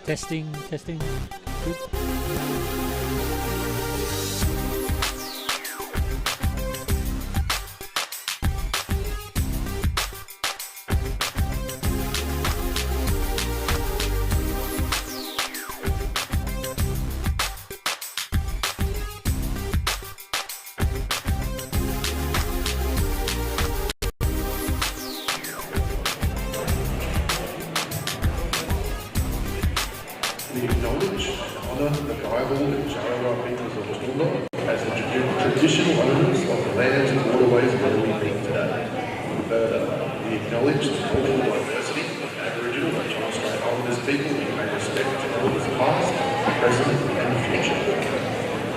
Testing. Good. We acknowledge and honour the tribal and Jarowair peoples of Toowoomba as the traditional owners of the lands and waterways where we meet today. Further, we acknowledge the cultural diversity of Aboriginal and Torres Strait Islanders people and pay respect to elders past, present and future.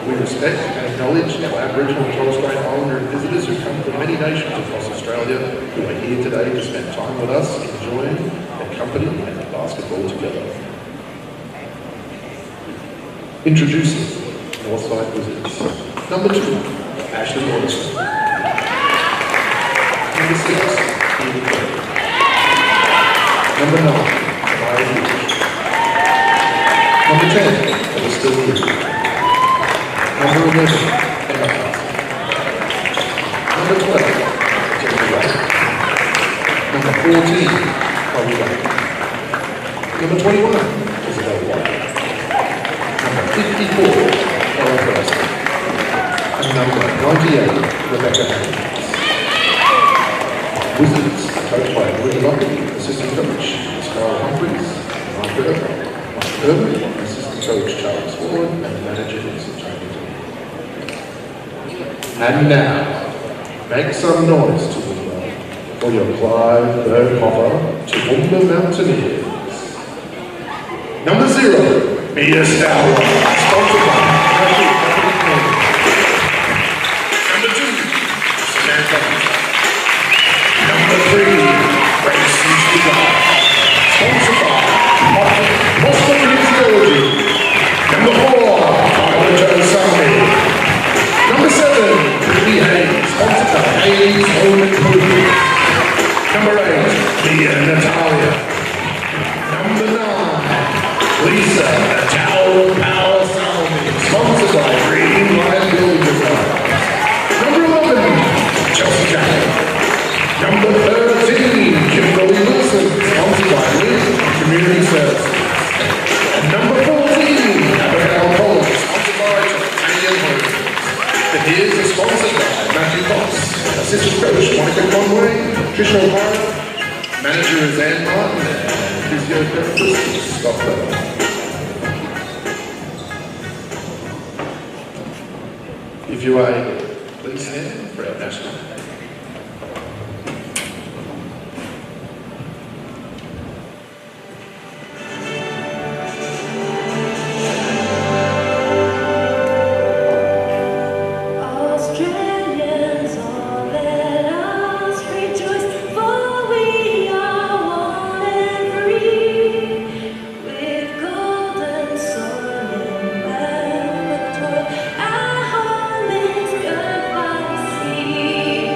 We respect and acknowledge our Aboriginal and Torres Strait Islander visitors who come from many nations across Australia who are here today to spend time with us, enjoying their company and basketball together. Introducing Northside Wizards. Number 2, Ashley Morrison. Number 6, Ian Gray. Number 9, Clive Berghofer. Number 10, Alistair Wood. Number 11, Emma Hart. Number 12, Jenny Wright. Number 14, Chloe Wright. Number 21, Isabel White. Number 54, Laura Preston. And number 98, Rebecca Haynes. Wizards, coached by Linda Buckley, assistant coach, Scarlett Humphries, Mike Irvin, assistant coach Charles Ford, and manager Vincent Jones. And now, make some noise, Toowoomba, for your Clive Berghofer Toowoomba Mountaineers. Number 0. Mia Stower, sponsored by Number 2, Samantha. Number 3, Gracie Stigar, sponsored by Hospital Theology. Number 4, Tyler Joe Sunday. Number 7, Brittany Hayes, sponsored by Hayes Home and Food. Number 8, Mia Natalia. Number 9, Lisa, the Tower of Power Salmon, sponsored by Green Line Building Design. Number 11, Chelsea Jackson. Number 13, Kimberly Wilson, sponsored by Link Community Services. And number 14, Abigail Collins, sponsored by Titanium Homes. The Here's are sponsored by Matthew Fox, assistant coach Monica Conway, Tricia O'Hara, manager is Anne Martin, and physiotherapist Scott Bell. If you are able, please stand for our national. Australians, all let us rejoice, for we are one and free, with golden soil and velvet toil. Our home is good by the sea.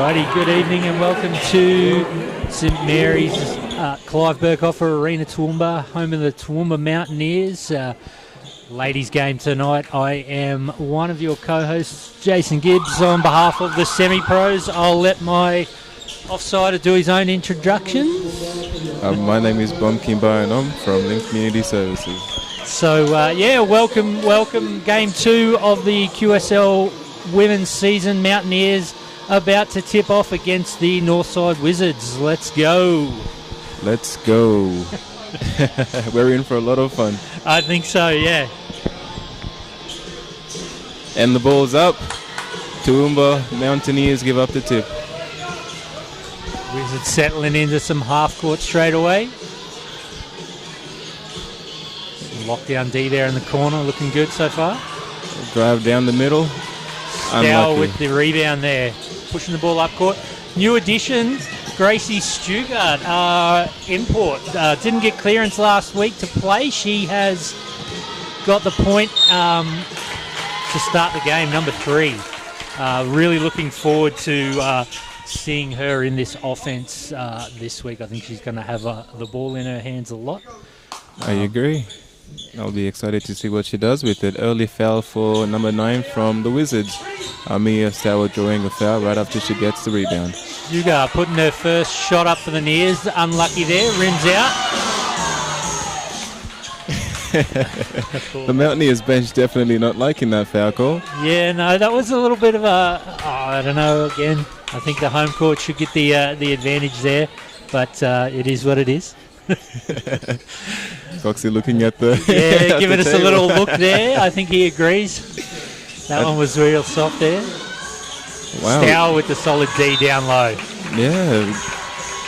Alrighty, good evening and welcome to St Mary's Clive Berghofer Arena, Toowoomba, home of the Toowoomba Mountaineers. Ladies game tonight. I am one of your co-hosts, Jason Gibbs, on behalf of the semi-pros. I'll let my offsider do his own introduction. My name is Bom Kimba and I'm from Link Community Services. So, welcome. Game 2 of the QSL Women's season. Mountaineers about to tip off against the Northside Wizards. Let's go. Let's go. We're in for a lot of fun. I think so, yeah. And the ball's up. Toowoomba Mountaineers give up the tip. Wizards settling into some half court straight away. Lockdown D there in the corner, looking good so far. Drive down the middle. Stow Unlucky. with the rebound there, pushing the ball up court. New addition, Gracie Stugart, import. Didn't get clearance last week to play. She has got the point to start the game, number 3. Really looking forward to seeing her in this offense this week. I think she's going to have the ball in her hands a lot. I agree. I'll be excited to see what she does with it. Early foul for number 9 from the Wizards. Mia Stour drawing a foul right after she gets the rebound. Stugart putting her first shot up for the Nears. Unlucky there, rims out. The Mountaineers bench definitely not liking that foul call. Yeah, no, that was a little bit of I don't know, again. I think the home court should get the advantage there, but it is what it is. Foxy looking at the Yeah, giving us table. a little look there. I think he agrees. That one was real soft there. Wow. Stour with the solid D down low. Yeah.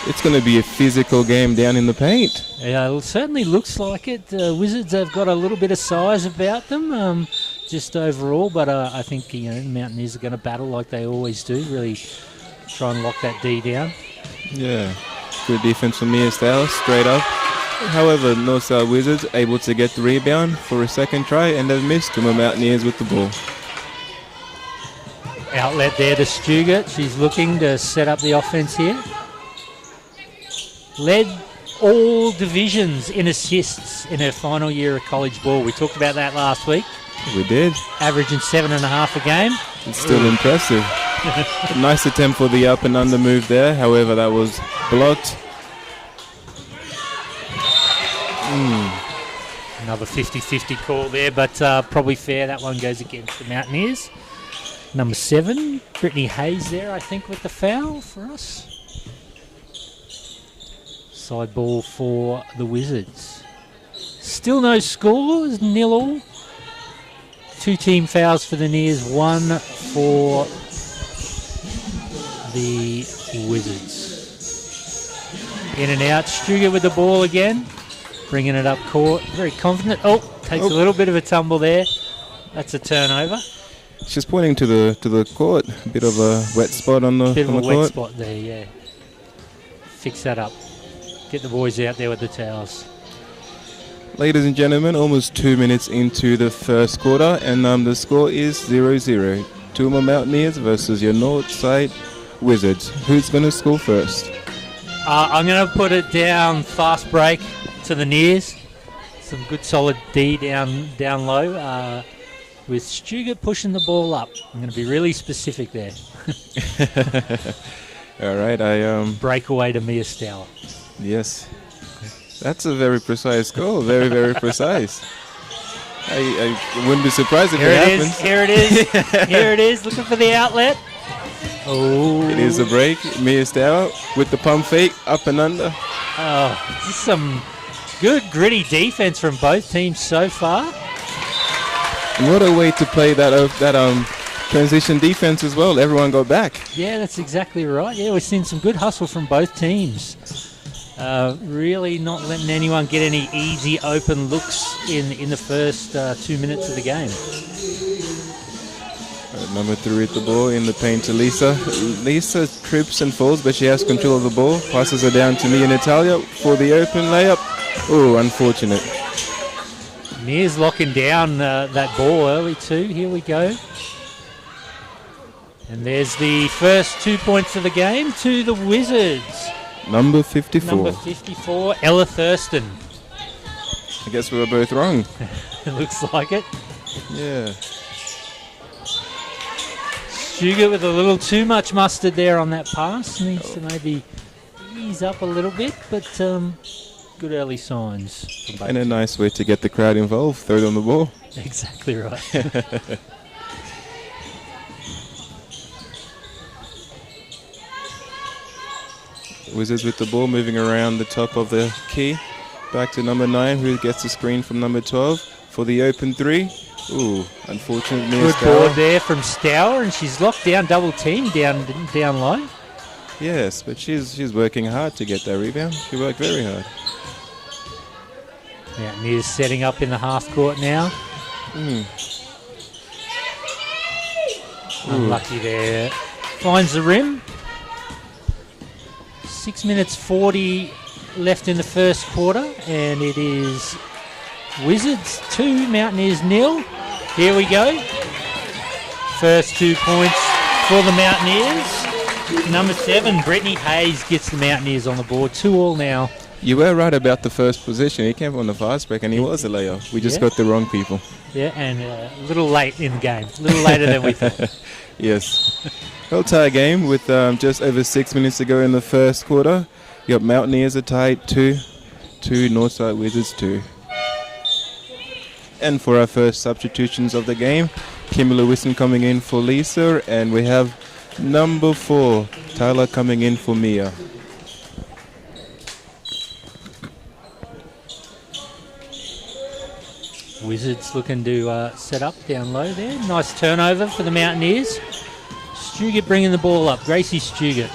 It's going to be a physical game down in the paint. Yeah, it certainly looks like it. Wizards have got a little bit of size about them, just overall, but I think the Mountaineers are going to battle like they always do. Really try and lock that D down. Yeah. Good defense from Mia Stour, straight up. However, Northside Wizards able to get the rebound for a second try, and they've missed Toowoomba Mountaineers with the ball. Outlet there to Stugart. She's looking to set up the offense here. Led all divisions in assists in her final year of college ball. We talked about that last week. We did. Averaging 7.5 a game. It's still impressive. Nice attempt for the up and under move there. However, that was blocked. Another 50-50 call there, but probably fair. That one goes against the Mountaineers. Number 7, Brittany Hayes there, I think, with the foul for us. Side ball for the Wizards. Still no scores, 0-0. 2 team fouls for the Nears, 1 for the Wizards. In and out, Stugart with the ball again. Bringing it up court, very confident. Takes a little bit of a tumble there. That's a turnover. She's pointing to the court. A bit of a wet spot on the Bit of on a the wet court. spot there, yeah. Fix that up. Get the boys out there with the towels. Ladies and gentlemen, almost 2 minutes into the first quarter, and the score is 0-0. Toowoomba Mountaineers versus your Northside Wizards. Who's going to score first? I'm going to put it down fast break to the Nears. Some good solid D down low. With Stugart pushing the ball up. I'm going to be really specific there. All right, Breakaway to Mia Stour. yes. That's a very precise goal. Very, very precise. I wouldn't be surprised if Here it it happens. is. Here it is. Here it is. Looking for the outlet. Oh. It is a break. Mia Stour with the pump fake, up and under. Oh, just some good gritty defense from both teams so far. And what a way to play that transition defense as well. Everyone got back. Yeah, that's exactly right. Yeah, we've seen some good hustle from both teams. Really not letting anyone get any easy open looks in the first 2 minutes of the game. Number 3 with the ball in the paint to Lisa. Lisa trips and falls, but she has control of the ball. Passes her down to me and Natalia for the open layup. Oh, unfortunate. Nears locking down that ball early too. Here we go. And there's the first 2 points of the game to the Wizards. Number 54. Number 54, Ella Thurston. I guess we were both wrong. It looks like it. Yeah. Stuart with a little too much mustard there on that pass. Needs to maybe ease up a little bit, but good early signs. From both. And a nice way to get the crowd involved. Throw them the ball. Exactly right. Wizards with the ball moving around the top of the key. Back to number 9, who gets the screen from number 12 for the open 3. Ooh, unfortunate miss. Good board there from Stour, and she's locked down, double team down low. Yes, but she's working hard to get that rebound. She worked very hard. Mountaineers setting up in the half court now. Unlucky there. Finds the rim. 6 minutes 40 left in the first quarter, and it is Wizards 2, Mountaineers 0. Here we go. First 2 points for the Mountaineers. Number 7, Brittany Hayes gets the Mountaineers on the board. 2-all now. You were right about the first position. He came from the fast break, and he was a layup. We just got the wrong people. Yeah, and a little late in the game. A little later than we thought. Yes. Well, tie game with just over 6 minutes to go in the first quarter. You got Mountaineers are tied 2, Northside Wizards 2. And for our first substitutions of the game, Kimberly Wilson coming in for Lisa, and we have number 4, Tyler coming in for Mia. Wizards looking to set up down low there. Nice turnover for the Mountaineers. Stugart bringing the ball up. Gracie Stugart.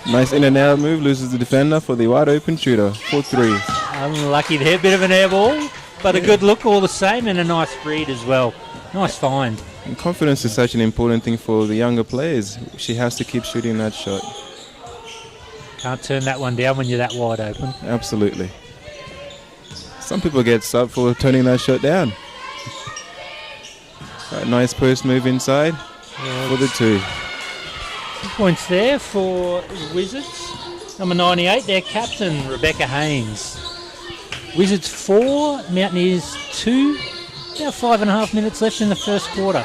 Nice in and out move, loses the defender for the wide open shooter for 3. Unlucky there, bit of an air ball, but a good look all the same, and a nice read as well. Nice find. And confidence is such an important thing for the younger players. She has to keep shooting that shot. Can't turn that one down when you're that wide open. Absolutely. Some people get subbed for turning that shot down. Right, nice post move inside for the 2. 2 points there for the Wizards. Number 98, their captain, Rebecca Haynes. Wizards 4, Mountaineers 2. About 5.5 minutes left in the first quarter.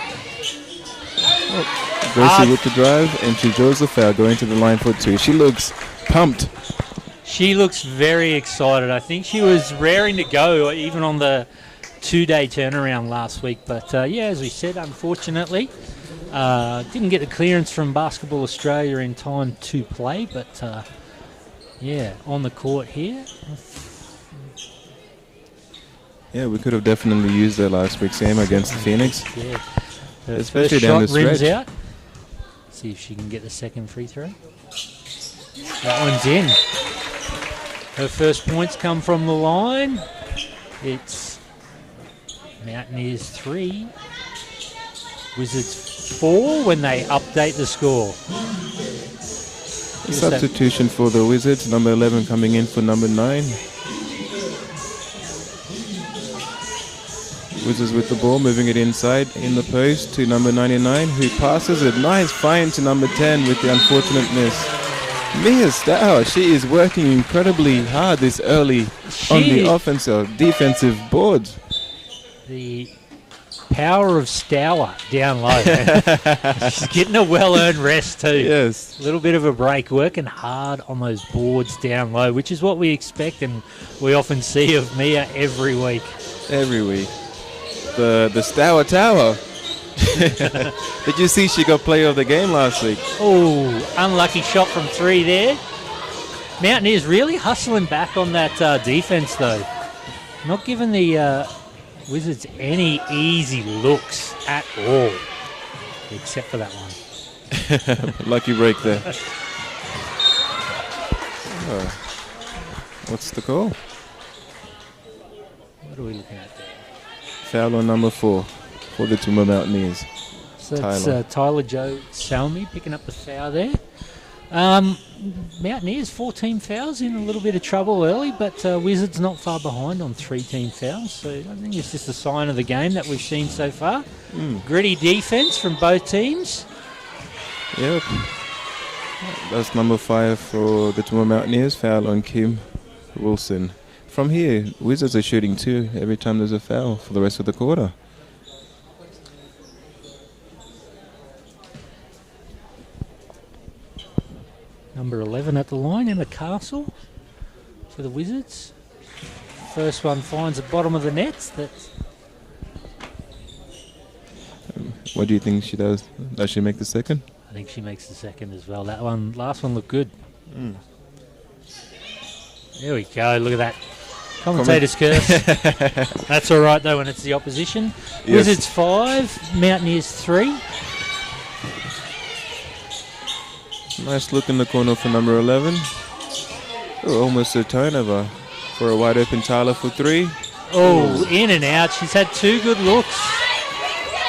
Gracie with the drive, and she draws the foul, going to the line for 2. She looks pumped. She looks very excited. I think she was raring to go even on the 2-day turnaround last week. But yeah, as we said, unfortunately, didn't get the clearance from Basketball Australia in time to play. But yeah, on the court here. Yeah, we could have definitely used that last week, Sam, against the Phoenix. Yeah, her Especially first down the shot rims stretch. out. See if she can get the second free throw. That one's in. Her first points come from the line. It's Mountaineers 3, Wizards 4 when they update the score. Substitution for the Wizards, number 11 coming in for number 9. Wizards with the ball, moving it inside in the post to number 99, who passes it. Nice find to number 10 with the unfortunate miss. Mia Stour, she is working incredibly hard this early on the defensive boards. The power of Stour down low. She's getting a well-earned rest too. Yes. A little bit of a break, working hard on those boards down low, which is what we expect and we often see of Mia every week. Every week. The Stour Tower. Did you see she got player of the game last week? Oh, unlucky shot from 3 there. Mountaineers really hustling back on that defense though. Not giving the Wizards any easy looks at all, except for that one. Lucky break there. What's the call? What are we looking at there? Foul on number 4 for the Toowoomba Mountaineers. So that's Tyler Joe Salmi picking up the foul there. Mountaineers 4-team fouls, in a little bit of trouble early, but Wizards not far behind on 3-team fouls. So I think it's just a sign of the game that we've seen so far. Gritty defense from both teams. Yep. That's number 5 for the Toowoomba Mountaineers. Foul on Kim Wilson. From here, Wizards are shooting 2 every time there's a foul for the rest of the quarter. Number 11 at the line, Emma Castle for the Wizards. First one finds the bottom of the nets. What do you think she does? Does she make the second? I think she makes the second as well. That one, last one looked good. There we go. Look at that. Commentator's curse. That's all right though when it's the opposition. Yes. Wizards 5, Mountaineers 3. Nice look in the corner for number 11. Oh, almost a turnover for a wide open Tyler for 3. Oh, in and out. She's had 2 good looks.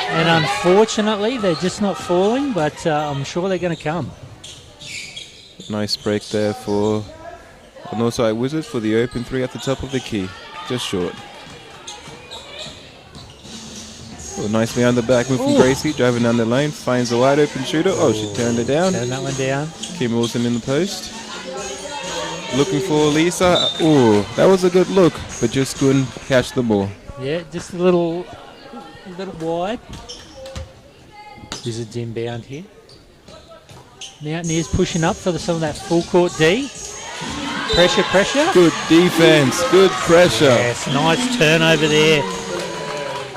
And unfortunately, they're just not falling, but I'm sure they're going to come. Nice break there for the Northside Wizards for the open 3 at the top of the key. Just short. Oh, nice behind the back move from Gracie, driving down the lane, finds a wide open shooter. Oh, she turned it down. Turn that one down. Kim Wilson in the post. Looking for Lisa. Oh, that was a good look, but just couldn't catch the ball. Yeah, just a little wide. Wizards inbound here. Mountaineers pushing up for some of that full court D. Pressure. Good defense, good pressure. Yes, nice turnover there.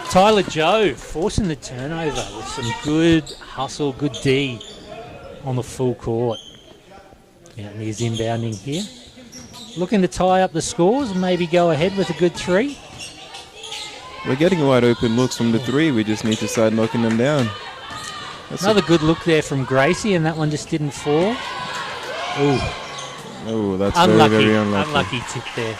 Tyler Joe forcing the turnover with some good hustle, good D on the full court. Mountaineers inbounding here. Looking to tie up the scores, maybe go ahead with a good 3. We're getting wide open looks from the 3. We just need to start knocking them down. Another good look there from Gracie, and that one just didn't fall. Oh, that's Unlucky. very unlucky. Unlucky tip there.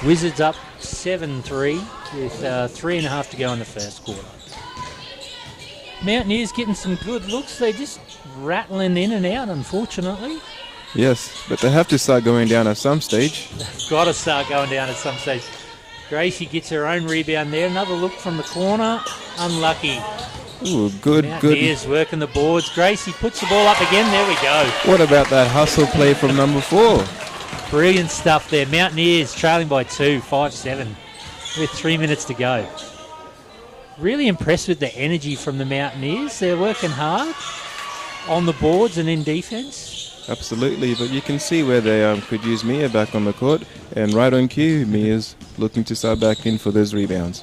Wizards up 7-3 with 3.5 to go in the first quarter. Mountaineers getting some good looks. They're just rattling in and out, unfortunately. Yes, but they have to start going down at some stage. Got to start going down at some stage. Gracie gets her own rebound there. Another look from the corner. Unlucky. Ooh, good. Mountaineers working the boards. Gracie puts the ball up again. There we go. What about that hustle play from number 4? Brilliant stuff there. Mountaineers trailing by 2, 5-7, with 3 minutes to go. Really impressed with the energy from the Mountaineers. They're working hard on the boards and in defence. Absolutely, but you can see where they could use Mia back on the court, and right on cue, Mia's looking to start back in for those rebounds.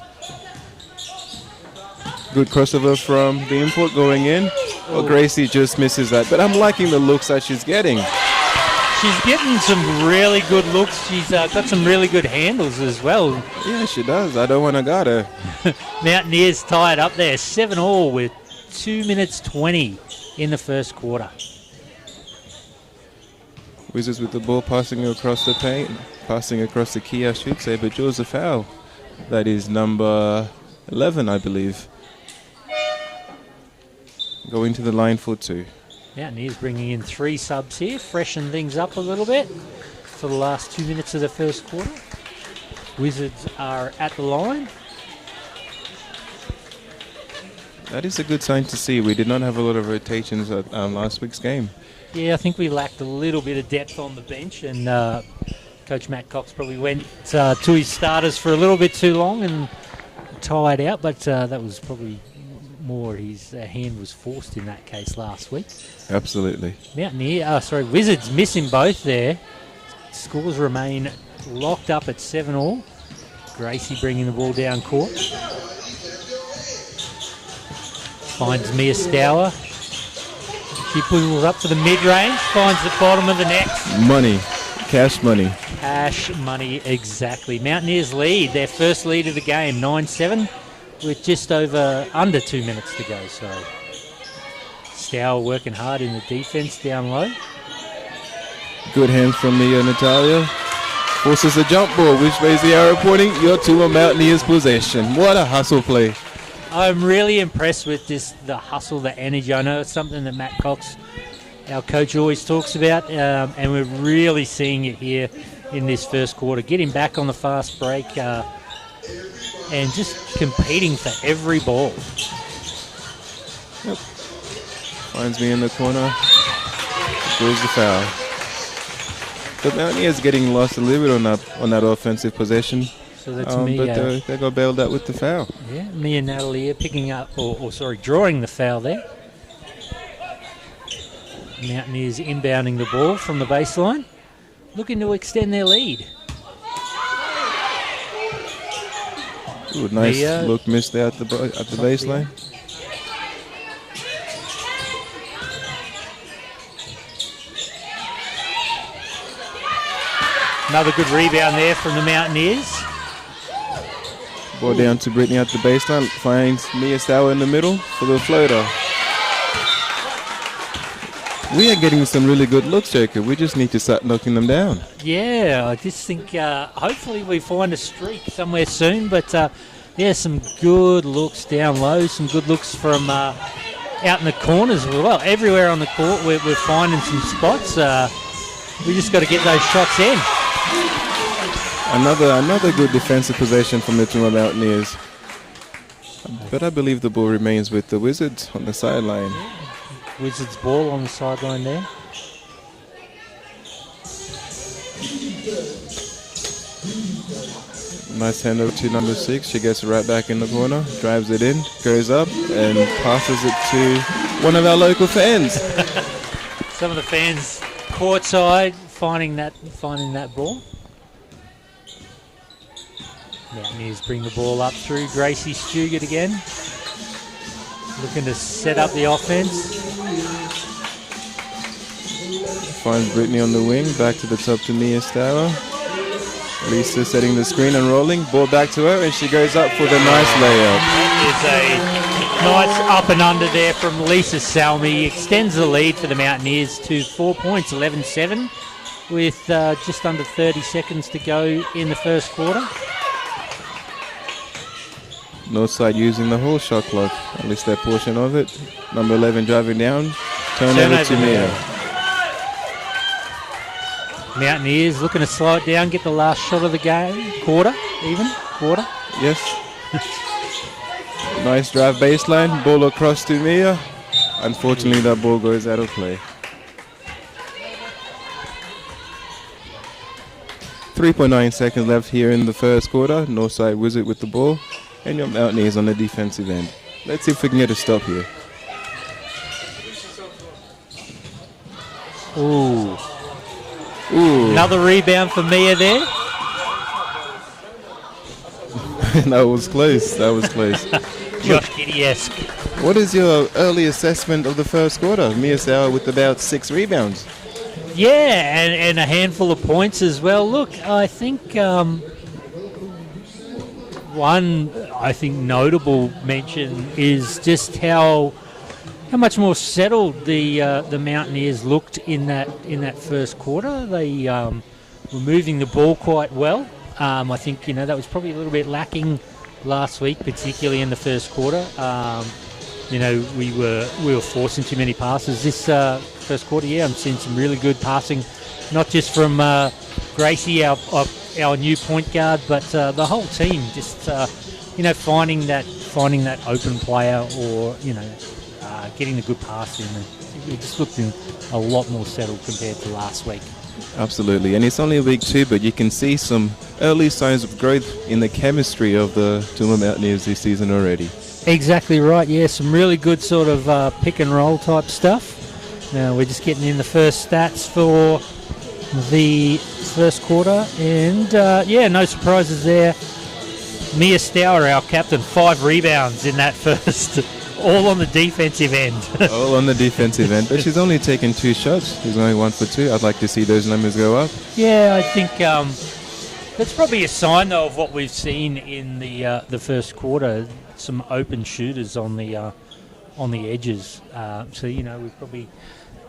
Good crossover from the import going in. Well, Gracie just misses that, but I'm liking the looks that she's getting. She's getting some really good looks. She's got some really good handles as well. Yeah, she does. I don't want to guard her. Mountaineers tied up there, 7-all with 2 minutes 20 in the first quarter. Wizards with the ball, passing across the paint, passing across the key, I should say, but draws a foul. That is number 11, I believe. Going to the line for 2. Mountaineers bringing in 3 subs here, freshen things up a little bit for the last 2 minutes of the first quarter. Wizards are at the line. That is a good sign to see. We did not have a lot of rotations at last week's game. Yeah, I think we lacked a little bit of depth on the bench, and Coach Matt Cox probably went to his starters for a little bit too long and tired out, but that was probably more his hand was forced in that case last week. Absolutely. Wizards missing both there. Scores remain locked up at 7-all. Gracie bringing the ball down court. Finds Mia Stour. She pulls up to the mid-range, finds the bottom of the net. Money. Cash money. Cash money, exactly. Mountaineers lead, their first lead of the game, 9-7, with just under 2 minutes to go. So Stour working hard in the defence down low. Good hands from Mia Natalia. Forces a jump ball, which ways the arrow pointing. Your Toowoomba Mountaineers possession. What a hustle play. I'm really impressed with the hustle, the energy. I know it's something that Matt Cox, our coach, always talks about, and we're really seeing it here in this first quarter. Getting back on the fast break and just competing for every ball. Yep. Finds me in the corner. scores the foul. The Mountaineers getting lost a little bit on that offensive possession. So that's But Mia. they got bailed out with the foul. Yeah, Mia Natalie picking up, drawing the foul there. Mountaineers inbounding the ball from the baseline, looking to extend their lead. Ooh, nice Mia look missed there at the baseline. Another good rebound there from the Mountaineers. Ball down to Brittany at the baseline. Finds Mia Stour in the middle for the floater. We are getting some really good looks, Jacob. We just need to start knocking them down. Yeah, I just think hopefully we find a streak somewhere soon. But some good looks down low, some good looks from out in the corners as well. Everywhere on the court we're finding some spots. We just got to get those shots in. Another good defensive possession from the Toowoomba Mountaineers. But I believe the ball remains with the Wizards on the sideline. Wizards ball on the sideline there. Nice handover to number 6. She gets it right back in the corner, drives it in, goes up, and passes it to one of our local fans. Some of the fans courtside finding that ball. Mountaineers bring the ball up through Gracie Stugart again. Looking to set up the offense. Finds Brittany on the wing, back to the top to Mia Stour. Lisa setting the screen and rolling. Ball back to her, and she goes up for the nice layup. That is a nice up and under there from Lisa Salmi. Extends the lead for the Mountaineers to 4 points, 11-7, with just under 30 seconds to go in the first quarter. Northside using the whole shot clock, at least that portion of it. Number 11 driving down. Turnover to Mia. Mountaineers looking to slow it down, get the last shot of the game. Quarter. Yes. Nice drive baseline. Ball across to Mia. Unfortunately, that ball goes out of play. 3.9 seconds left here in the first quarter. Northside Wizard with the ball. And your Mountaineers on the defensive end. Let's see if we can get a stop here. Ooh. Ooh. Another rebound for Mia there. That was close. Josh Giddy-esque. What is your early assessment of the first quarter? Mia Stour with about 6 rebounds. Yeah, and a handful of points as well. Look, I think one notable mention is just how much more settled the Mountaineers looked in that first quarter. They were moving the ball quite well. I think that was probably a little bit lacking last week, particularly in the first quarter. We were forcing too many passes this first quarter. Yeah, I'm seeing some really good passing, not just from Gracie, our new point guard, but the whole team just finding that open player or getting a good pass in. It just looked a lot more settled compared to last week. Absolutely, and it's only week 2, but you can see some early signs of growth in the chemistry of the Toowoomba Mountaineers this season already. Exactly right, yeah, some really good sort of pick and roll type stuff. Now we're just getting in the first stats for the first quarter, and no surprises there. Mia Stour, our captain, 5 rebounds in that first, all on the defensive end. All on the defensive end, but she's only taken 2 shots. She's only 1 for 2. I'd like to see those numbers go up. Yeah, I think that's probably a sign though of what we've seen in the first quarter. Some open shooters on the edges. We probably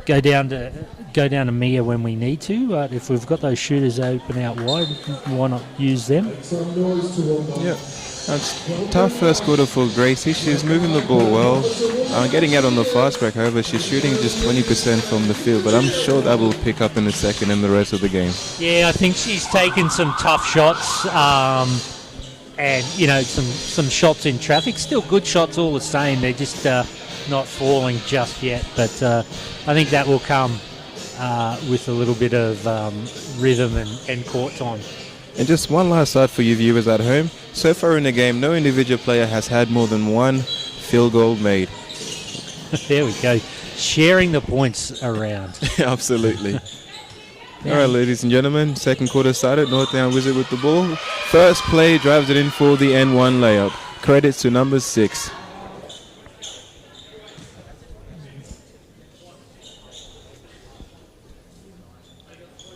go down to Mia when we need to. But if we've got those shooters open out wide, why not use them? Yeah, it's a tough first quarter for Gracie. She's moving the ball well, getting out on the fast break. However, she's shooting just 20% from the field, but I'm sure that will pick up in the second and the rest of the game. Yeah, I think she's taken some tough shots. And some shots in traffic, still good shots all the same. They're just not falling just yet, but I think that will come with a little bit of rhythm and court time. And just one last side for you viewers at home. So far in the game, no individual player has had more than one field goal made. There we go. Sharing the points around. Absolutely. All right, ladies and gentlemen, second quarter started. Northside Wizard with the ball. First play, drives it in for the N1 layup. Credits to number 6.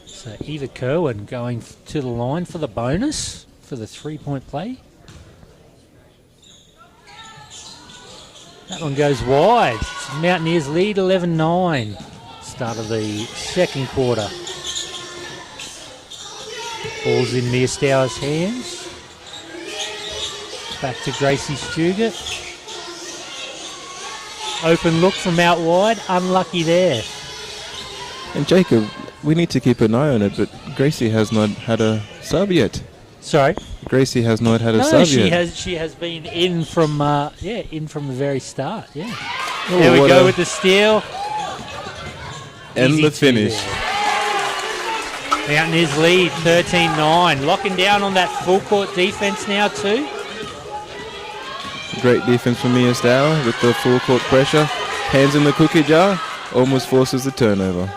So Eva Kerwin going to the line for the bonus for the 3-point play. That one goes wide. Mountaineers lead 11-9. Start of the second quarter. Ball's in Mia Stowers' hands. Back to Gracie Stugart. Open look from out wide. Unlucky there. And Jacob, we need to keep an eye on it, but Gracie has not had a sub yet. Sorry. Gracie has not had a No, sub she yet. has been in from in from the very start. Yeah. Oh, There we what go a- with the steal. And Easy the two finish. there. Mountaineers lead 13-9. Locking down on that full court defense now too. Great defense from Mia Stower with the full court pressure. Hands in the cookie jar. Almost forces the turnover.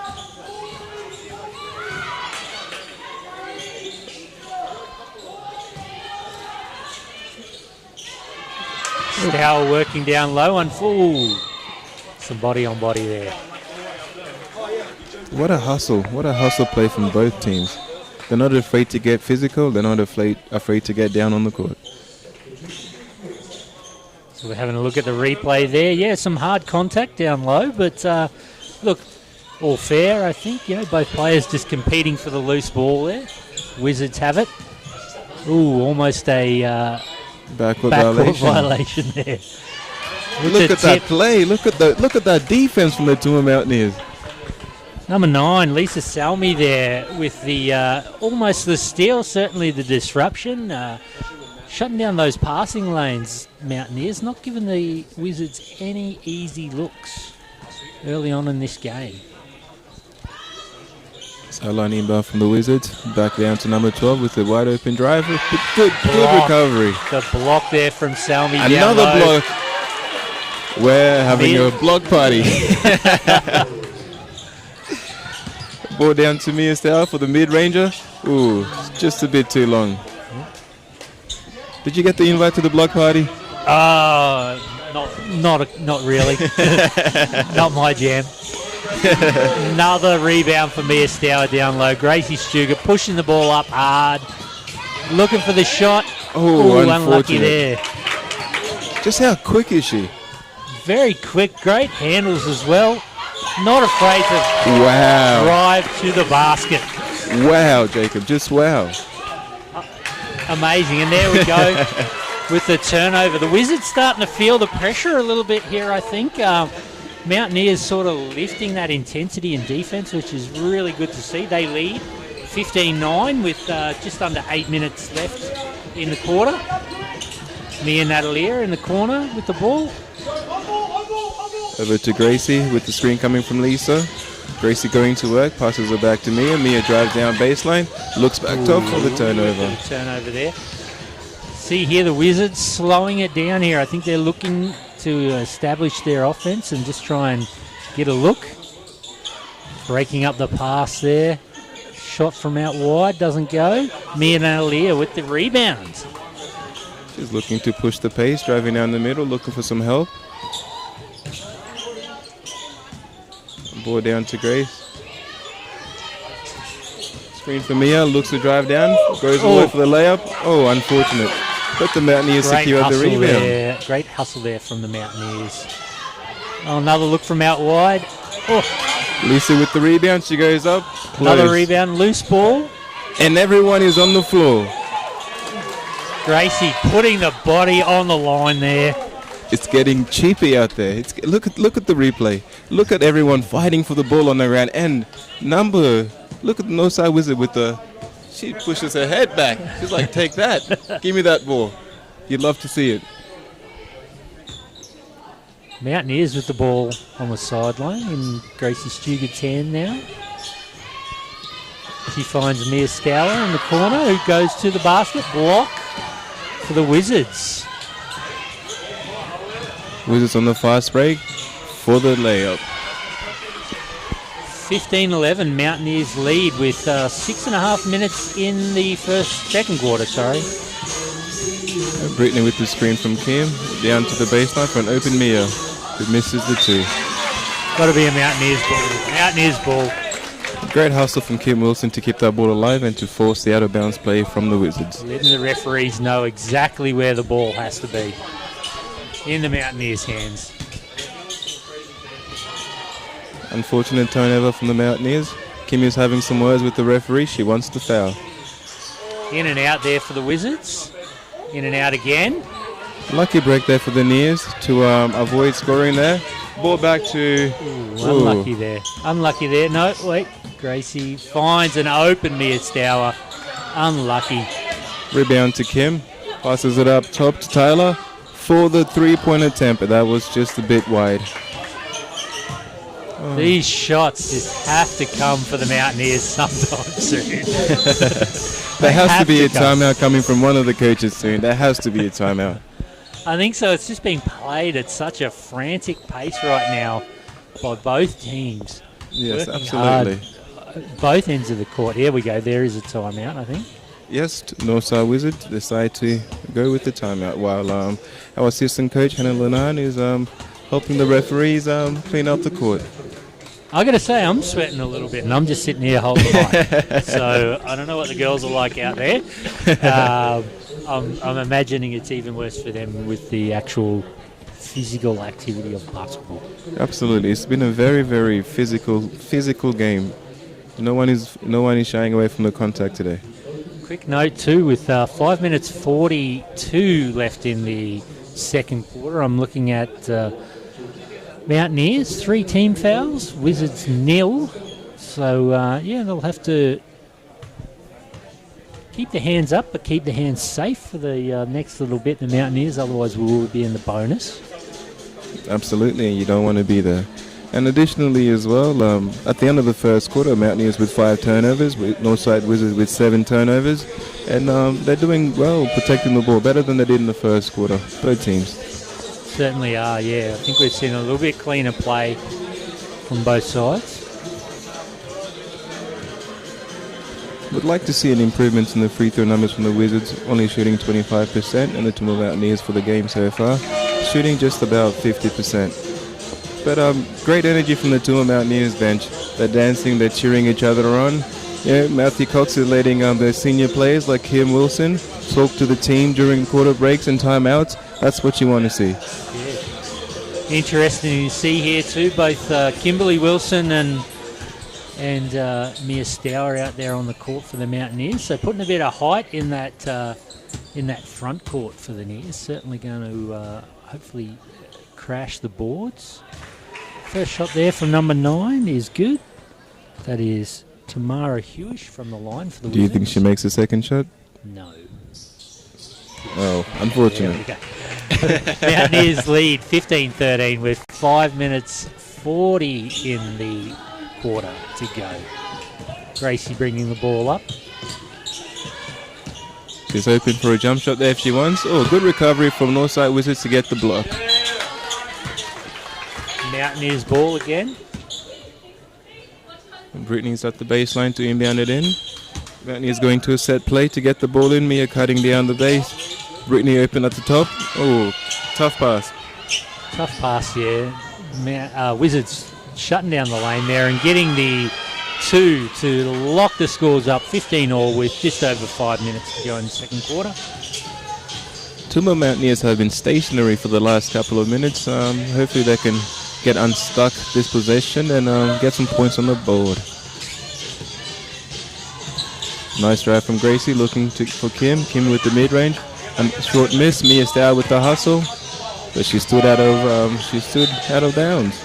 Stower working down low and full. Some body on body there. What a hustle play from both teams. They're not afraid to get physical, they're not afraid to get down on the court. So we're having a look at the replay there. Yeah, some hard contact down low, but look, all fair, I think. You know, both players just competing for the loose ball there. Wizards have it. Ooh, almost a Backcourt violation there. With Look the at that tip. play. Look at that defense from the Toowoomba Mountaineers. Number 9, Lisa Salmi there with the almost the steal, certainly the disruption. Shutting down those passing lanes, Mountaineers, not giving the Wizards any easy looks early on in this game. Sideline inbound from the Wizards. Back down to number 12 with the wide open drive. Good Block. recovery. The block there from Salmi down Another low. block. We're having Mid. a block party. Ball down to Mia Stower for the mid-ranger. Ooh, just a bit too long. Did you get the invite to the block party? Not really. Not my jam. Another rebound for Mia Stower down low. Gracie Stugart pushing the ball up hard. Looking for the shot. Oh, Ooh, unfortunate. unlucky there. Just how quick is she? Very quick, great handles as well. Not afraid to Wow. drive to the basket. Wow, Jacob, just wow. Amazing, and there we go with the turnover. The Wizards starting to feel the pressure a little bit here, I think. Mountaineers sort of lifting that intensity in defense, which is really good to see. They lead 15-9 with just under 8 minutes left in the quarter. Mia Natalia in the corner with the ball. Over to Gracie with the screen coming from Lisa. Gracie going to work, passes it back to Mia. Mia drives down baseline, looks back top for the turnover. Turnover there. See here the Wizards slowing it down here. I think they're looking to establish their offense and just try and get a look. Breaking up the pass there. Shot from out wide, doesn't go. Mia Natalia with the rebound. She's looking to push the pace, driving down the middle, looking for some help. Ball down to Grace. Screen for Mia, looks to drive down, goes away for the layup. Oh, unfortunate. But the Mountaineers secured the rebound. There. Great hustle there from the Mountaineers. Oh, another look from out wide. Oh, Lisa with the rebound, she goes up. another Close. rebound, loose ball. And everyone is on the floor. Gracie putting the body on the line there. It's getting cheapy out there. Look at the replay. Look at everyone fighting for the ball on the ground. And look at the Northside Wizard with she pushes her head back. She's like, take that. Give me that ball. You'd love to see it. Mountaineers with the ball on the sideline in Gracie Stugart's hand now. She finds Mia Scouler in the corner, who goes to the basket. Block for the Wizards. Wizards on the fast break for the layup. 15-11, Mountaineers lead with 6.5 minutes in the second quarter, sorry. Brittany with the screen from Kim, down to the baseline for an open Mia, who misses the two. Got to be a Mountaineers ball. Mountaineers ball. Great hustle from Kim Wilson to keep that ball alive and to force the out-of-bounds play from the Wizards. Letting the referees know exactly where the ball has to be. In the Mountaineers' hands. Unfortunate turnover from the Mountaineers. Kim is having some words with the referee. She wants the foul. In and out there for the Wizards. In and out again. Lucky break there for the Nears to avoid scoring there. Ball back to... Unlucky there. Unlucky there. No, wait. Gracie finds an open Mia Stour. Unlucky. Rebound to Kim. Passes it up top to Tyler for the three-point attempt, but that was just a bit wide. These shots just have to come for the Mountaineers sometime soon. There has to be a timeout coming from one of the coaches soon. There has to be a timeout. I think so. It's just being played at such a frantic pace right now by both teams. Yes, Working absolutely. hard. Both ends of the court. Here we go. There is a timeout, I think. Yes, Northside Wizards decide to go with the timeout while our assistant coach, Hannah Lenan, is helping the referees clean up the court. I got to say, I'm sweating a little bit, and I'm just sitting here holding the mic. So I don't know what the girls are like out there. I'm imagining it's even worse for them with the actual physical activity of basketball. Absolutely, it's been a very, very physical game. No one is shying away from the contact today. Quick note too, with 5 minutes 42 left in the second quarter, I'm looking at Mountaineers 3 team fouls, Wizards 0. So they'll have to keep the hands up, but keep the hands safe for the next little bit. The Mountaineers, otherwise we will be in the bonus. Absolutely, you don't want to be there. And additionally as well, at the end of the first quarter, Mountaineers with 5 turnovers, with Northside Wizards with 7 turnovers, and they're doing well protecting the ball, better than they did in the first quarter, both teams. Certainly are, yeah. I think we've seen a little bit cleaner play from both sides. Would like to see an improvement in the free throw numbers from the Wizards, only shooting 25%, and the Toowoomba Mountaineers for the game so far, shooting just about 50%. But great energy from the Toowoomba Mountaineers bench. They're dancing, they're cheering each other on. Yeah, Matthew Cox is letting their senior players like Kim Wilson talk to the team during quarter breaks and timeouts. That's what you want to see. Yeah. Interesting to see here too, both Kimberly Wilson and Mia Stour out there on the court for the Mountaineers. So putting a bit of height in that front court for the Nears. Certainly going to hopefully crash the boards. First shot there from number 9 is good. That is Tamara Hewish from the line for the Wizards. Do you think she makes a second shot? No. Oh, unfortunate. Mountaineers lead 15-13 with 5 minutes 40 in the quarter to go. Gracie bringing the ball up. She's open for a jump shot there if she wants. Oh, good recovery from Northside Wizards to get the block. Mountaineers ball again. And Brittany's at the baseline to inbound it in. Mountaineers going to a set play to get the ball in. Mia cutting down the base. Brittany open at the top. Oh, tough pass. Tough pass, yeah. Wizards shutting down the lane there and getting the 2 to lock the scores up 15-all with just over 5 minutes to go in the second quarter. Toowoomba Mountaineers have been stationary for the last couple of minutes. Hopefully they can get unstuck this possession and get some points on the board. Nice drive from Gracie, looking for Kim. Kim with the mid-range. Short miss. Mia Stour with the hustle, but she stood out of bounds.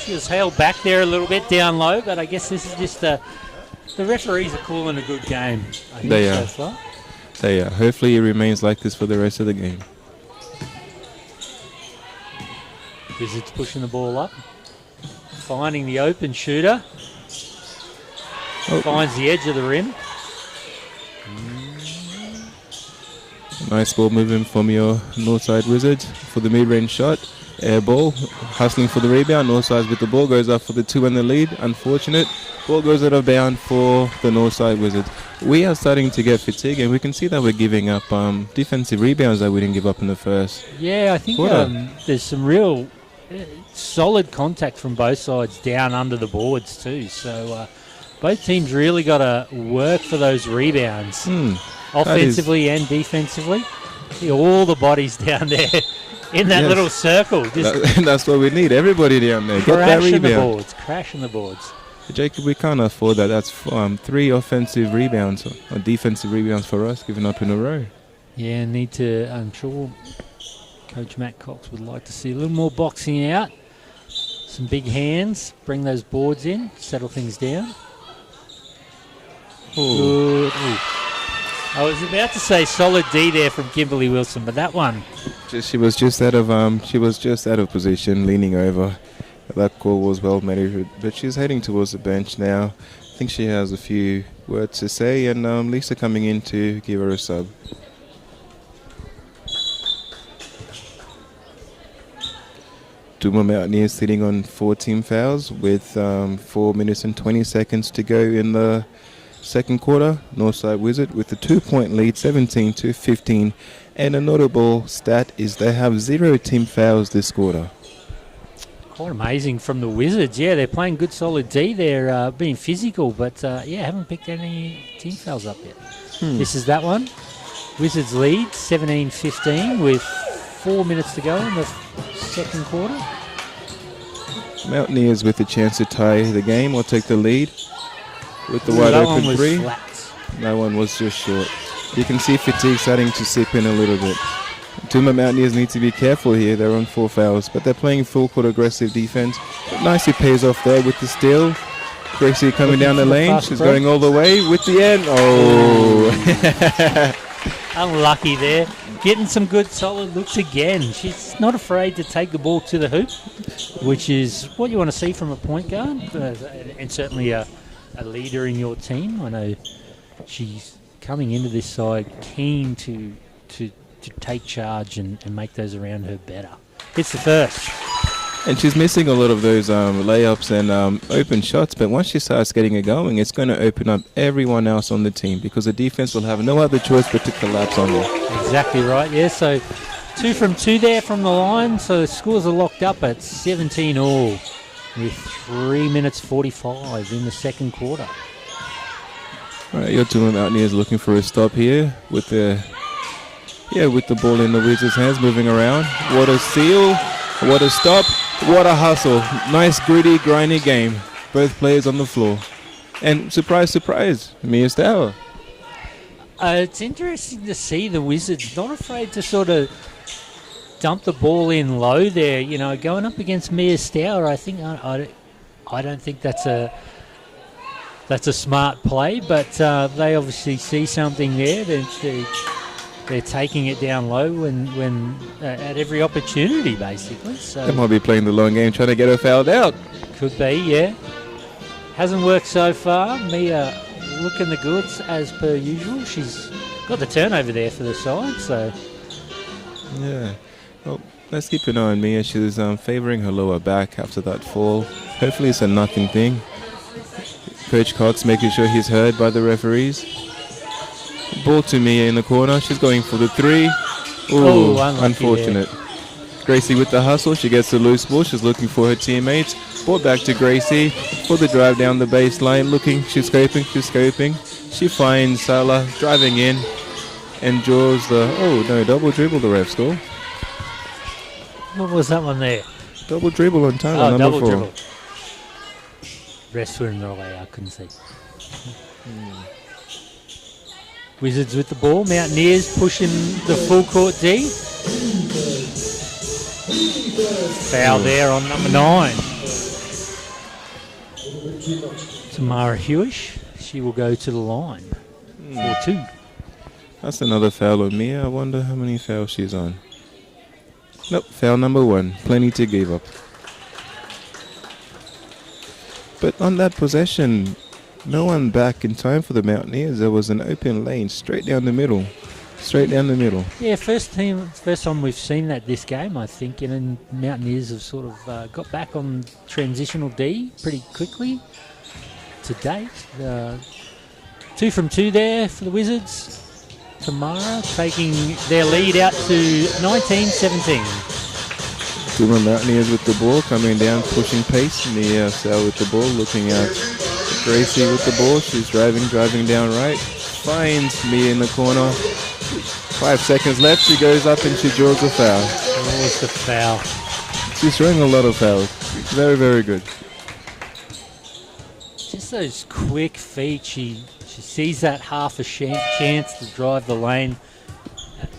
She was held back there a little bit down low, but I guess this is just the referees are calling a good game. I think They are. so far. So yeah, hopefully it remains like this for the rest of the game. Wizards pushing the ball up, finding the open shooter. Oh. Finds the edge of the rim. Nice ball movement from your Northside Wizards for the mid-range shot. Air ball, hustling for the rebound. Northside with the ball, goes up for the 2 and the lead. Unfortunate. Ball goes out of bound for the Northside Wizards. We are starting to get fatigued, and we can see that we're giving up defensive rebounds that we didn't give up in the first. Yeah, I think quarter. there's some real solid contact from both sides down under the boards too. So both teams really got to work for those rebounds, offensively and defensively. See all the bodies down there in that little circle. Just That's what we need. Everybody down there. Get that rebound. Crashing the boards. Jacob, we can't afford that. That's 3 offensive rebounds or defensive rebounds for us, giving up in a row. Yeah, I'm sure Coach Matt Cox would like to see a little more boxing out. Some big hands, bring those boards in, settle things down. Good. Ooh. I was about to say solid D there from Kimberly Wilson, but that one. She was just out of position, leaning over. That call was well made, but she's heading towards the bench now. I think she has a few words to say, and Lisa coming in to give her a sub. Toowoomba Mountaineers sitting on 14 fouls with 4 minutes and 20 seconds to go in the second quarter. Northside Wizard with a 2-point lead, 17-15. And a notable stat is they have 0 team fouls this quarter. Quite amazing from the Wizards. Yeah, they're playing good solid D. They're being physical, but haven't picked any team fouls up yet. This is that one. Wizards lead 17-15 with 4 minutes to go in the second quarter. Mountaineers with a chance to tie the game or take the lead with the wide open 3. That one was just short. You can see fatigue starting to seep in a little bit. Toowoomba Mountaineers need to be careful here. They're on 4 fouls, but they're playing full court aggressive defense. It nicely pays off there with the steal. Gracie coming down the lane. She's going all the way with the end. Oh. Unlucky there. Getting some good solid looks again. She's not afraid to take the ball to the hoop, which is what you want to see from a point guard, and certainly a leader in your team. I know she's coming into this side keen to take charge and make those around her better. It's the first. And she's missing a lot of those layups and open shots, but once she starts getting it going, it's going to open up everyone else on the team because the defense will have no other choice but to collapse on her. Exactly right, yeah. So 2 from 2 there from the line, so the scores are locked up at 17 all with 3 minutes 45 in the second quarter. All right, your Toowoomba Mountaineers looking for a stop here with the ball in the Wizards' hands, moving around. What a steal, what a stop, what a hustle. Nice, gritty, grindy game. Both players on the floor. And surprise, surprise, Mia Stour. It's interesting to see the Wizards not afraid to sort of dump the ball in low there. You know, going up against Mia Stour, I think I don't think that's a smart play, but they obviously see something there. They're taking it down low when at every opportunity, basically. So They might be playing the long game, trying to get her fouled out. could be, yeah. Hasn't worked so far. Mia looking the goods as per usual. She's got the turnover there for the side, so Yeah. Well, let's keep an eye on Mia. She was favouring her lower back after that fall. Hopefully it's a nothing thing. Coach Cox making sure he's heard by the referees. Ball to Mia in the corner. She's going for the 3. Ooh, unfortunate. There. Gracie with the hustle. She gets the loose ball. She's looking for her teammates. Ball back to Gracie for the drive down the baseline. Looking, she's scoping. She finds Salah driving in and draws the... double dribble the ref score. What was that one there? Double dribble on Tyler, number double 4. dribble. Rest were in the way, I couldn't see. Wizards with the ball. Mountaineers pushing the full court D. Foul there on number 9. Tamara Hewish. She will go to the line for 2. That's another foul on Mia. I wonder how many fouls she's on. Nope, foul number 1. Plenty to give up. But on that possession, No one back in time for the Mountaineers. There was an open lane straight down the middle. Straight down the middle. Yeah, first time we've seen that this game, I think, and Mountaineers have sort of got back on transitional D pretty quickly to date. 2 from 2 there for the Wizards. Tamara taking their lead out to 19-17. Toowoomba Mountaineers with the ball, coming down, pushing pace. Mia Sal with the ball, looking at Gracie with the ball. She's driving down right. Finds Mia in the corner. 5 seconds left. She goes up and she draws a foul. Always the foul. She's throwing a lot of fouls. Very, very good. Just those quick feet. She sees that half a chance to drive the lane.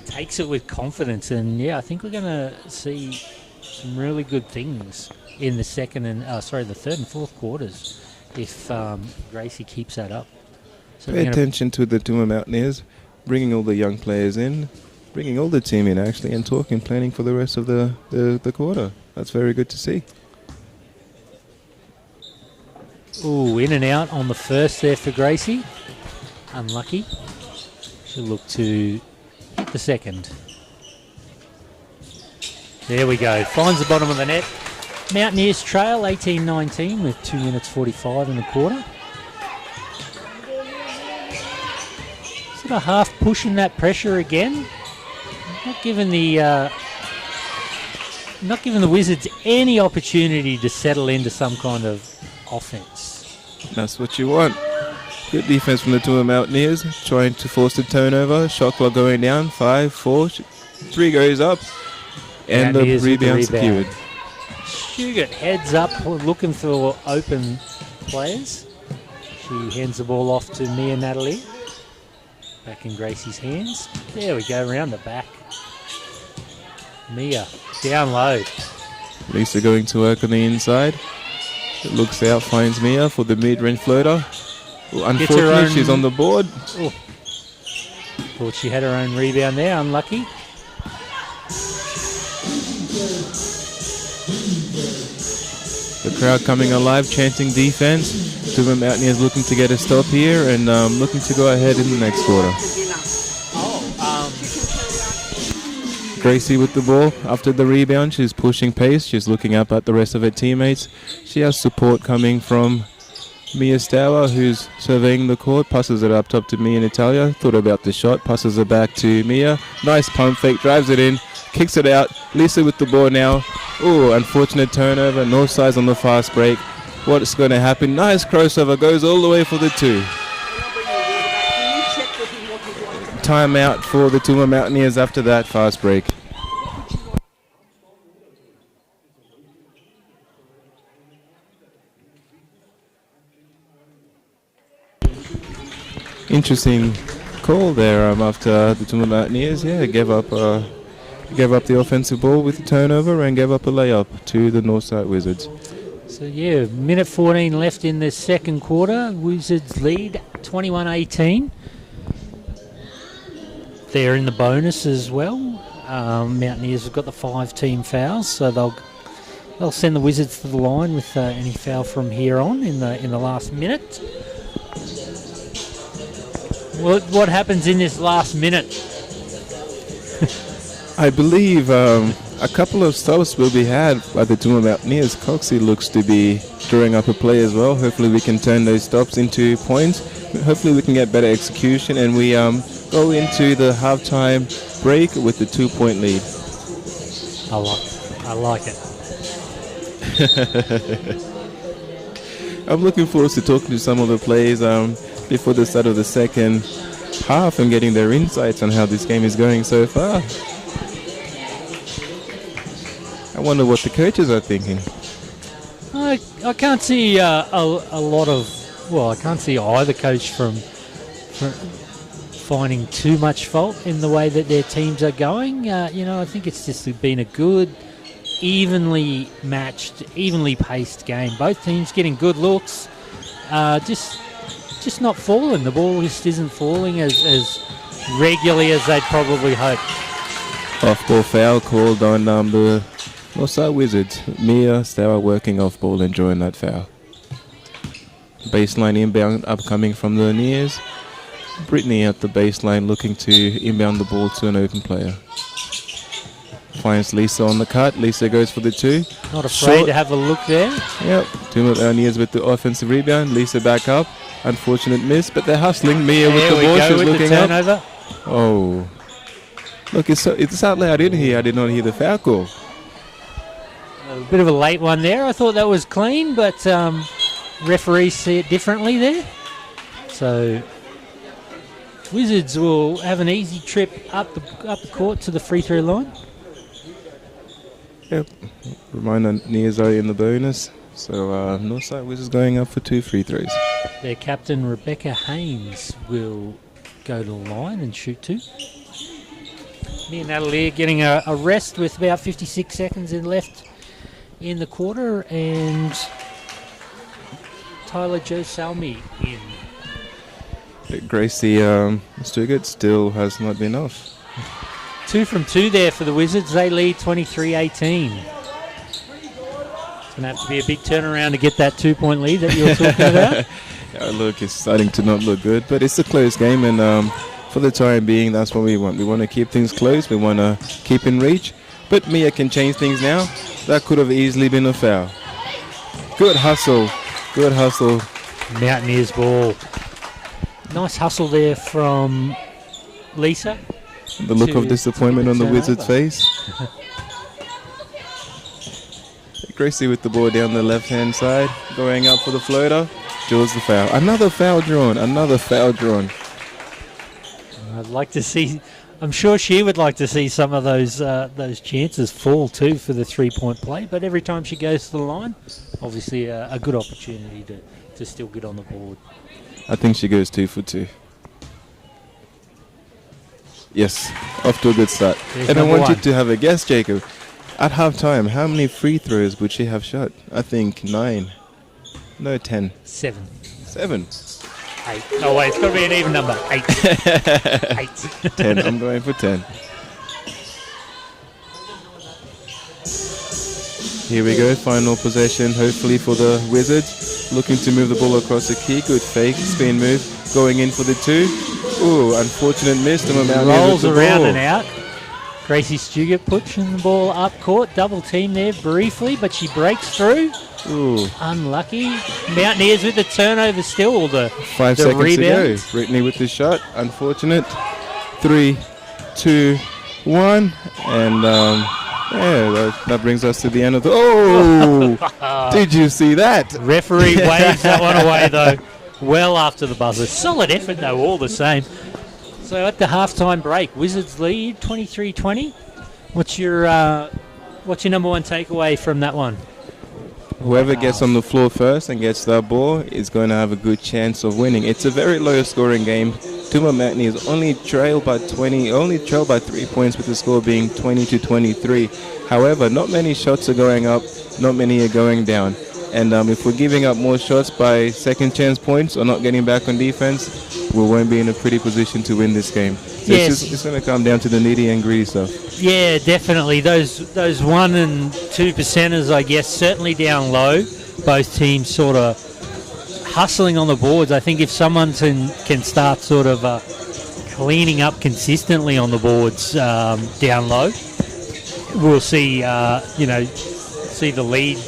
Takes it with confidence, and yeah, I think we're going to see some really good things in the the third and fourth quarters if Gracie keeps that up. So Pay attention to the Toowoomba Mountaineers, bringing all the young players in, bringing all the team in actually, and planning for the rest of the quarter. That's very good to see. Ooh, in and out on the first there for Gracie. Unlucky. She'll look to hit the second. There we go. Finds the bottom of the net. Mountaineers trail 18-19 with 2 minutes 45 in the quarter. Sort of half pushing that pressure again. Not giving the Wizards any opportunity to settle into some kind of offense. That's what you want. Good defense from the Toowoomba Mountaineers, trying to force the turnover. Shot clock going down. 5, 4, 3 goes up. And the rebound secured. Stugart heads up looking for open players. She hands the ball off to Mia Natalie. Back in Gracie's hands. There we go, around the back. Mia, down low. Lisa going to work on the inside. It looks out, finds Mia for the mid-range floater. Well, unfortunately, she's on the board. Oh. Thought she had her own rebound there, unlucky. The crowd coming alive, chanting defense. Toowoomba Mountaineers looking to get a stop here and looking to go ahead in the next quarter. Gracie with the ball after the rebound. She's pushing pace. She's looking up at the rest of her teammates. She has support coming from Mia Stour, who's surveying the court. Passes it up top to Mia Natalia. Thought about the shot. Passes it back to Mia. Nice pump fake. Drives it in. Kicks it out. Lisa with the ball now. Oh, unfortunate turnover. Northside's on the fast break. What's going to happen? Nice crossover. Goes all the way for the 2. Timeout for the Toowoomba Mountaineers after that fast break. Interesting call there after the Toowoomba Mountaineers. Yeah, gave up the offensive ball with the turnover and gave up a layup to the Northside Wizards. So yeah, minute 14 left in the second quarter. Wizards lead 21-18. They're in the bonus as well. Mountaineers have got the 5-team fouls, so they'll send the Wizards to the line with any foul from here on in the last minute. What happens in this last minute? I believe a couple of stops will be had by the Toowoomba Mountaineers. Coxie looks to be drawing up a play as well. Hopefully we can turn those stops into points. Hopefully we can get better execution and we go into the halftime break with the 2-point lead. I like it. I'm looking forward to talking to some of the players before the start of the second half and getting their insights on how this game is going so far. I wonder what the coaches are thinking. I can't see a lot of... Well, I can't see either coach from finding too much fault in the way that their teams are going. I think it's just been a good, evenly matched, evenly paced game. Both teams getting good looks. Just not falling. The ball just isn't falling as regularly as they'd probably hoped. Off-ball foul called on the Northside Wizards. Mia Stour working off-ball and drawing that foul. Baseline inbound upcoming from the Nears. Brittany at the baseline looking to inbound the ball to an open player. Finds Lisa on the cut. Lisa goes for the 2. Not afraid Short. to have a look there. Yep. Toowoomba Mountaineers with the offensive rebound. Lisa back up. Unfortunate miss, but they're hustling. Mia with There the we ball. go She's with the looking up. turnover. Oh. Look, it's out loud in here. I did not hear the foul call. A bit of a late one there. I thought that was clean, but referees see it differently there. So Wizards will have an easy trip up the court to the free throw line. Yep. Reminder, Nears are in the bonus. So Northside Wizards going up for 2 free throws. Their captain, Rebecca Haynes, will go to the line and shoot 2. Me and Natalie getting a rest with about 56 seconds left in the quarter, and Tyler Joe Salmi in. Gracie Stugart still has not been off. 2 from 2 there for the Wizards. They lead 23-18. It's going to have to be a big turnaround to get that 2-point lead that you were talking about. Look, it's starting to not look good, but it's a close game, and for the time being, that's what we want. We want to keep things close. We want to keep in reach, but Mia can change things now. That could have easily been a foul. Good hustle. Good hustle. Mountaineers ball. Nice hustle there from Lisa. The look of to disappointment get on the turnover. Wizard's face. Gracie with the ball down the left-hand side, going up for the floater. Draws the foul. Another foul drawn. Another foul drawn. I'd like to see. I'm sure she would like to see some of those chances fall too for the 3-point play. But every time she goes to the line, obviously a good opportunity to still get on the board. I think she goes 2 for 2. Yes, off to a good start. There's And I number want you one. to have a guess, Jacob. At halftime, how many free throws would she have shot? I think 9. No, 10. 7. 7. 8. Oh wait, it's got to be an even number. 8. 8. 10. I'm going for 10. Here we go, final possession, hopefully for the Wizards. Looking to move the ball across the key. Good fake, spin move. Going in for the 2. Ooh, unfortunate miss. Rolls around and out. Gracie Stugart pushing the ball up court. Double team there briefly, but she breaks through. Ooh, Unlucky. Mountaineers with the turnover still. Or the 5 the seconds rebound. to go. Brittany with the shot. Unfortunate. 3, 2, 1. And yeah, that brings us to the end of the... Oh! Did you see that? Referee waves that one away though. Well after the buzzer. Solid effort though, all the same. So at the halftime break, Wizards lead 23-20. What's your number one takeaway from that one? Whoever gets on the floor first and gets that ball is going to have a good chance of winning. It's a very low scoring game. Toowoomba Mountaineers only trail by 3 points, with the score being 20-23. However, not many shots are going up, not many are going down. And if we're giving up more shots by second chance points or not getting back on defense, we won't be in a pretty position to win this game. So Yes. it's going to come down to the nitty and gritty stuff. Yeah, definitely. Those 1 and 2 percenters, I guess, certainly down low. Both teams sort of hustling on the boards. I think if someone can start sort of cleaning up consistently on the boards down low, we'll see see the lead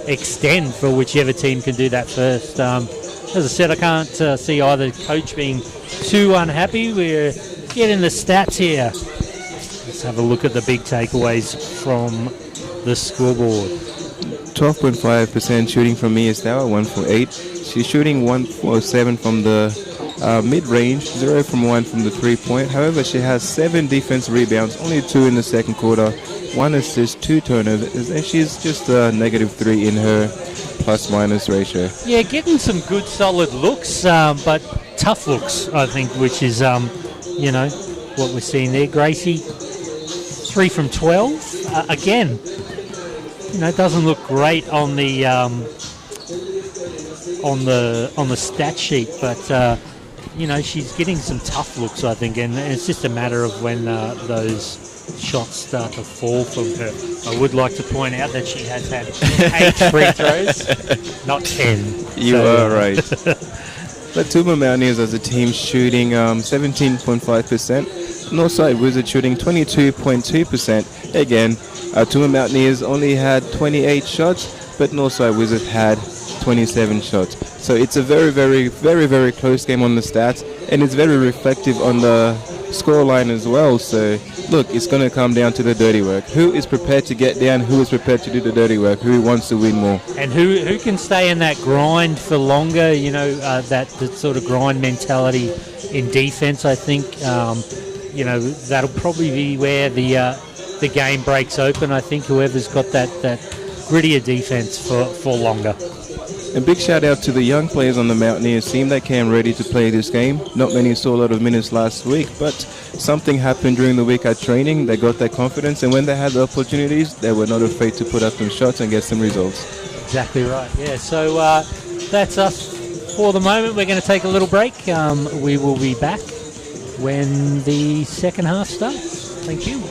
extend for whichever team can do that first. As I said, I can't see either coach being too unhappy. We're getting the stats here. Let's have a look at the big takeaways from the scoreboard. 12.5% shooting from Mia Stour, 1 for 8. She's shooting 1 for 7 from the mid-range, 0 from 1 from the 3-point. However, she has 7 defensive rebounds, only 2 in the second quarter, 1 assist, 2 turnovers, and she's just -3 in her plus-minus ratio. Yeah, getting some good solid looks, but tough looks, I think, which is, what we're seeing there. Gracie, 3 from 12. Again, it doesn't look great on the stat sheet, but she's getting some tough looks, I think, and it's just a matter of when those shots start to fall from her. I would like to point out that she has had 8 free throws, not 10. You are right. But Toowoomba Mountaineers as a team shooting 17.5%. Northside Wizards shooting 22.2%. Again, Toowoomba Mountaineers only had 28 shots, but Northside Wizards had 27 shots. So it's a very, very, very, very close game on the stats, and it's very reflective on the scoreline as well. So look, it's going to come down to the dirty work. Who is prepared to get down? Who is prepared to do the dirty work? Who wants to win more? And who can stay in that grind for longer? That sort of grind mentality in defense. I think that'll probably be where the game breaks open. I think whoever's got that grittier defense for longer. A big shout out to the young players on the Mountaineers team that came ready to play this game. Not many saw a lot of minutes last week, but something happened during the week at training. They got their confidence, and when they had the opportunities, they were not afraid to put up some shots and get some results. Exactly right. Yeah. So that's us for the moment. We're going to take a little break. We will be back when the second half starts. Thank you.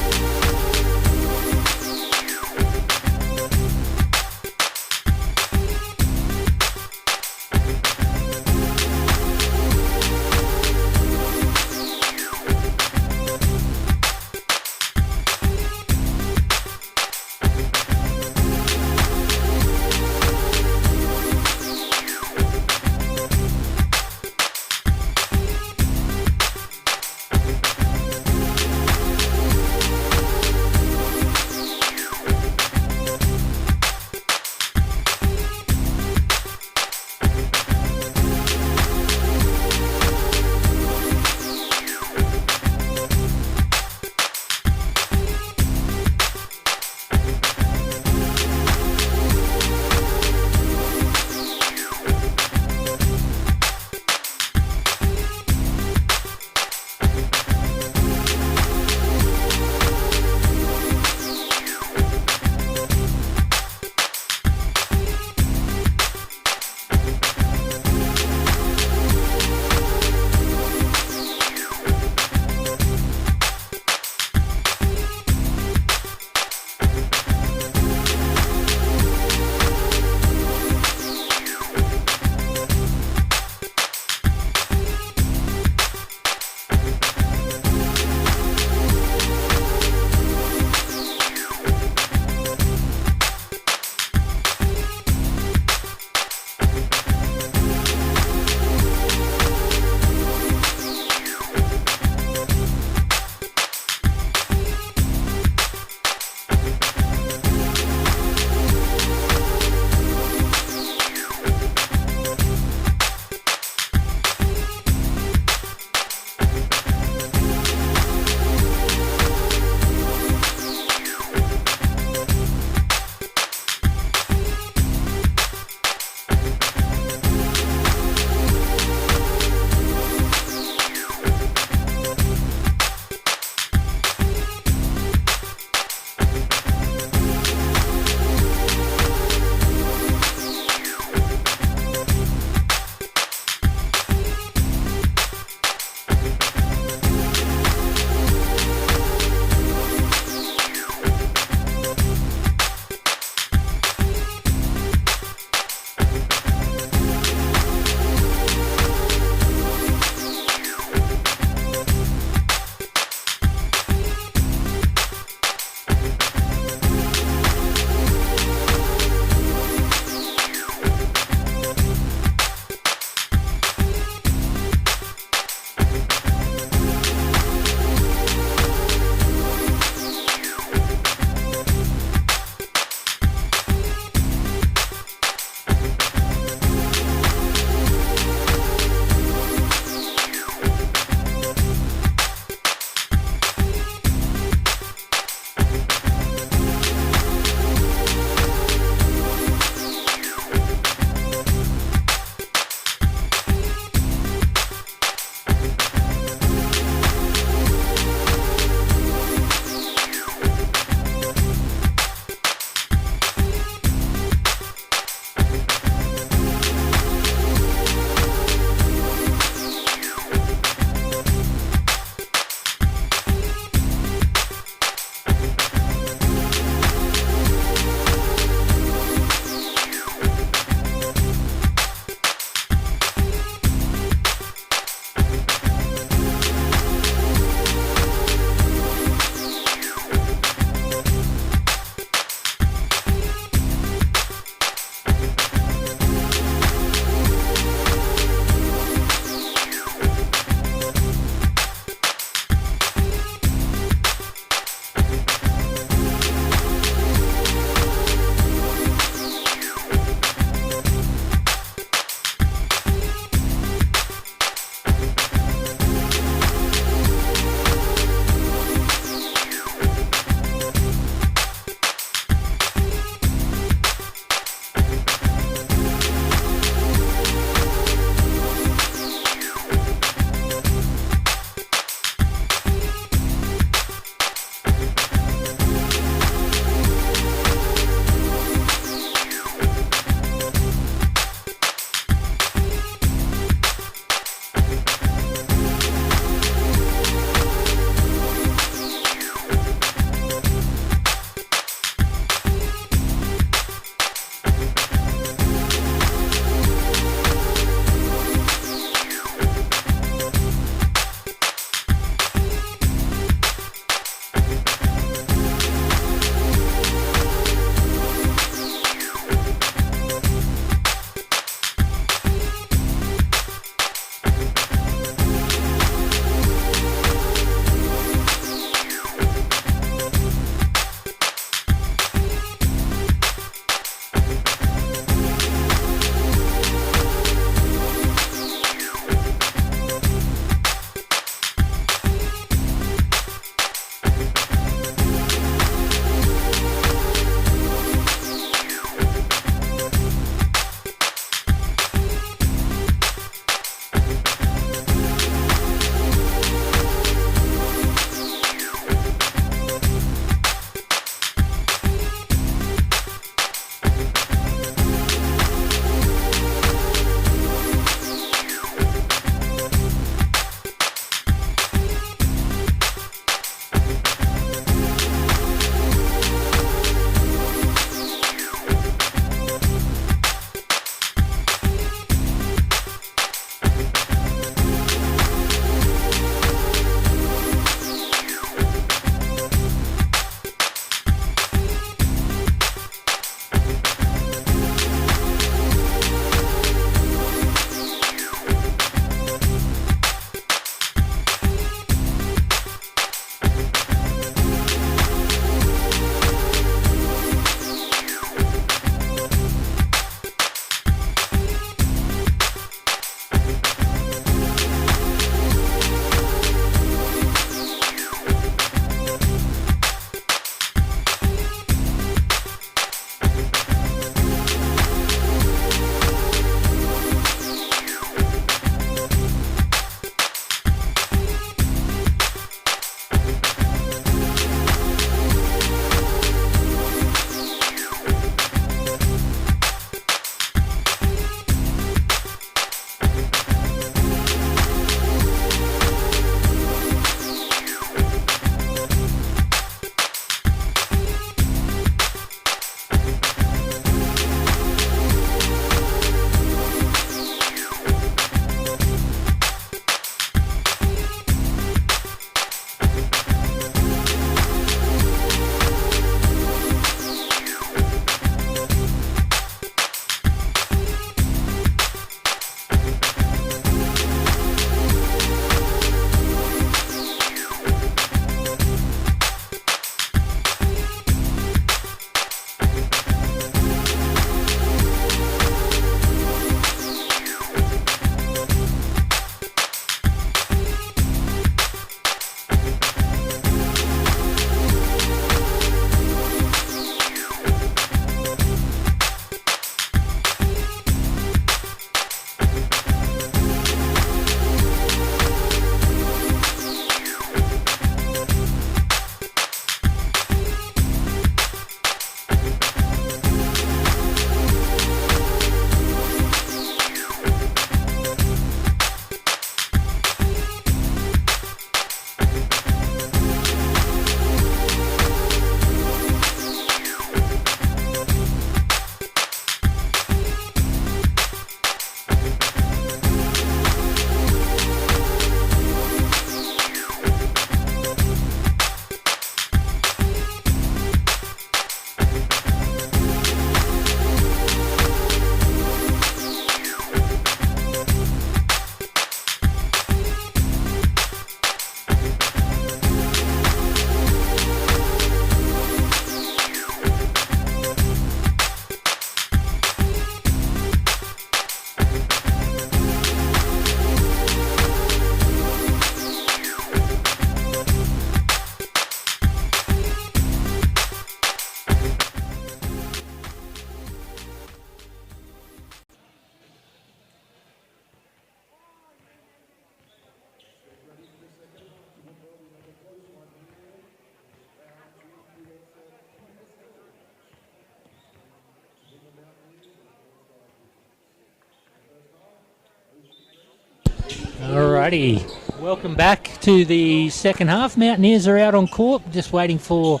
Alrighty. Welcome back to the second half. Mountaineers are out on court, just waiting for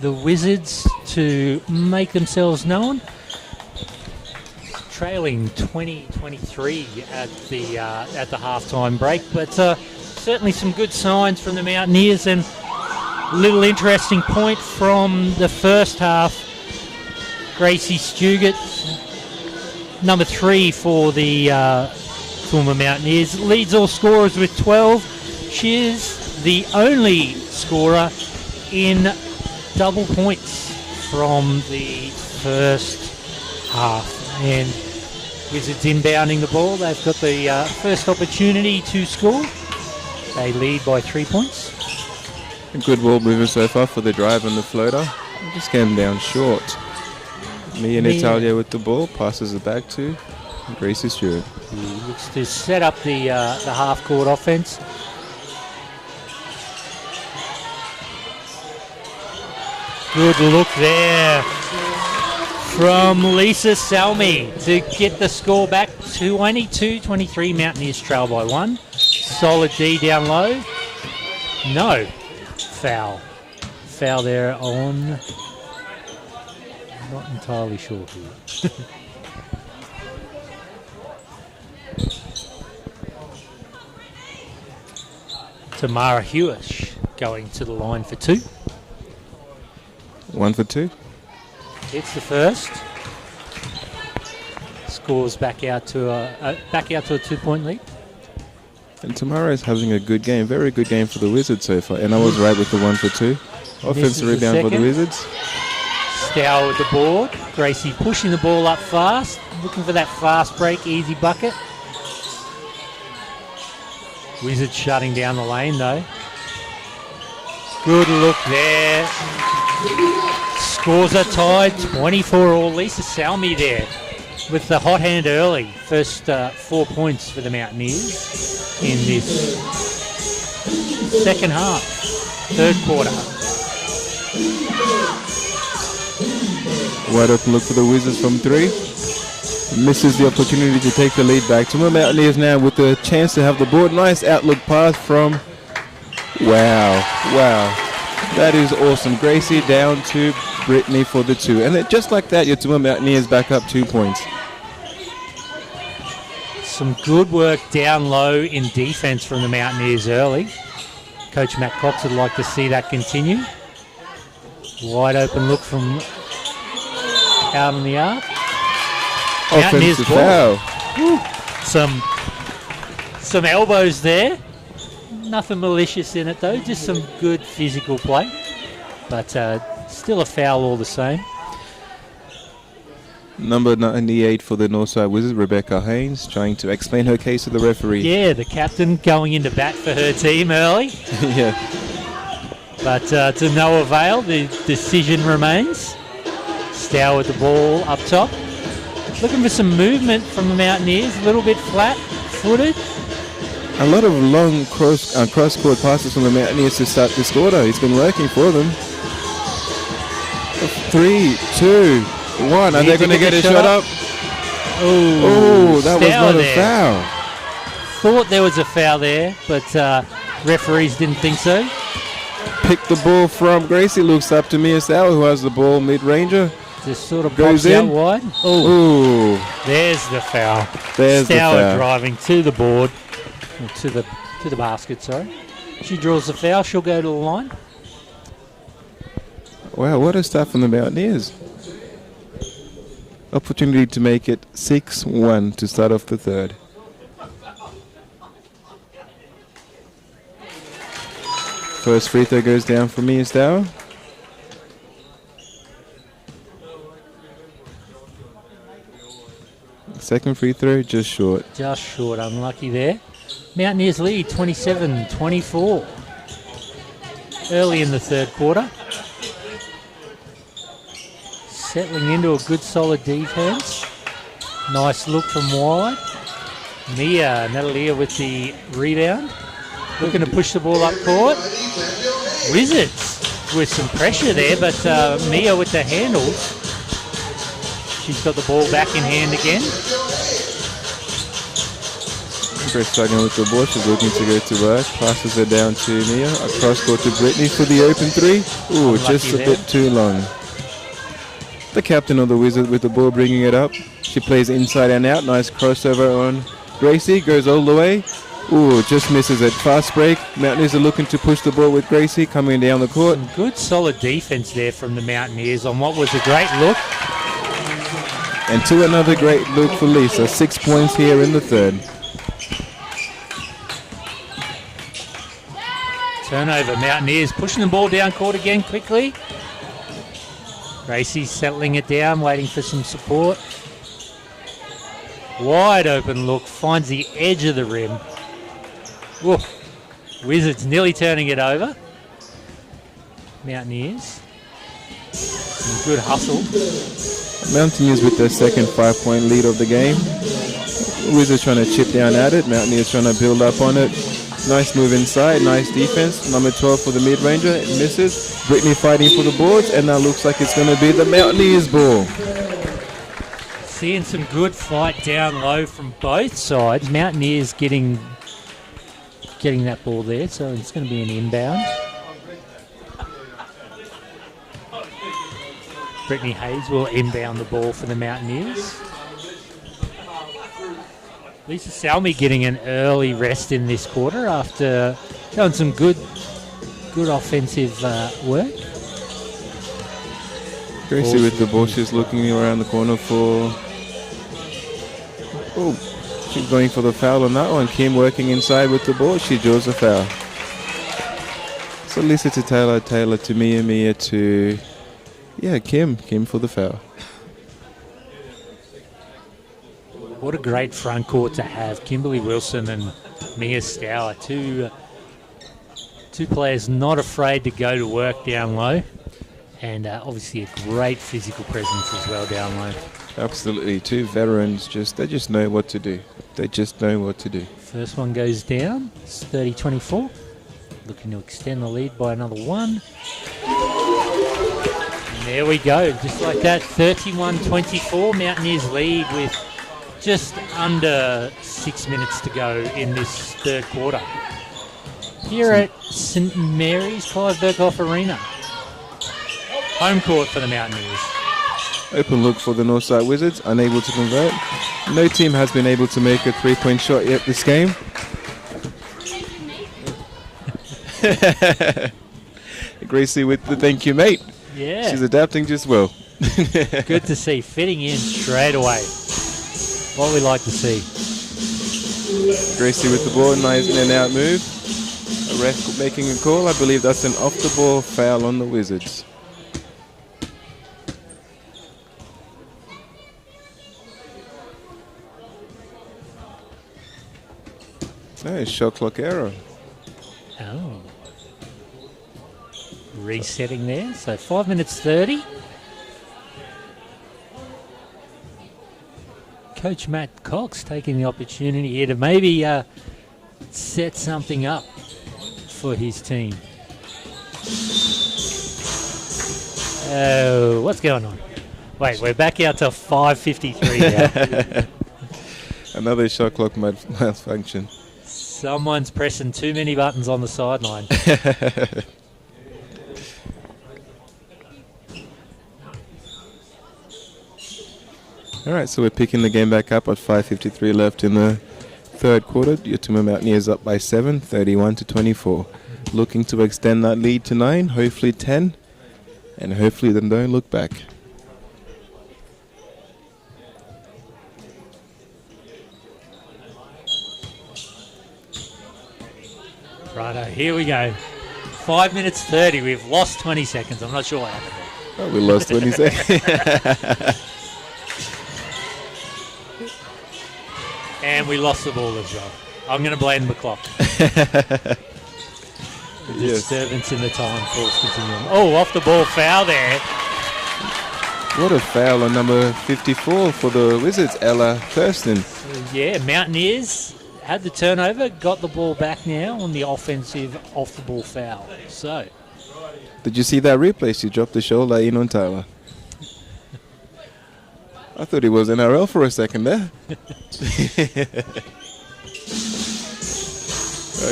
the Wizards to make themselves known. Trailing 20-23 at the halftime break, but certainly some good signs from the Mountaineers, and a little interesting point from the first half. Gracie Stugart, number 3 for the Toowoomba Mountaineers, leads all scorers with 12. She is the only scorer in double points from the first half. And Wizards inbounding the ball. They've got the first opportunity to score. They lead by 3 points. A good ball mover so far for the drive and the floater. Just came down short. Mia Natalia with the ball, passes it back to Gracie Stewart. He looks to set up the half-court offense. Good look there from Lisa Salmi to get the score back. 22-23, Mountaineers trail by 1. Solid D down low. No. Foul. Foul there on... Not entirely sure here. Tamara Hewish going to the line for 2. 1 for 2. It's the first. Scores back out to a 2-point lead. And Tamara is having a good game, very good game for the Wizards so far. And I was right with the 1 for 2. Offensive rebound for the Wizards. Stour with the board. Gracie pushing the ball up fast, looking for that fast break, easy bucket. Wizards shutting down the lane though. Good look there. Scores are tied, 24-all. Lisa Salmi there with the hot hand early. First 4 points for the Mountaineers in this second half, third quarter. Wide open look for the Wizards from 3. Misses the opportunity to take the lead back. Toowoomba Mountaineers now with the chance to have the board. Nice outlook pass from... Wow. That is awesome. Gracie down to Brittany for the 2. And then just like that, your Toowoomba Mountaineers back up 2 points. Some good work down low in defense from the Mountaineers early. Coach Matt Cox would like to see that continue. Wide open look from out on the arc. Offensive foul. Some elbows there. Nothing malicious in it though, just some good physical play. But still a foul all the same. Number 98 for the Northside Wizards, Rebecca Haynes, trying to explain her case to the referee. Yeah, the captain going into bat for her team early. Yeah. But to no avail, the decision remains. Stour with the ball up top. Looking for some movement from the Mountaineers, a little bit flat-footed. A lot of long cross-court passes from the Mountaineers to start this quarter. It's been working for them. 3, 2, 1. Are they going to get a shot up? Oh, that was not a foul. Thought there was a foul there, but referees didn't think so. Picked the ball from Gracie, looks up to Mia Stour, who has the ball mid-ranger. Just sort of goes pops out in. wide. Ooh. There's the foul. There's the Stour foul. driving to the board, or to the basket, sorry. She draws the foul, she'll go to the line. Wow, what a start from the Mountaineers. Opportunity to make it 6-1 to start off the third. First free throw goes down for Mia Stour. Second free throw, just short. Just short, unlucky there. Mountaineers lead 27-24. Early in the third quarter. Settling into a good solid defense. Nice look from wide. Mia Natalia with the rebound. Looking to push the ball up court. Wizards with some pressure there, but Mia with the handles. She's got the ball back in hand again. Chris struggling with the ball. She's looking to go to work. Passes it down to Mia. Across court to Brittany for the open three. Ooh, just a bit too long. The captain of the Wizards with the ball, bringing it up. She plays inside and out. Nice crossover on Gracie. Goes all the way. Ooh, just misses it. Fast break. Mountaineers are looking to push the ball with Gracie coming down the court. Some good solid defense there from the Mountaineers on what was a great look. And to another great look for Lisa. 6 points here in the third. Turnover. Mountaineers pushing the ball down court again quickly. Gracie settling it down, waiting for some support. Wide open look. Finds the edge of the rim. Whoa. Wizards nearly turning it over. Mountaineers. Some good hustle. Mountaineers with their second 5-point lead of the game. Wizards trying to chip down at it. Mountaineers trying to build up on it. Nice move inside. Nice defense. Number 12 for the mid-ranger. It misses. Brittany fighting for the boards. And now looks like it's going to be the Mountaineers ball. Seeing some good fight down low from both sides. Mountaineers getting that ball there. So it's going to be an inbound. Brittany Hayes will inbound the ball for the Mountaineers. Lisa Salmi getting an early rest in this quarter after showing some good offensive work. Gracie with the ball. She's looking around the corner for... Oh, she's going for the foul on that one. Kim working inside with the ball. She draws a foul. So Lisa to Taylor, Taylor to Mia, Mia to... Yeah, Kim for the foul. What a great front court to have. Kimberly Wilson and Mia Stour, two players not afraid to go to work down low, and obviously a great physical presence as well down low. Absolutely, two veterans, they just know what to do. They just know what to do. First one goes down. It's 30-24. Looking to extend the lead by another one. And there we go, just like that, 31-24. Mountaineers lead with just under 6 minutes to go in this third quarter. Here at St Mary's, Clive Berghofer Arena. Home court for the Mountaineers. Open look for the Northside Wizards, unable to convert. No team has been able to make a three-point shot yet this game. Gracie with the thank you, mate. Yeah. She's adapting just well. Good to see. Fitting in straight away. What we like to see. Gracie with the ball, nice in and out move. A ref making a call. I believe that's an off-the-ball foul on the Wizards. No, shot clock error. Oh. Resetting there. So 5 minutes 30. Coach Matt Cox taking the opportunity here to maybe set something up for his team. Oh, what's going on? Wait, we're back out to 5:53 now. Another shot clock malfunction. Someone's pressing too many buttons on the sideline. All right, so we're picking the game back up at 5:53 left in the third quarter. Toowoomba Mountaineers up by 7, 31-24. Looking to extend that lead to 9, hopefully 10, and hopefully then don't look back. Righto, here we go. 5 minutes 30. We've lost 20 seconds. I'm not sure what happened there. Oh, we lost 20 seconds. And we lost the ball as well. I'm going to blame the clock. The disturbance in the time force continuing. Oh, off the ball foul there. What a foul on number 54 for the Wizards, Ella Thurston. Yeah, Mountaineers had the turnover, got the ball back now on the offensive off the ball foul. So, did you see that replay? She dropped the shoulder in on Tyler. I thought he was NRL for a second there.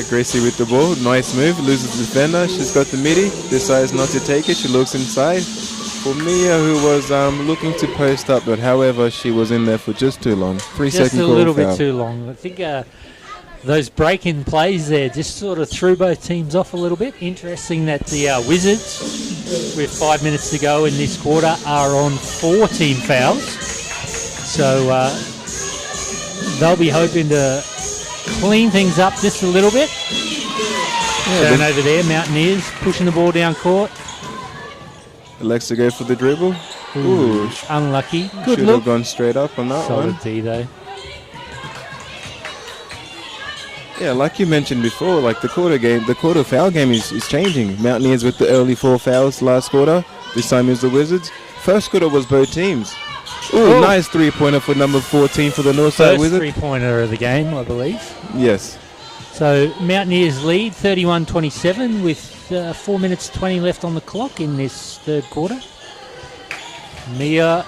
Gracie with the ball. Nice move. Loses the defender. She's got the midi. Decides not to take it. She looks inside. For Mia, who was looking to post up, but however, she was in there for just too long. 3 Just second a call little foul. bit too long. I think those break-in plays there just sort of threw both teams off a little bit. Interesting that the Wizards, with 5 minutes to go in this quarter, are on 4 team fouls. So they'll be hoping to clean things up just a little bit. Turnover there, Mountaineers pushing the ball down court. Elects to go for the dribble. Ooh, Unlucky. Good should look. have gone straight up on that one. Solid D though. Yeah, like you mentioned before, like the quarter foul game is changing. Mountaineers with the early 4 fouls last quarter. This time is the Wizards. First quarter was both teams. Ooh, nice 3-pointer for number 14 for the Northside First Wizards. 3-pointer of the game, I believe. Yes. So Mountaineers lead 31-27 with 4 minutes 20 left on the clock in this third quarter. Mia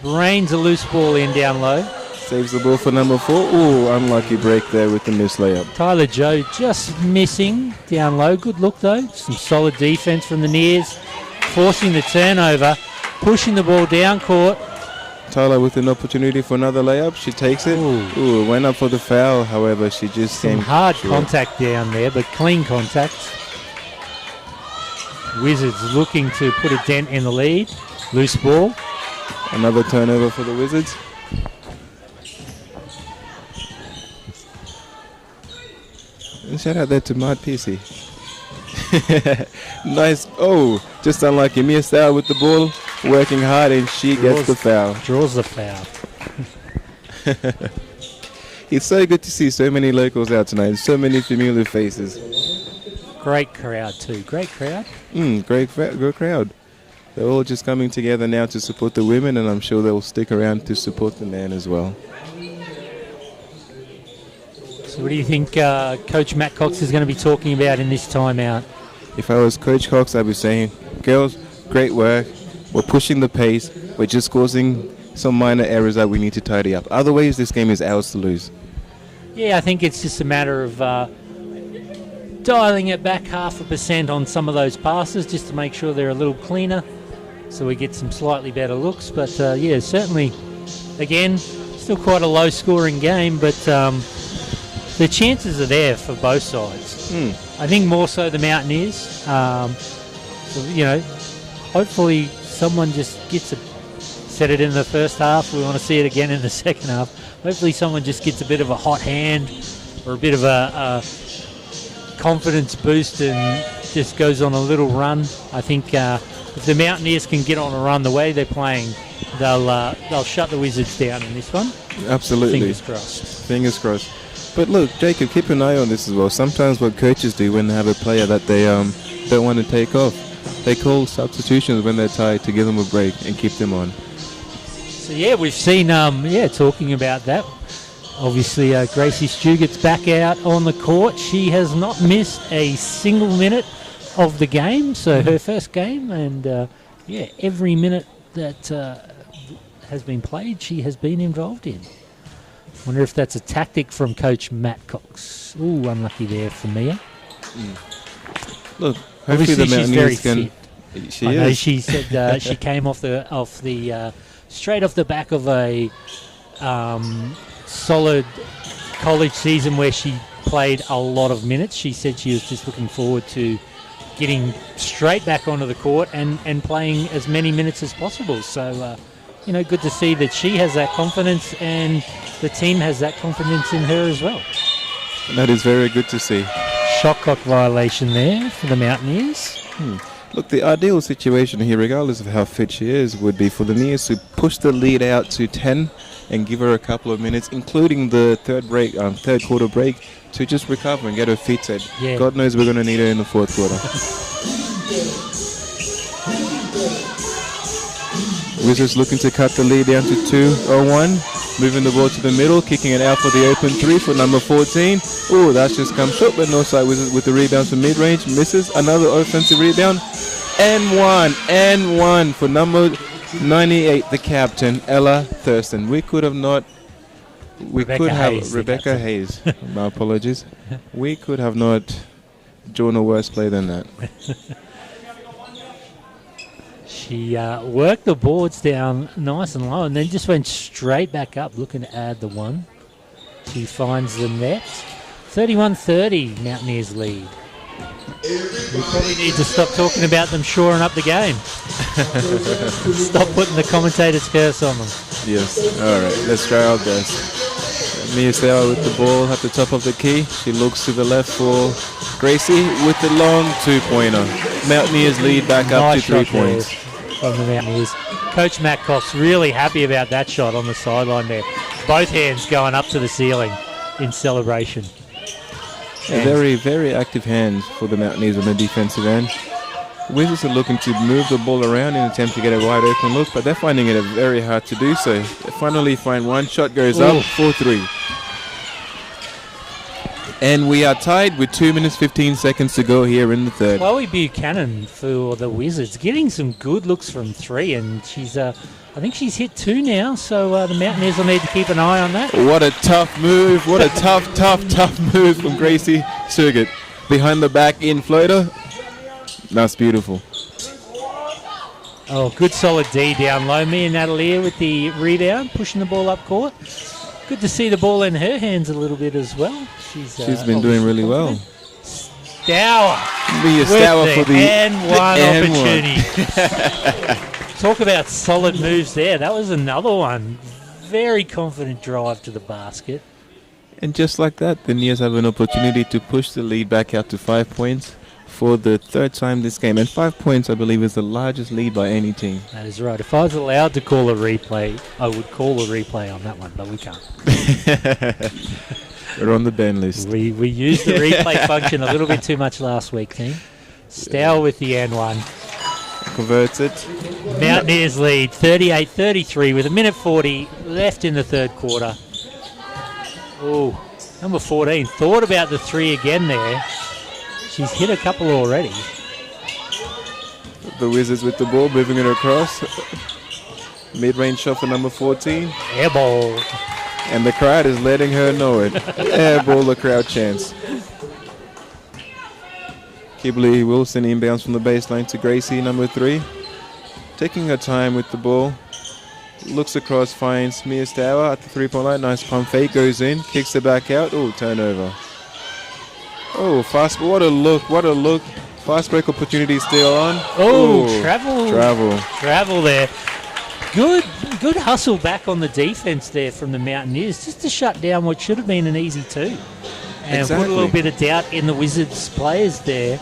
brains a loose ball in down low. Saves the ball for number 4. Ooh, unlucky break there with the missed layup. Tyler Joe just missing down low. Good look though. Some solid defense from the Nears. Forcing the turnover. Pushing the ball down court. Tyler with an opportunity for another layup. She takes it. Ooh, went up for the foul. However, she just Some came hard short. contact down there, but clean contact. Wizards looking to put a dent in the lead. Loose ball. Another turnover for the Wizards. And shout out there to Mad PC. Nice. Oh, just unlucky. Mia Star with the ball, working hard, and she gets the foul. Draws the foul. It's so good to see so many locals out tonight. So many familiar faces. Great crowd too. Great crowd. Great crowd. They're all just coming together now to support the women, and I'm sure they'll stick around to support the men as well. So what do you think Coach Matt Cox is going to be talking about in this timeout? If I was Coach Cox, I'd be saying, girls, great work. We're pushing the pace. We're just causing some minor errors that we need to tidy up. Otherwise, this game is ours to lose. Yeah, I think it's just a matter of dialing it back 0.5% on some of those passes just to make sure they're a little cleaner so we get some slightly better looks. But yeah, certainly, again, still quite a low-scoring game, but the chances are there for both sides. I think more so the Mountaineers. So, you know, hopefully someone just gets said it in the first half. We want to see it again in the second half. Hopefully someone just gets a bit of a hot hand or a bit of a confidence boost and just goes on a little run. I think if the Mountaineers can get on a run the way they're playing, they'll shut the Wizards down in this one. Absolutely. Fingers crossed. Fingers crossed. But look, Jacob, keep an eye on this as well. Sometimes what coaches do when they have a player that they don't want to take off, they call substitutions when they're tired to give them a break and keep them on. So yeah, we've seen talking about that. Obviously, Gracie Stugart's back out on the court. She has not missed a single minute of the game, so her first game, and every minute that has been played, she has been involved in. Wonder if that's a tactic from Coach Matt Cox. Ooh, unlucky there for Mia. Look, hopefully the she's very Mountaineers can. fit. She I know is. she said she came off the straight off the back of a solid college season where she played a lot of minutes. She said she was just looking forward to getting straight back onto the court and playing as many minutes as possible. So, good to see that she has that confidence and the team has that confidence in her as well. That is very good to see. Shot clock violation there for the Mountaineers. Look, the ideal situation here, regardless of how fit she is, would be for the Nears to push the lead out to 10 and give her a couple of minutes, including the third quarter break, to just recover and get her feet set. Yeah. God knows we're going to need her in the fourth quarter. Wizards looking to cut the lead down to 2-0-1. Moving the ball to the middle, kicking it out for the open 3 for number 14. Ooh, that's just come short, but Northside Wizards with the rebound from mid-range. Misses. Another offensive rebound. And one for number 98, the captain, Ella Thurston. We could have not We Rebecca could have Hayes, the Rebecca captain. Hayes. My apologies. We could have not drawn a worse play than that. She worked the boards down nice and low and then just went straight back up looking to add the one. She finds the net. 31-30, Mountaineers lead. We probably need to stop talking about them shoring up the game. Stop putting the commentator's curse on them. Yes. All right. Let's try our best. Mia Sauer with the ball at the top of the key. She looks to the left for Gracie with the long 2-pointer. Mountaineers lead back up Nice to 3 shot there points. from the Mountaineers. Coach Matt Cox really happy about that shot on the sideline there. Both hands going up to the ceiling in celebration. A very, very active hand for the Mountaineers on the defensive end. Wizards are looking to move the ball around in an attempt to get a wide open look, but they're finding it very hard to do so. They finally find one shot, goes up, 4-3. And we are tied with 2 minutes 15 seconds to go here in the third. Chloe Buchanan for the Wizards, getting some good looks from three, and she's I think she's hit 2 now, so the Mountaineers will need to keep an eye on that. What a tough move. What a tough move from Gracie Sugat. Behind the back in floater. That's beautiful. Oh, good solid D down low. Mia Natalia with the rebound, pushing the ball up court. Good to see the ball in her hands a little bit as well. She's been doing really well. Stour. Mia with Stour the for the N1 N1. opportunity. Talk about solid moves there. That was another one. Very confident drive to the basket. And just like that, the Nears have an opportunity to push the lead back out to 5 points for the third time this game. And 5 points, I believe, is the largest lead by any team. That is right. If I was allowed to call a replay, I would call a replay on that one, but we can't. We're on the ban list. We used the replay function a little bit too much last week, team. Stour with the N1. Converts it. Mountaineers lead 38-33 with 1:40 left in the third quarter. Oh, number 14 thought about the three again there. She's hit a couple already. The Wizards with the ball, moving it across. Mid-range shot for number 14. Air ball. And the crowd is letting her know it. Air ball, the crowd chants. Kimberly Wilson inbounds from the baseline to Gracie, number 3. Taking her time with the ball. Looks across, finds Mia Stour at the 3-point line. Nice pump fake, goes in, kicks it back out. Oh, turnover. Oh, fast, what a look. Fast break opportunity still on. Oh, travel there. Good hustle back on the defense there from the Mountaineers, just to shut down what should have been an easy 2. And Exactly. put a little bit of doubt in the Wizards players there.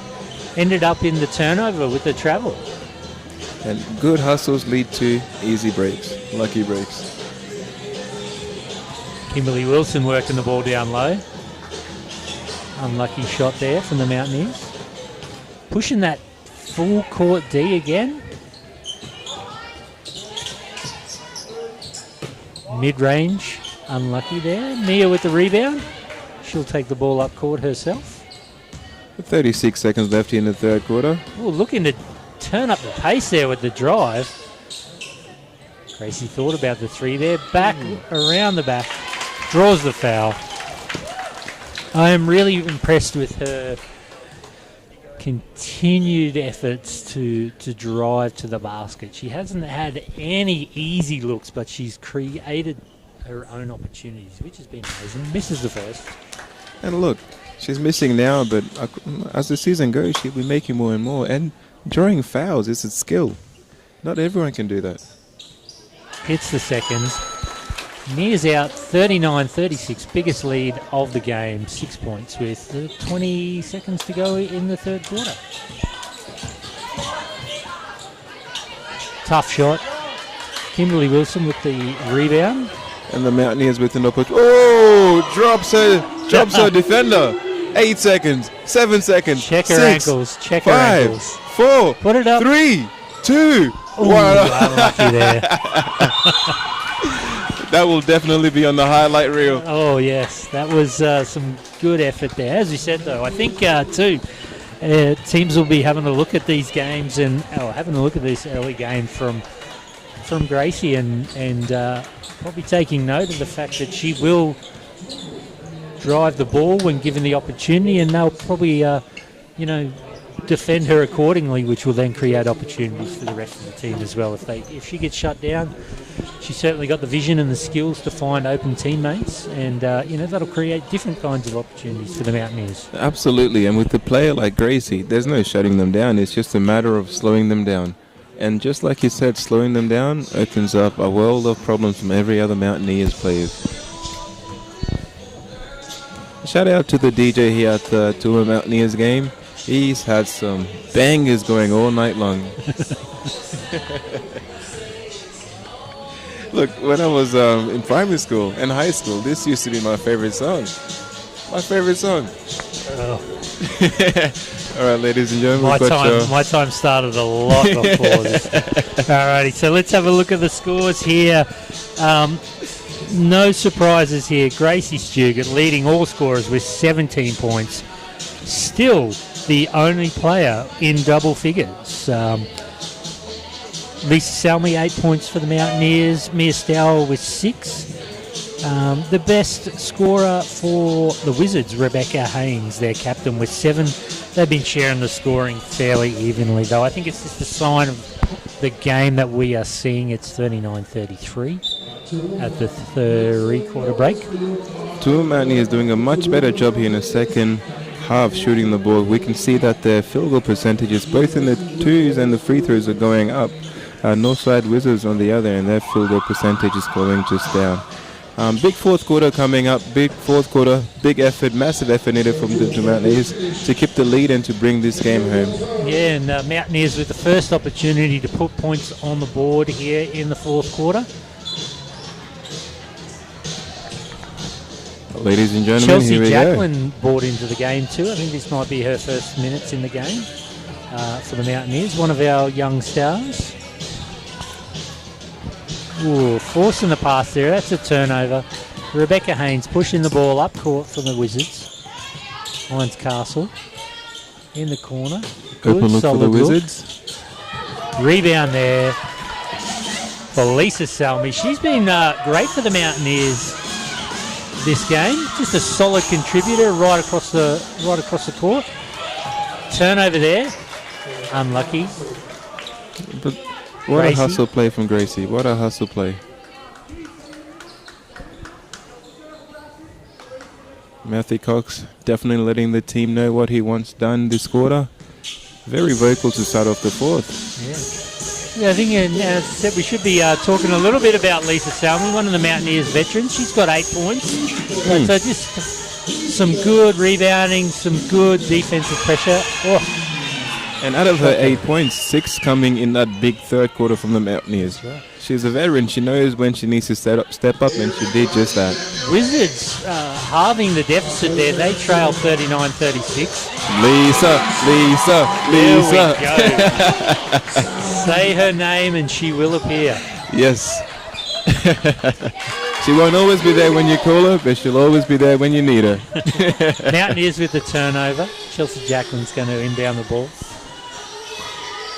Ended up in the turnover with the travel. And good hustles lead to easy breaks, lucky breaks. Kimberly Wilson working the ball down low. Unlucky shot there from the Mountaineers. Pushing that full court D again. Mid-range, unlucky there. Mia with the rebound. She'll take the ball up court herself. 36 seconds left here in the third quarter. Oh, looking to turn up the pace there with the drive. Gracie thought about the 3 there. Back, around the back. Draws the foul. I am really impressed with her continued efforts to drive to the basket. She hasn't had any easy looks, but she's created her own opportunities, which has been amazing. Misses the first. And look, she's missing now, but as the season goes, she'll be making more and more. And drawing fouls is a skill. Not everyone can do that. Hits the seconds. Mia's out 39-36, biggest lead of the game, 6 points with 20 seconds to go in the third quarter. Tough shot. Kimberly Wilson with the rebound. And the Mountaineers with an opportunity. Oh, drops her defender. 8 seconds, 7 seconds. Check her 6, ankles. Check her 5, ankles. 4, Put it up. 3, 2, Ooh, 1. unlucky there. That will definitely be on the highlight reel. Oh, yes. That was some good effort there. As we said, though, I think, too, teams will be having a look at these games and having a look at this early game from from Gracie, and probably taking note of the fact that she will drive the ball when given the opportunity, and they'll probably, defend her accordingly, which will then create opportunities for the rest of the team as well. If she gets shut down, she's certainly got the vision and the skills to find open teammates, and that'll create different kinds of opportunities for the Mountaineers. Absolutely, and with a player like Gracie, there's no shutting them down. It's just a matter of slowing them down. And just like you said, slowing them down opens up a world of problems from every other Mountaineers players. Shout out to the DJ here at the Toowoomba Mountaineers game. He's had some bangers going all night long. Look, when I was in primary school and high school, this used to be my favorite song. My favorite song. All right, ladies and gentlemen. My time started a lot before this. Alrighty, so let's have a look at the scores here. No surprises here. Gracie Stugart leading all scorers with 17 points. Still the only player in double figures. Lisa Salmi, 8 points for the Mountaineers. Mia Stower with 6. The best scorer for the Wizards, Rebecca Haynes, their captain, with 7. They've been sharing the scoring fairly evenly, though. I think it's just a sign of the game that we are seeing. It's 39-33 at the three-quarter break. Toowoomba Mountaineers doing a much better job here in the second half shooting the ball. We can see that their field goal percentages, both in the twos and the free throws, are going up. Northside Wizards on the other, and their field goal percentage is going just down. Big fourth quarter coming up. Big fourth quarter, big effort, massive effort needed from the Mountaineers to keep the lead and to bring this game home. Yeah, and Mountaineers with the first opportunity to put points on the board here in the fourth quarter. Ladies and gentlemen, Chelsea here we Jacqueline brought into the game too. I think this might be her first minutes in the game for the Mountaineers. One of our young stars. Ooh, forcing the pass there. That's a turnover. Rebecca Haynes pushing the ball up court for the Wizards. Hines Castle in the corner. Good, open look for the Wizards. Rebound there for Lisa Salmi. She's been great for the Mountaineers this game. Just a solid contributor right across the court. Turnover there. Unlucky. But what Gracie. a hustle play from Gracie. What a hustle play. Matthew Cox definitely letting the team know what he wants done this quarter. Very vocal to start off the fourth. Yeah, I think, as I said, we should be talking a little bit about Lisa Salmi, one of the Mountaineers veterans. She's got 8 points. So just some good rebounding, some good defensive pressure. Oh. And out of her 8 points, 6 coming in that big third quarter from the Mountaineers. Right. She's a veteran. She knows when she needs to step up, and she did just that. Wizards halving the deficit there. They trail 39-36. Lisa. There we go. Say her name and she will appear. Yes. She won't always be there when you call her, but she'll always be there when you need her. Mountaineers with the turnover. Chelsea Jacqueline's going to inbound the ball.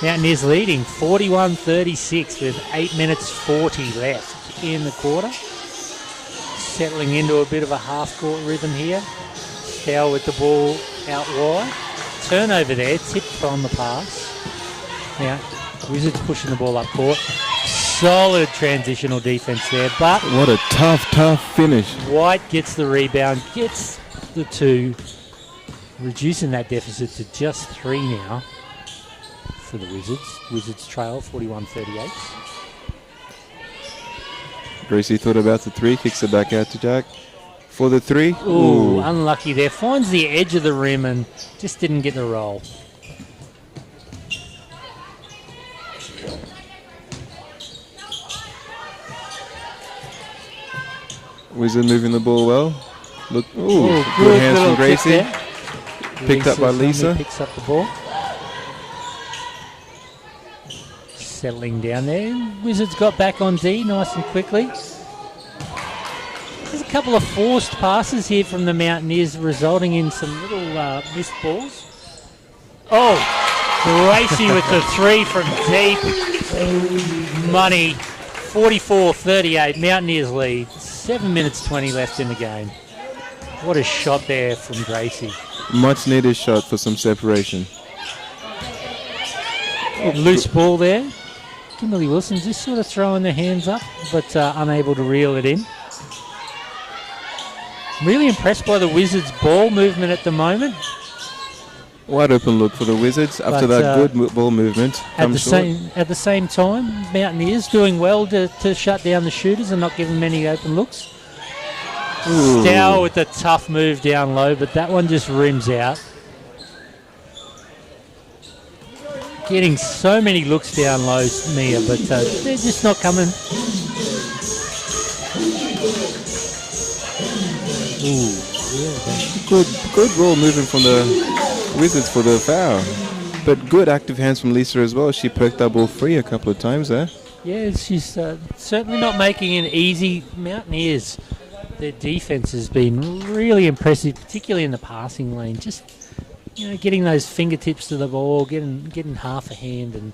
Mountaineers leading 41-36 with 8 minutes 40 left in the quarter. Settling into a bit of a half-court rhythm here. Stow with the ball out wide. Turnover there, tipped on the pass. Now, Wizards pushing the ball up court. Solid transitional defense there, but What a tough finish. White gets the rebound, gets the 2, reducing that deficit to just 3 now for the Wizards. Wizards trail 41-38. Gracie thought about the 3, kicks it back out to Jack. For the 3. Ooh, unlucky there. Finds the edge of the rim and just didn't get the roll. Wizard moving the ball well. Look, Ooh, good hands little from kick Gracie. there. Picked up by Salmi Lisa. Picks up the ball. Settling down there. Wizards got back on D nice and quickly. There's a couple of forced passes here from the Mountaineers, resulting in some little missed balls. Oh, Gracie with the 3 from deep. Money 44-38, Mountaineers lead. 7 minutes 20 left in the game. What a shot there from Gracie. Much needed shot for some separation. Loose ball there. Kimberly Wilson's just sort of throwing their hands up, but unable to reel it in. Really impressed by the Wizards' ball movement at the moment. Wide open look for the Wizards after But, that good ball movement. At the same time, Mountaineers doing well to shut down the shooters and not giving many open looks. Ooh. Stour with the tough move down low, but that one just rims out. Getting so many looks down low, Mia, but they're just not coming. Ooh. Good ball movement from the Wizards for the foul. But good active hands from Lisa as well. She perked that ball free a couple of times there. Yeah, she's certainly not making it easy. Mountaineers, their defense has been really impressive, particularly in the passing lane. Just, getting those fingertips to the ball, getting half a hand and,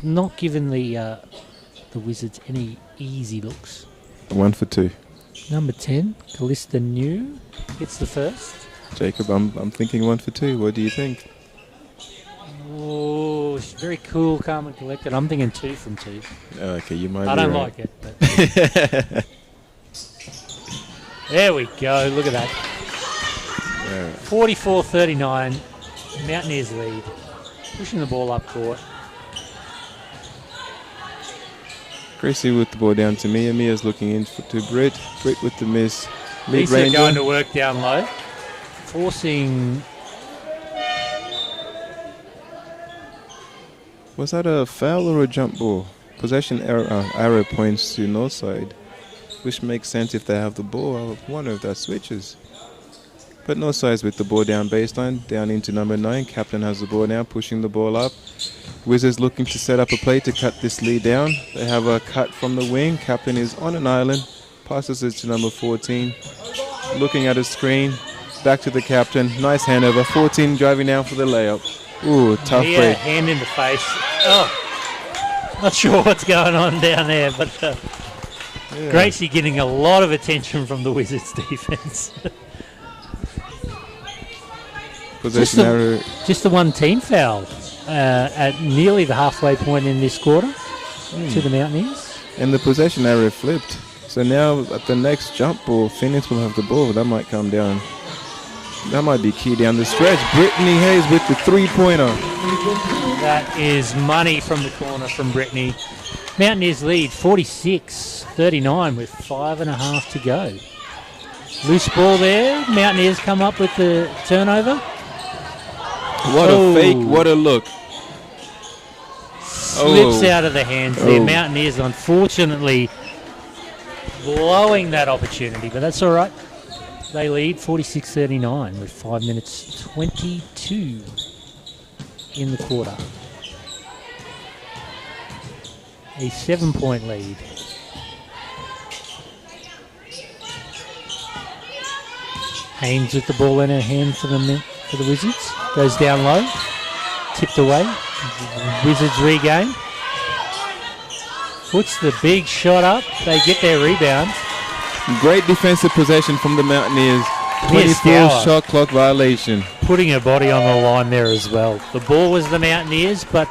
not giving the Wizards any easy looks. 1 for 2. Number 10, Callista New gets the first. Jacob, I'm thinking 1 for 2. What do you think? Oh, she's very cool, calm and collected. I'm thinking 2 from 2. Okay, you might I be don't right. like it. But there we go. Look at that. Yeah. 44-39. Mountaineers lead. Pushing the ball up court. Gracie with the ball down to Mia. Mia's looking in to Britt. Britt with the miss. Lisa Mid-range. going to work down low. Forcing... Was that a foul or a jump ball? Possession arrow points to Northside, which makes sense if they have the ball. I wonder if that switches. But Northside's with the ball down baseline, down into number 9. Captain has the ball now, pushing the ball up. Wizards looking to set up a play to cut this lead down. They have a cut from the wing. Captain is on an island, passes it to number 14. Looking at a screen, back to the captain. Nice handover. 14 driving down for the layup. Ooh, tough break. Hand in the face. Oh, not sure what's going on down there, but Gracie getting a lot of attention from the Wizards defense. Possession arrow. Just the one team foul at nearly the halfway point in this quarter to the Mountaineers. And the possession arrow flipped. So now at the next jump ball, Phoenix will have the ball. That might come down. That might be key down the stretch. Brittany Hayes with the three-pointer. That is money from the corner from Brittany. Mountaineers lead 46-39 with 5.5 to go. Loose ball there. Mountaineers come up with the turnover. What a fake, what a look. Slips out of the hands there. Mountaineers unfortunately blowing that opportunity, but that's all right. They lead 46-39 with 5 minutes 22 in the quarter. A 7-point lead. Haynes with the ball in her hand for the Wizards. Goes down low. Tipped away. Wizards regain. Puts the big shot up. They get their rebound. Great defensive possession from the Mountaineers. Yes, 24 shot clock violation. Putting her body on the line there as well. The ball was the Mountaineers, but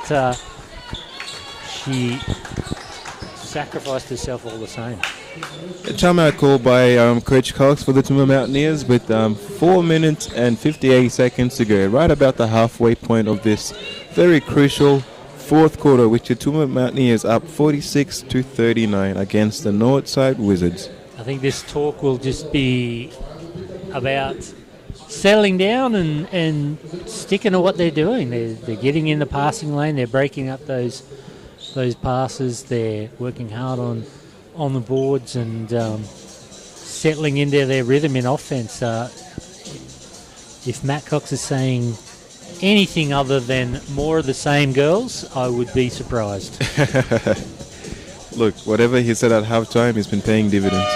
she sacrificed herself all the same. A timeout call by Coach Cox for the Toowoomba Mountaineers with 4 minutes and 58 seconds to go. Right about the halfway point of this very crucial fourth quarter, which the Toowoomba Mountaineers up 46-39 against the Northside Wizards. I think this talk will just be about settling down and sticking to what they're doing. They're getting in the passing lane. They're breaking up those passes. They're working hard on the boards and settling into their rhythm in offense. If Matt Cox is saying anything other than more of the same, girls, I would be surprised. Look, whatever he said at halftime, he's been paying dividends.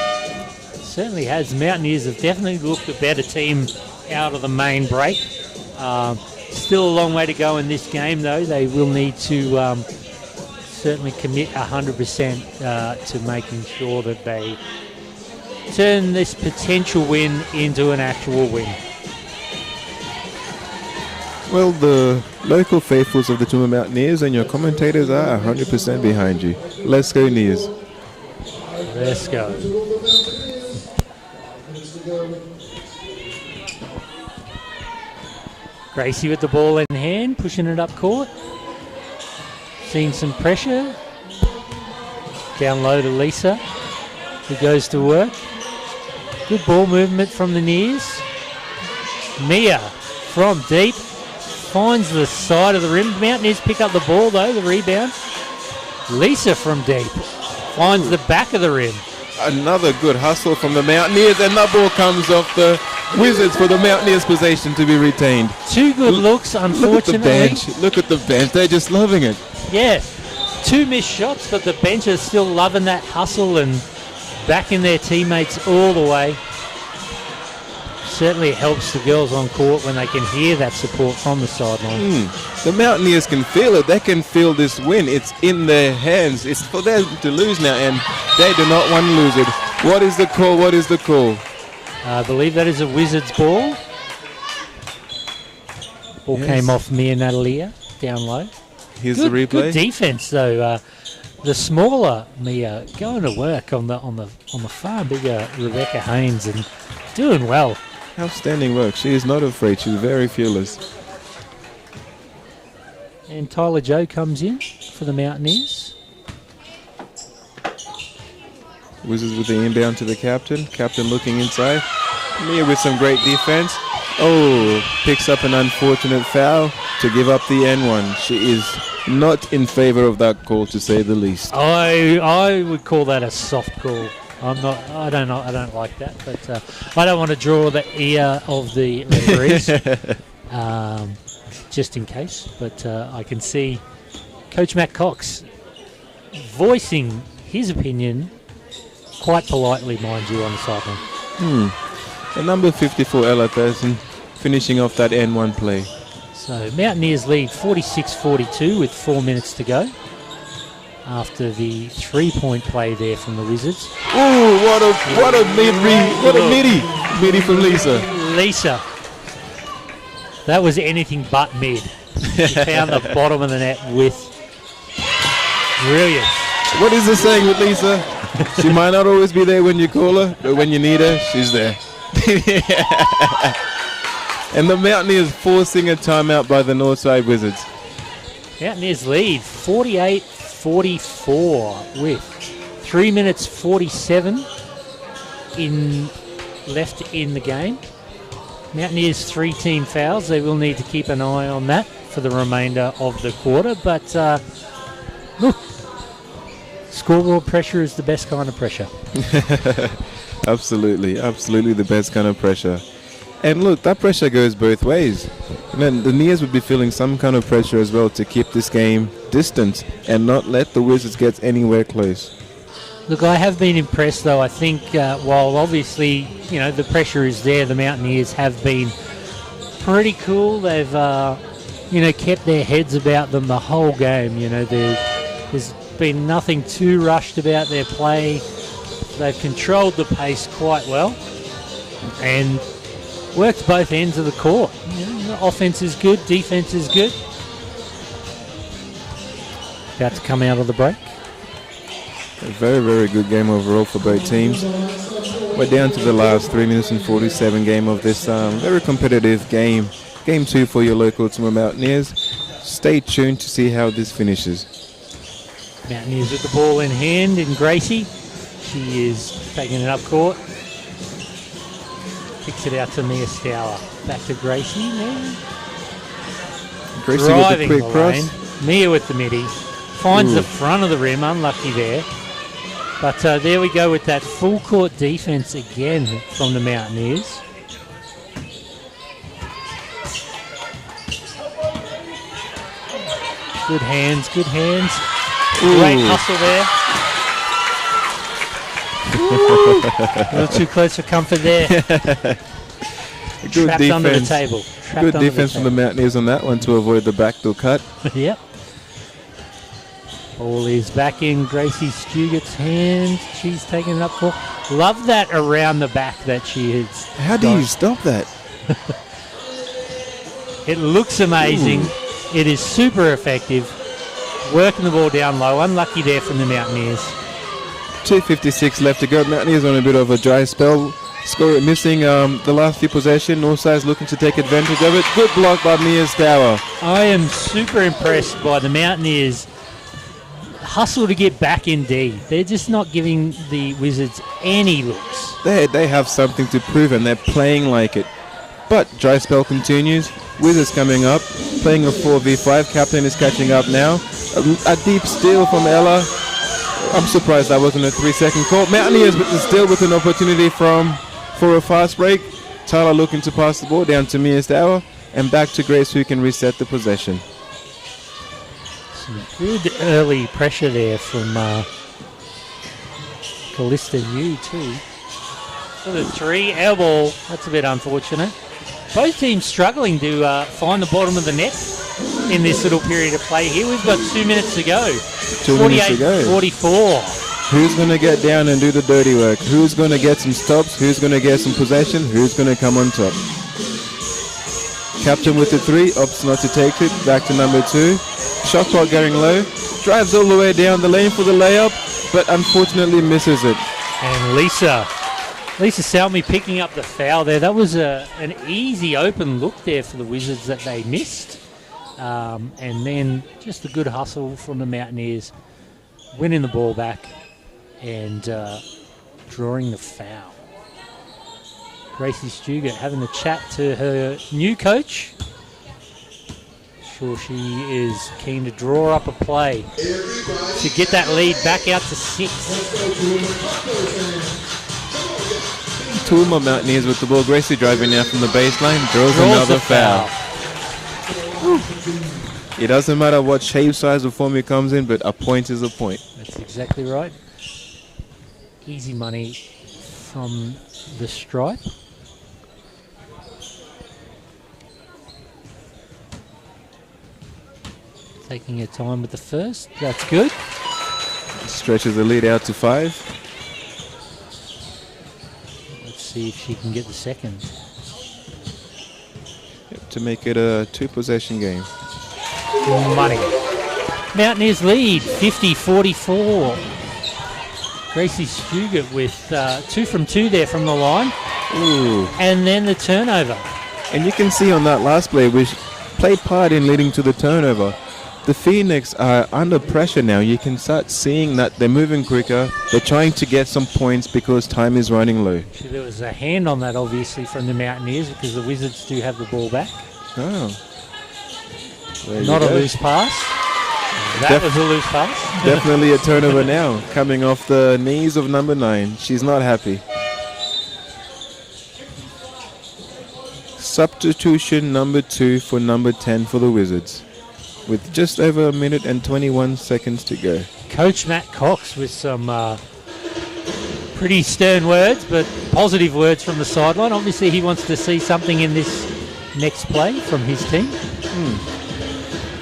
Certainly has. Mountaineers have definitely looked a better team out of the main break. Still a long way to go in this game, though. They will need to certainly commit 100% to making sure that they turn this potential win into an actual win. Well, the local faithfuls of the Toowoomba Mountaineers and your commentators are 100% behind you. Let's go, Neers. Let's go. Gracie with the ball in hand, pushing it up court. Seeing some pressure. Down low to Lisa, who goes to work. Good ball movement from the Neers. Mia from deep. Finds the side of the rim. Mountaineers pick up the ball though, the rebound. Lisa from deep. Finds the back of the rim. Another good hustle from the Mountaineers, and that ball comes off the Wizards for the Mountaineers' possession to be retained. Two good looks, unfortunately. Look at the bench. They're just loving it. Yeah. Two missed shots, but the bench is still loving that hustle and backing their teammates all the way. Certainly helps the girls on court when they can hear that support from the sideline. The Mountaineers can feel it. They can feel this win. It's in their hands. It's for them to lose now, and they do not want to lose it. What is the call? What is the call? I believe that is a Wizards ball. Ball came off Mia Natalia down low. Here's the replay. Good defense though. The smaller Mia going to work on the far bigger Rebecca Haynes and doing well. Outstanding work. She is not afraid. She's very fearless. And Tyler Joe comes in for the Mountaineers. Wizards with the inbound to the captain. Captain looking inside. Mia with some great defense. Oh, picks up an unfortunate foul to give up the N1. She is not in favor of that call, to say the least. I would call that a soft call. I don't like that, but I don't want to draw the ear of the referees, just in case. But I can see Coach Matt Cox voicing his opinion quite politely, mind you, on the sideline. And number 54, Ella Thurston, finishing off that N1 play. So Mountaineers lead 46-42 with 4 minutes to go. After the 3-point play there from the Wizards. Oh, what a midi from Lisa. Lisa. That was anything but mid. She found the bottom of the net with brilliance. What is the saying with Lisa? She might not always be there when you call her, but when you need her, she's there. And the Mountaineers forcing a timeout by the Northside Wizards. Mountaineers lead 48-44 with 3 minutes 47 left in the game. Mountaineers 3 team fouls. They will need to keep an eye on that for the remainder of the quarter. But look, scoreboard pressure is the best kind of pressure. Absolutely the best kind of pressure. And look, that pressure goes both ways. And then the Neers would be feeling some kind of pressure as well to keep this game distant and not let the Wizards get anywhere close. Look, I have been impressed though. I think while obviously, the pressure is there, the Mountaineers have been pretty cool. They've, kept their heads about them the whole game. There's been nothing too rushed about their play. They've controlled the pace quite well and worked both ends of the court. The offense is good, defense is good. About to come out of the break. A very, very good game overall for both teams. We're down to the last 3 minutes and 47 game of this very competitive game. Game 2 for your local Toowoomba Mountaineers. Stay tuned to see how this finishes. Mountaineers with the ball in hand in Gracie. She is taking it up court. Kicks it out to Mia Stour. Back to Gracie now. Gracie driving with the quick cross. lane. Mia with the midi. Finds the front of the rim. Unlucky there. But there we go with that full court defense again from the Mountaineers. Good hands, good hands. Great hustle there. A little too close for comfort there. Good Trapped defense. under the table. Good defense from the Mountaineers on that one to avoid the backdoor cut. Yep. Ball is back in Gracie Stugart's hands. She's taking it up for. Love that around the back that she has. How do you stop that? It looks amazing. It is super effective. Working the ball down low. Unlucky there from the Mountaineers. 2:56 left to go. Mountaineers on a bit of a dry spell. Score missing the last few possession. Northside's looking to take advantage of it. Good block by Mia Stour. I am super impressed by the Mountaineers' hustle to get back in D. They're just not giving the Wizards any looks. They have something to prove and they're playing like it. But dry spell continues. Wizards coming up, playing a 4v5. Captain is catching up now. A deep steal from Ella. I'm surprised that wasn't a 3-second call. Mountaineers with the steal with an opportunity for a fast break. Tyler looking to pass the ball down to Mia Stour and back to Grace, who can reset the possession. Some good early pressure there from Callista Yu too. For the three, air ball. That's a bit unfortunate. Both teams struggling to find the bottom of the net in this little period of play here. We've got 2 minutes to go. 2 minutes to go. 44. Who's going to get down and do the dirty work? Who's going to get some stops? Who's going to get some possession? Who's going to come on top? Captain with the three, opts not to take it. Back to number 2. Shot clock going low. Drives all the way down the lane for the layup, but unfortunately misses it. And Lisa Salmi picking up the foul there. That was an easy open look there for the Wizards that they missed. And then just a good hustle from the Mountaineers, winning the ball back and drawing the foul. Gracie Stugart having a chat to her new coach. Sure, she is keen to draw up a play to get that lead back out to 6. Toowoomba Mountaineers with the ball. Gracie driving now from the baseline. Draws another foul. It doesn't matter what shape, size, or form it comes in, but a point is a point. That's exactly right. Easy money from the stripe. Taking her time with the first. That's good. Stretches the lead out to 5. Let's see if she can get the second. To make it a 2-possession game. Money. Mountaineers lead 50-44. Gracie Stugart with 2 from 2 there from the line. Ooh. And then the turnover. And you can see on that last play, which played part in leading to the turnover. The Phoenix are under pressure now. You can start seeing that they're moving quicker. They're trying to get some points because time is running low. There was a hand on that, obviously, from the Mountaineers because the Wizards do have the ball back. Oh. Not a loose pass. That was a loose pass. Definitely a turnover now, coming off the knees of number 9. She's not happy. Substitution number 2 for number 10 for the Wizards, with just over 1 minute and 21 seconds to go. Coach Matt Cox with some pretty stern words, but positive words from the sideline. Obviously, he wants to see something in this next play from his team.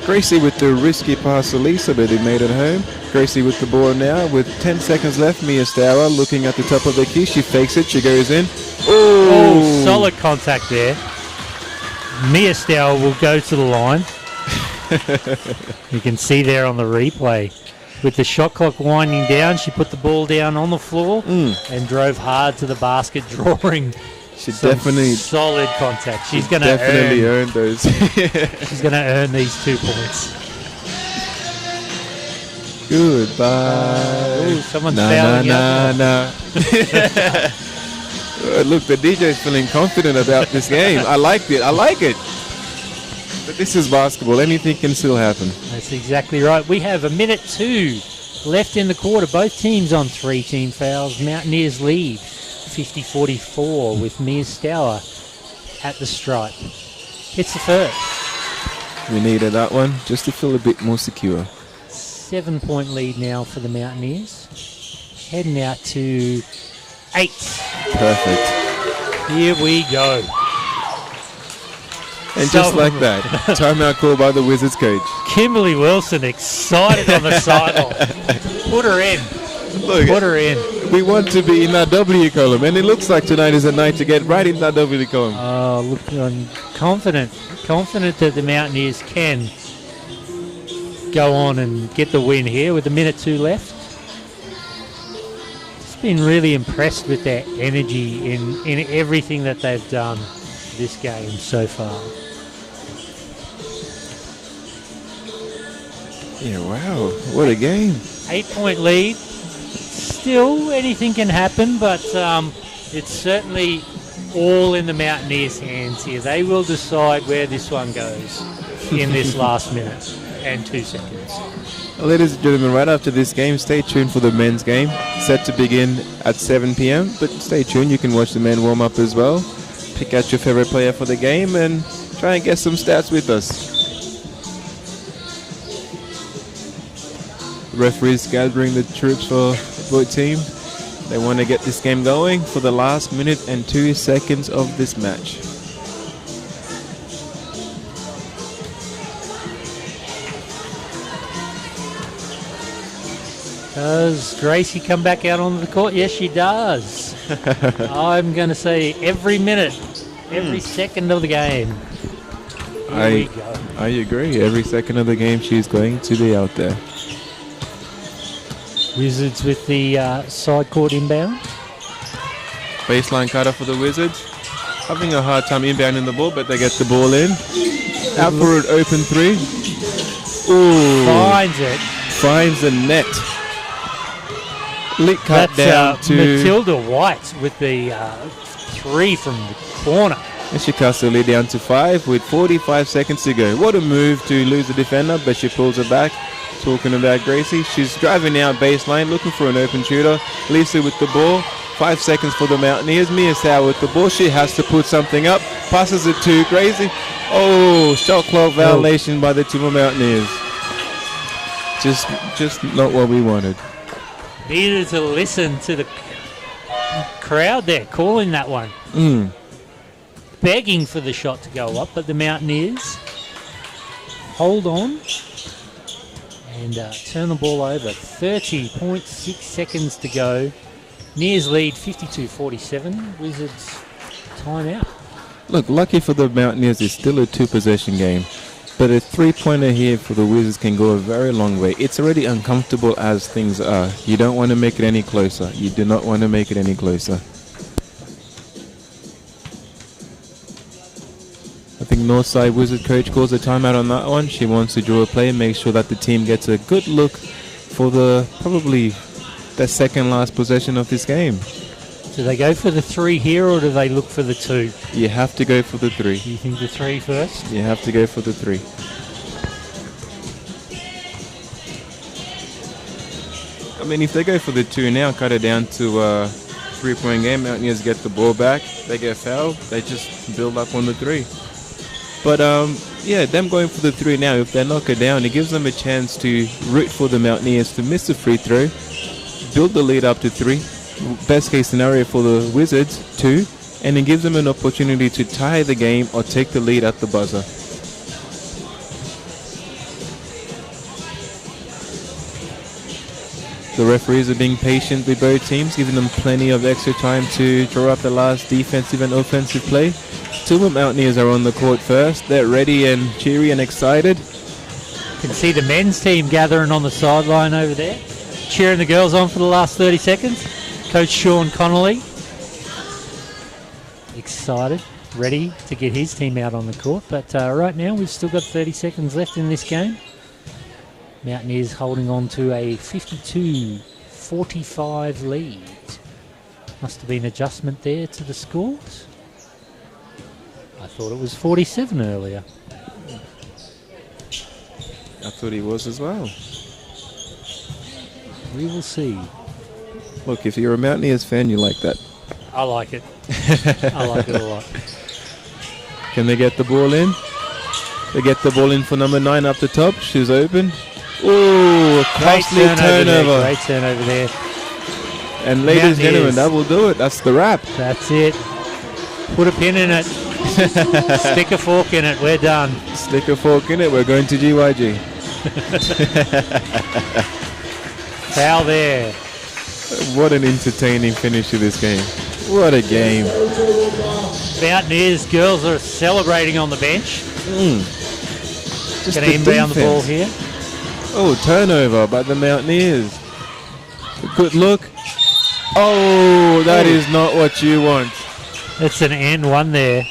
Gracie with the risky pass to Lisa, but he made it home. Gracie with the ball now with 10 seconds left. Mia Stour looking at the top of the key. She fakes it. She goes in. Oh, solid contact there. Mia Stour will go to the line. You can see there on the replay. With the shot clock winding down, she put the ball down on the floor and drove hard to the basket, drawing She definitely solid contact. She's going to definitely earn those. She's going to earn these 2 points. Goodbye. Ooh, someone's fouling out. Look, the DJ's feeling confident about this game. I like it. But this is basketball. Anything can still happen. That's exactly right. We have 1:02 left in the quarter. Both teams on 3 team fouls. Mountaineers lead 50-44 with Mia Stour at the stripe. Hits the first. We needed that one just to feel a bit more secure. 7-point lead now for the Mountaineers. Heading out to 8. Perfect. Here we go. And Some just of like them. that, timeout call by the Wizards coach. Kimberly Wilson excited on the sideline. Put her in. Look, Put her in. we want to be in that W column, and it looks like tonight is a night to get right in that W column. Oh, look, I'm confident that the Mountaineers can go on and get the win here with a minute 2 left. Just been really impressed with their energy in everything that they've done this game so far. Yeah, wow, what a game. 8-point lead. Still, anything can happen, but it's certainly all in the Mountaineers' hands here. They will decide where this one goes in this last minute and 2 seconds. Ladies and gentlemen, right after this game, stay tuned for the men's game, set to begin at 7 p.m. But stay tuned, you can watch the men warm up as well. Pick out your favorite player for the game and try and get some stats with us. Referees gathering the troops for both teams. They want to get this game going for the last minute and 2 seconds of this match. Does Gracie come back out onto the court? Yes, she does. I'm going to say every minute, every second of the game. Here we go. I agree. Every second of the game, she's going to be out there. Wizards with the side court inbound. Baseline cutter for the Wizards. Having a hard time inbounding the ball, but they get the ball in. Out for an open 3. Ooh. Finds it. Finds the net. Lit cut down That's to... Matilda White with the 3 from the corner. And she cuts the lead down to 5 with 45 seconds to go. What a move to lose the defender, but she pulls it back. Talking about Gracie, she's driving out baseline, looking for an open shooter. Lisa with the ball. 5 seconds for the Mountaineers. Mia Sauer with the ball. She has to put something up. Passes it to Gracie. Oh, shot clock violation by the Toowoomba Mountaineers. Just not what we wanted. Needed to listen to the crowd there calling that one. Begging for the shot to go up, but the Mountaineers hold on and turn the ball over. 30.6 seconds to go. Nears lead 52-47. Wizards timeout. Look, lucky for the Mountaineers, it's still a 2-possession game. But a 3-pointer here for the Wizards can go a very long way. It's already uncomfortable as things are. You don't want to make it any closer. You do not want to make it any closer. I think Northside Wizard coach calls a timeout on that one. She wants to draw a play and make sure that the team gets a good look for probably the second last possession of this game. Do they go for the 3 here or do they look for the 2? You have to go for the 3. Do you think the 3 first? You have to go for the 3. I mean, if they go for the 2 now, cut it down to a 3-point game, Mountaineers get the ball back, they get fouled, they just build up on the 3. But, yeah, them going for the 3 now, if they knock it down, it gives them a chance to root for the Mountaineers to miss the free throw, build the lead up to 3. Best case scenario for the Wizards, 2, and it gives them an opportunity to tie the game or take the lead at the buzzer. The referees are being patient with both teams, giving them plenty of extra time to draw up the last defensive and offensive play. Toowoomba Mountaineers are on the court first. They're ready and cheery and excited. You can see the men's team gathering on the sideline over there, cheering the girls on for the last 30 seconds. Coach Sean Connolly, excited, ready to get his team out on the court. But right now we've still got 30 seconds left in this game. Mountaineers holding on to a 52-45 lead. Must have been adjustment there to the scores. I thought it was 47 earlier. I thought he was as well. We will see. Look, if you're a Mountaineers fan, you like that. I like it. I like it a lot. Can they get the ball in? They get the ball in for number 9 up the top. She's open. Ooh, a costly turnover. Great turnover there. And ladies and gentlemen, that will do it. That's the wrap. That's it. Put a pin in it. Stick a fork in it. We're done. Stick a fork in it. We're going to GYG. Foul there. What an entertaining finish to this game. What a game. Mountaineers girls are celebrating on the bench. Just Going to inbound the ball here. Oh, turnover by the Mountaineers. Good look. Oh, that is not what you want. It's an N1 there.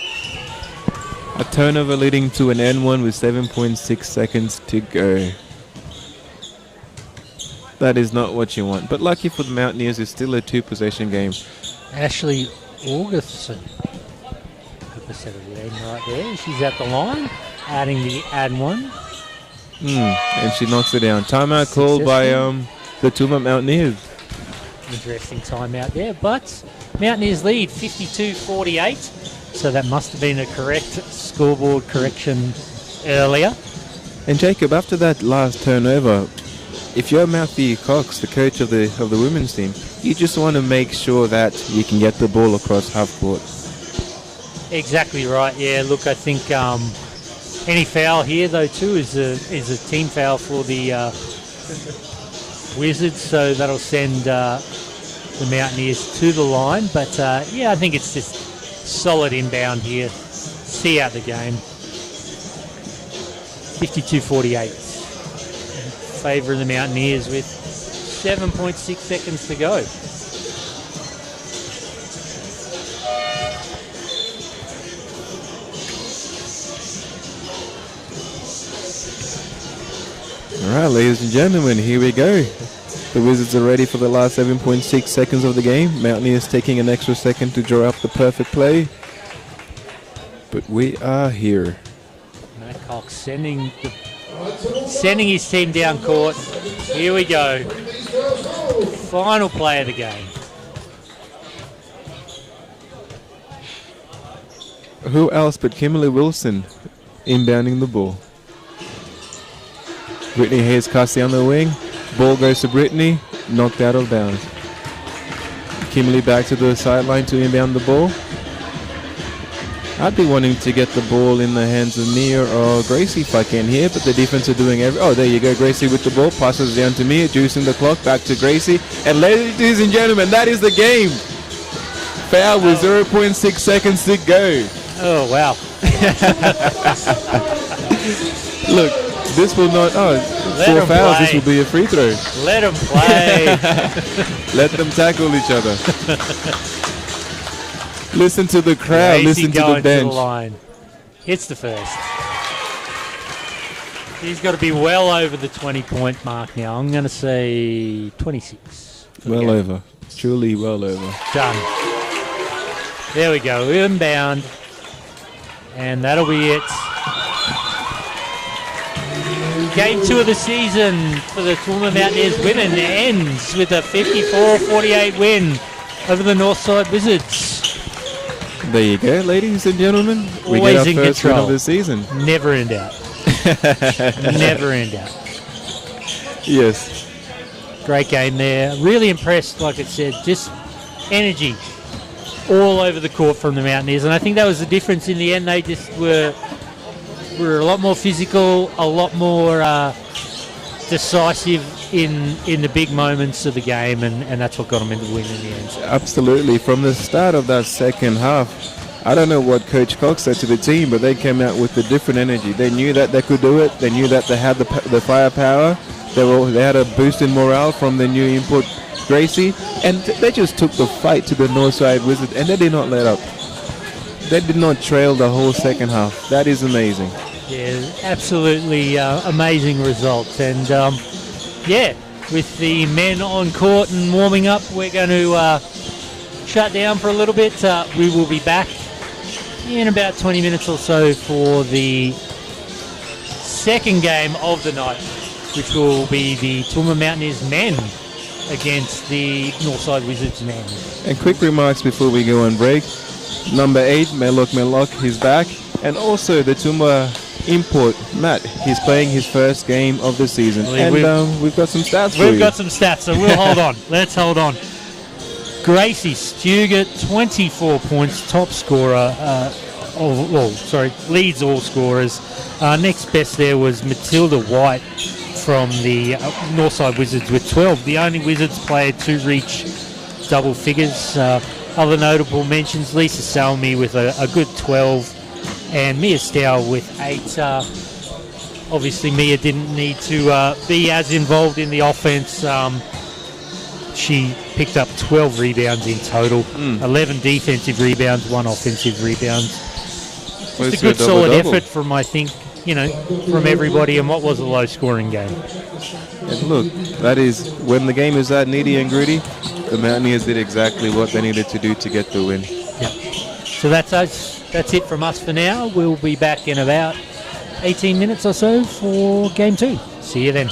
A turnover leading to an N1 with 7.6 seconds to go. That is not what you want. But lucky for the Mountaineers, it's still a 2-possession game. Ashley Augustin. Good percent of the end right there. She's at the line, adding the N1. And she knocks it down. Timeout called by the Toowoomba Mountaineers. Interesting timeout there, but Mountaineers lead 52-48. So that must have been a correct scoreboard correction earlier. And Jacob, after that last turnover, if you're Matthew Cox, the coach of the women's team, you just want to make sure that you can get the ball across half court. Exactly right. Yeah. Look, I think any foul here though too is a team foul for the Wizards, so that'll send the Mountaineers to the line. But yeah, I think it's just solid inbound here. See out the game. 52-48. Favour of the Mountaineers with 7.6 seconds to go. All right, ladies and gentlemen, here we go. The Wizards are ready for the last 7.6 seconds of the game. Mountaineers taking an extra second to draw up the perfect play. But we are here. Matt Cox sending his team down court. Here we go. Final play of the game. Who else but Kimberly Wilson inbounding the ball? Brittany Hayes casts down the wing. Ball goes to Brittany. Knocked out of bounds. Kimberly back to the sideline to inbound the ball. I'd be wanting to get the ball in the hands of Mia or Gracie if I can here, but the defense are doing oh, there you go, Gracie with the ball, passes down to Mia, juicing the clock, back to Gracie, and ladies and gentlemen, that is the game. Foul with 0.6 seconds to go. Oh, wow. Look, this will not, four fouls, this will be a free throw. Let them play. Let them tackle each other. Listen to the crowd, Gracie listen to going the bench. To the line. Hits the first. He's got to be well over the 20-point mark now. I'm going to say 26. Well over. Truly well over. Done. There we go. Inbound. And that'll be it. Game 2 of the season for the Toowoomba Mountaineers women ends with a 54-48 win over the Northside Wizards. There you go, ladies and gentlemen. We Always get our in first control. win of the season. Never in doubt. Never in doubt. Yes. Great game there. Really impressed, like I said, just energy all over the court from the Mountaineers. And I think that was the difference in the end. They just were a lot more physical, a lot more decisive in the big moments of the game, and that's what got them into the win in the end. Absolutely. From the start of that second half, I don't know what Coach Cox said to the team, but they came out with a different energy. They knew that they could do it. They knew that they had the firepower. They had a boost in morale from the new input, Gracie, and they just took the fight to the Northside Wizards, and they did not let up. They did not trail the whole second half. That is amazing. Yeah, absolutely amazing result. And yeah, with the men on court and warming up, we're going to shut down for a little bit. We will be back in about 20 minutes or so for the second game of the night, which will be the Toowoomba Mountaineers men against the Northside Wizards men. And quick remarks before we go on break. Number 8, Melok, he's back. And also the Toowoomba import, Matt, he's playing his first game of the season. And we've got some stats for you. We've got some stats, so we'll hold on. Let's hold on. Gracie Stuger, 24 points, top scorer. Leeds all scorers. Next best there was Matilda White from the Northside Wizards with 12. The only Wizards player to reach double figures. Other notable mentions, Lisa Salmi with a good 12 and Mia Stow with 8. Obviously Mia didn't need to be as involved in the offense. She picked up 12 rebounds in total, 11 defensive rebounds, 1 offensive rebound. Just a good solid effort from, I think, from everybody in what was a low-scoring game. And look, that is, when the game is that nitty and gritty, the Mountaineers did exactly what they needed to do to get the win. Yeah. So that's us. That's it from us for now. We'll be back in about 18 minutes or so for Game 2. See you then.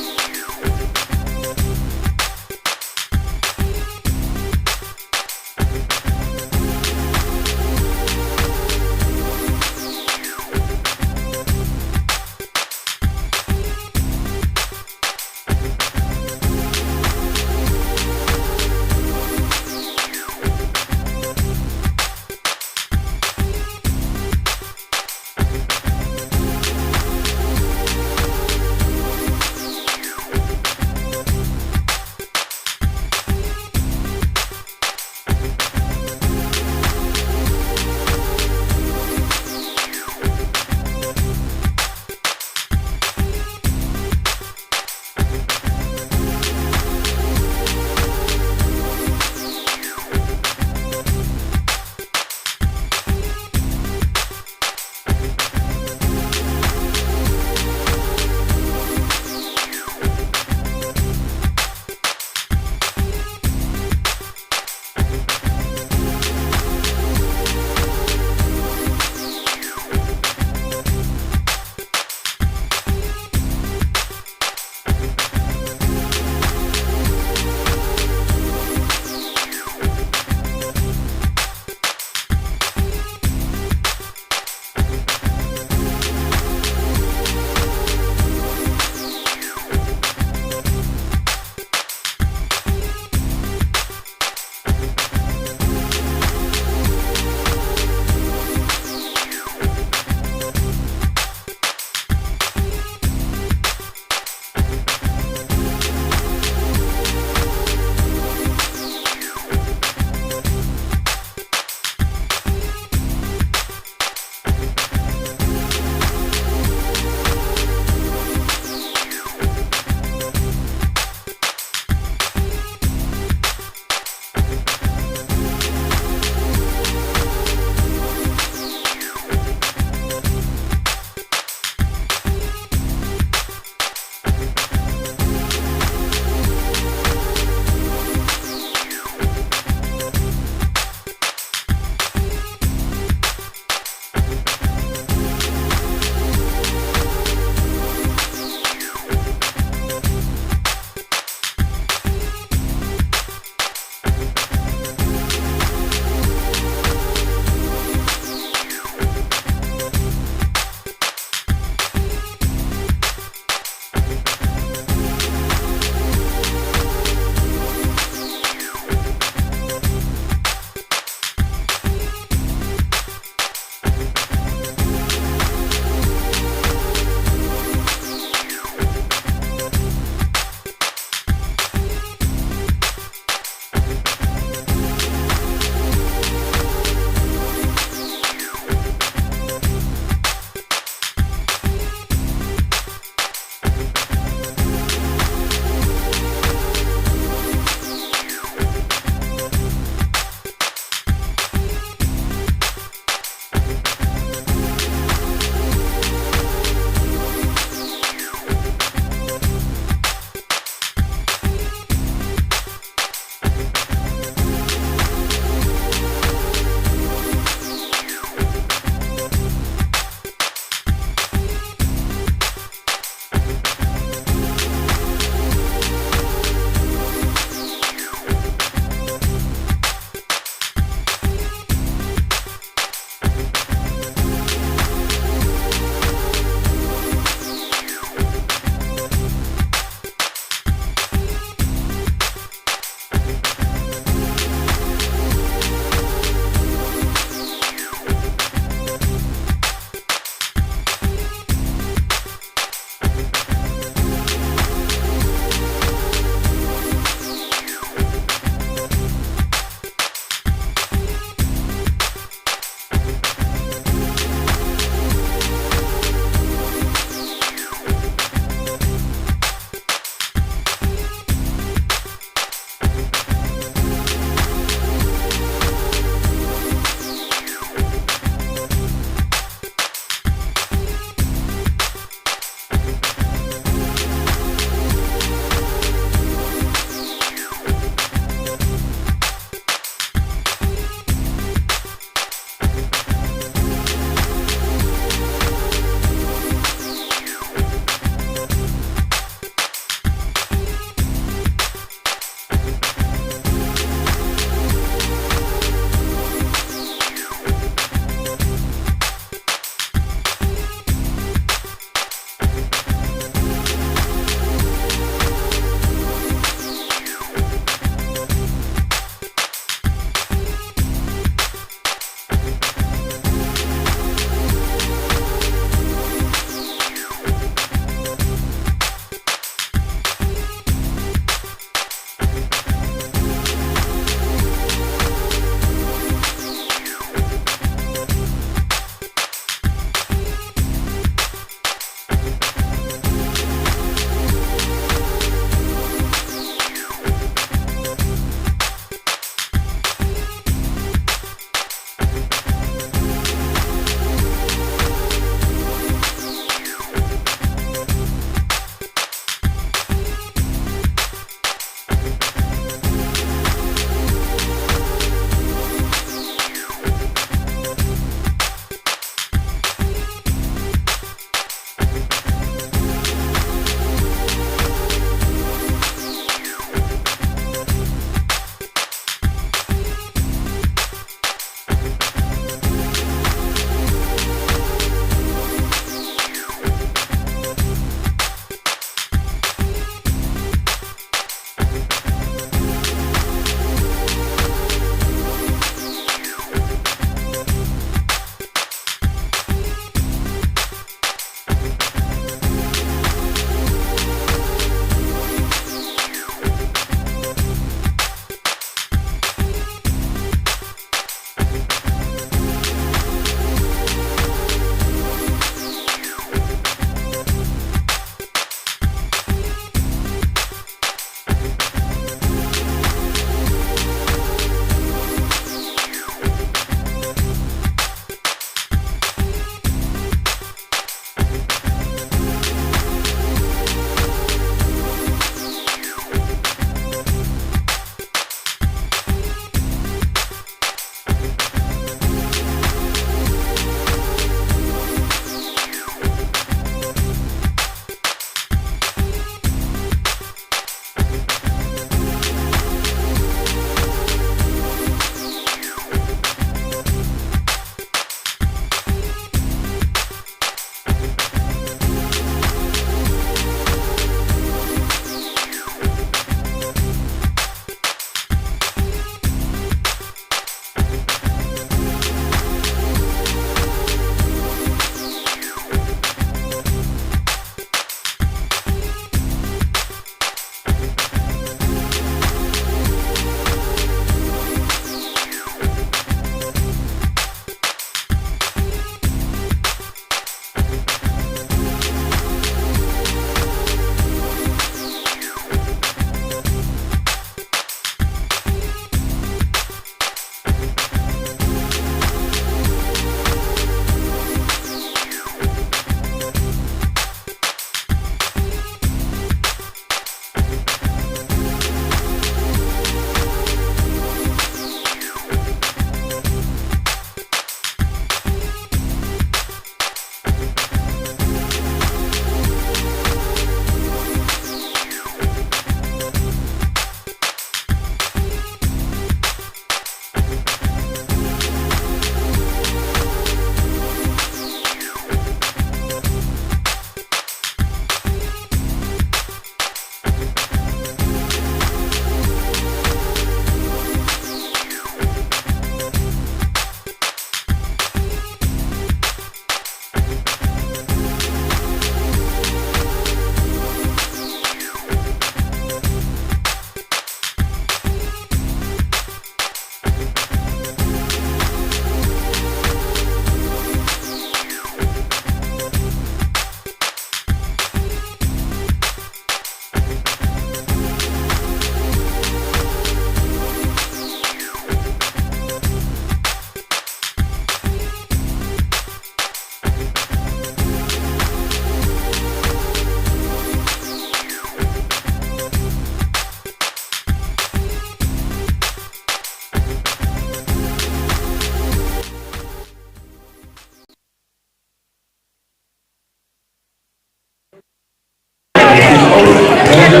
And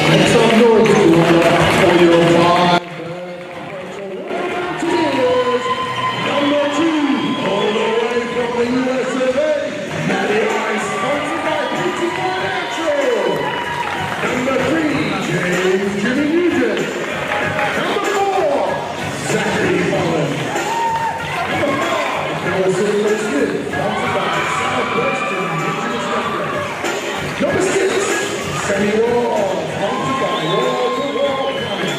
make some noise for your five Mountaineers. Number 2, all the way from the USA, Matty Ice, sponsored by PT1 Natural. Number 3, James Jimmy Nugent. Number 4, Zachary Mullen. Number 5, Noah Silver Smith, sponsored by Southwestern Indigenous Network. Number 6, Sammy Wall, sponsored by World to World Coming.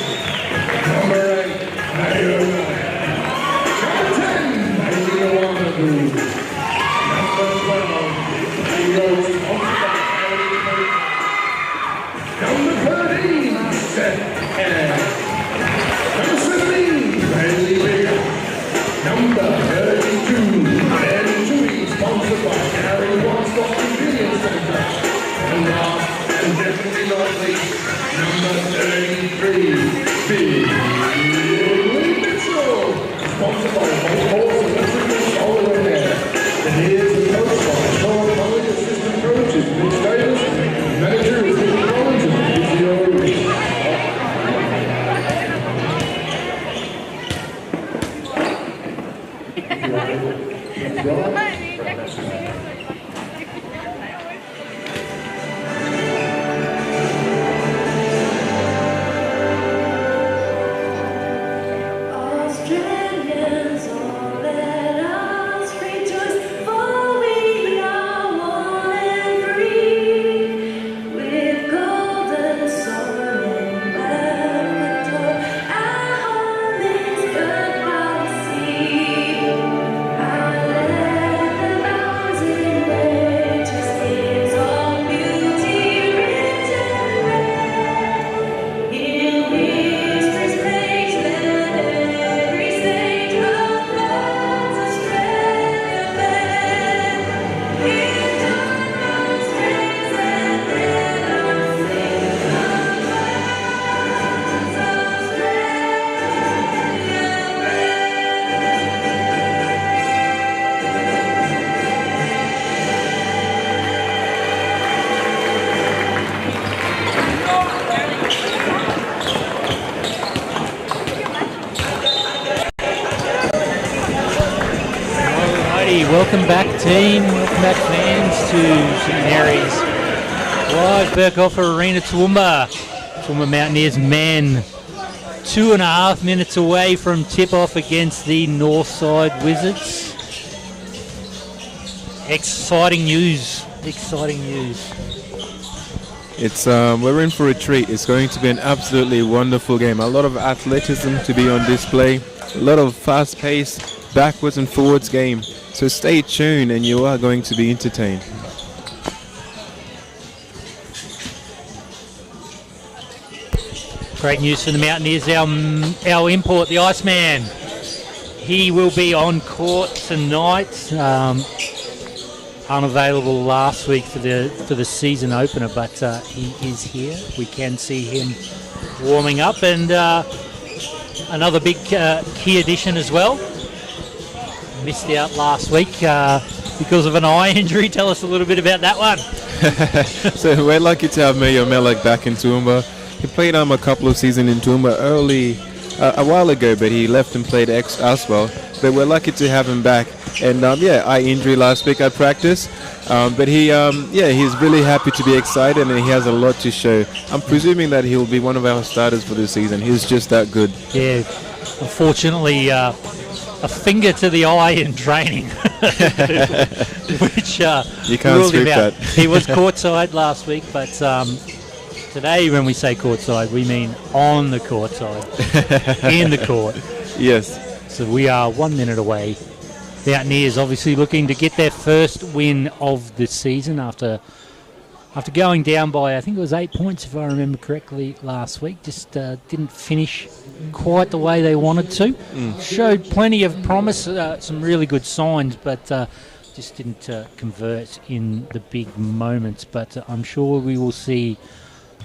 Number 8, Matty O'Malley. Number 10, Matty O'Malley. Number 12, Matty Rose, sponsored by Harry Murray. Number 13, Seth Hanna. Number 17, Randy Bigger. Number 32, Ben Chewy, sponsored by Gary One-Stop Convenience Center. And last, and definitely not least, number 33, Big Lee Mitchell, sponsored by Bolt Horse Electrical Solar Repair. And here's the coach by Sean Collins, assistant coaches, Mitch Davis, manager is Nick Collins, and physio. Australians, all let us rejoice, for we are one and free, with golden sovereign Labrador. Our home is good by the sea. Our land abounds in majesties of beauty rich and rare. In history's page, let every stage of God's Australia bear. Here Dartmouth springs and rhythm sings the words Alrighty, welcome back team, welcome back fans to St Mary's Clive Berghofer Arena, Toowoomba Mountaineers men. 2.5 minutes away from tip-off against the Northside Wizards. Exciting news. It's we're in for a treat. It's going to be an absolutely wonderful game. A lot of athleticism to be on display. A lot of fast-paced, backwards and forwards game. So stay tuned, and you are going to be entertained. Great news for the Mountaineers. Our import, the Iceman, he will be on court tonight. Unavailable last week for the season opener, but he is here. We can see him warming up, and another big key addition as well. Missed out last week because of an eye injury. Tell us a little bit about that one. So we're lucky to have Mayo Melek back in Toowoomba. He played a couple of seasons in Toowoomba a while ago, but he left and played elsewhere. But we're lucky to have him back. And eye injury last week at practice. But he's really happy to be excited, and he has a lot to show. I'm presuming that he'll be one of our starters for this season. He's just that good. Yeah, unfortunately, a finger to the eye in training, which you can't ruled him sweep out. that. He was courtside last week, but today, when we say courtside, we mean on the court side, in the court. Yes. So we are 1 minute away. The Mountaineers obviously looking to get their first win of the season after going down by, I think it was 8 points if I remember correctly last week. Just didn't finish quite the way they wanted to. Showed plenty of promise, some really good signs, but just didn't convert in the big moments. But I'm sure we will see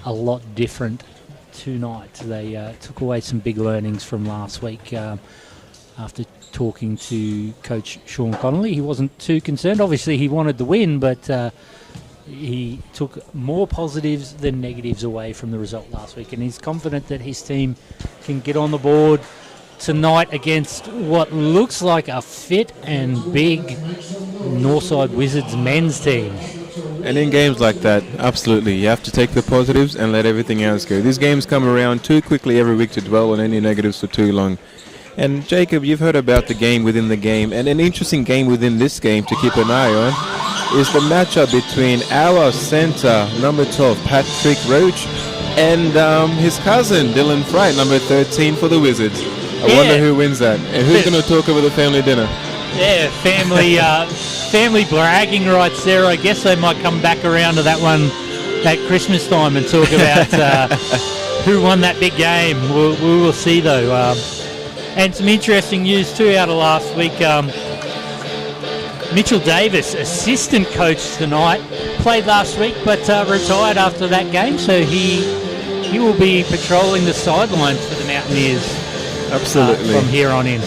a lot different tonight. They took away some big learnings from last week after talking to Coach Sean Connolly. He wasn't too concerned. Obviously, he wanted the win, but he took more positives than negatives away from the result last week, and he's confident that his team can get on the board tonight against what looks like a fit and big Northside Wizards men's team. And in games like that, absolutely, you have to take the positives and let everything else go. These games come around too quickly every week to dwell on any negatives for too long. And Jacob, you've heard about the game within the game, and an interesting game within this game to keep an eye on is the matchup between our centre, number 12, Patrick Roach, and his cousin, Dylan Fry, number 13 for the Wizards. I wonder who wins that. And who's going to talk over the family dinner? Yeah, family bragging rights there. I guess they might come back around to that one at Christmas time and talk about who won that big game. We will see, though. And some interesting news, too, out of last week. Mitchell Davis, assistant coach tonight, played last week but retired after that game, so he will be patrolling the sidelines for the Mountaineers. Absolutely. From here on in.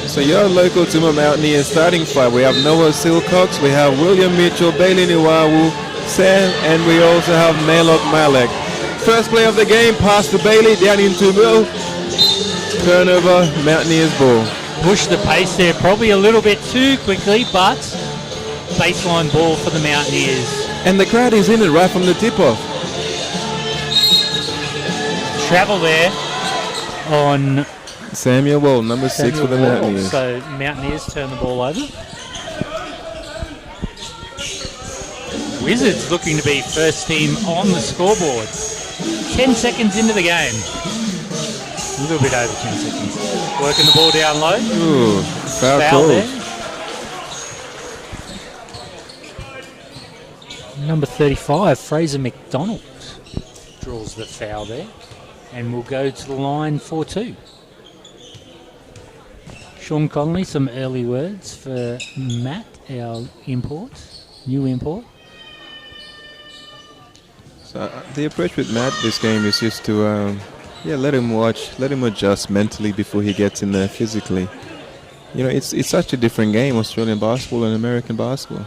So your local Toowoomba Mountaineers starting five. We have Noah Silcox, we have William Mitchell, Bailey Niwawu, Sam, and we also have Malok Malek. First play of the game, pass to Bailey, down into Will. Turnover, Mountaineers ball. Push the pace there, probably a little bit too quickly, but baseline ball for the Mountaineers. And the crowd is in it right from the tip-off. Travel there on Samuel Wall, number 6 for the Mountaineers. So Mountaineers turn the ball over. Wizards looking to be first team on the scoreboard. 10 seconds into the game. A little bit over 10 seconds. Working the ball down low. Ooh, foul call. There. Number 35, Fraser McDonald, draws the foul there. And we'll go to the line for 2. Sean Connolly, some early words for Matt, our import, new import. So the approach with Matt this game is just to let him watch, let him adjust mentally before he gets in there physically. You know, it's such a different game, Australian basketball and American basketball.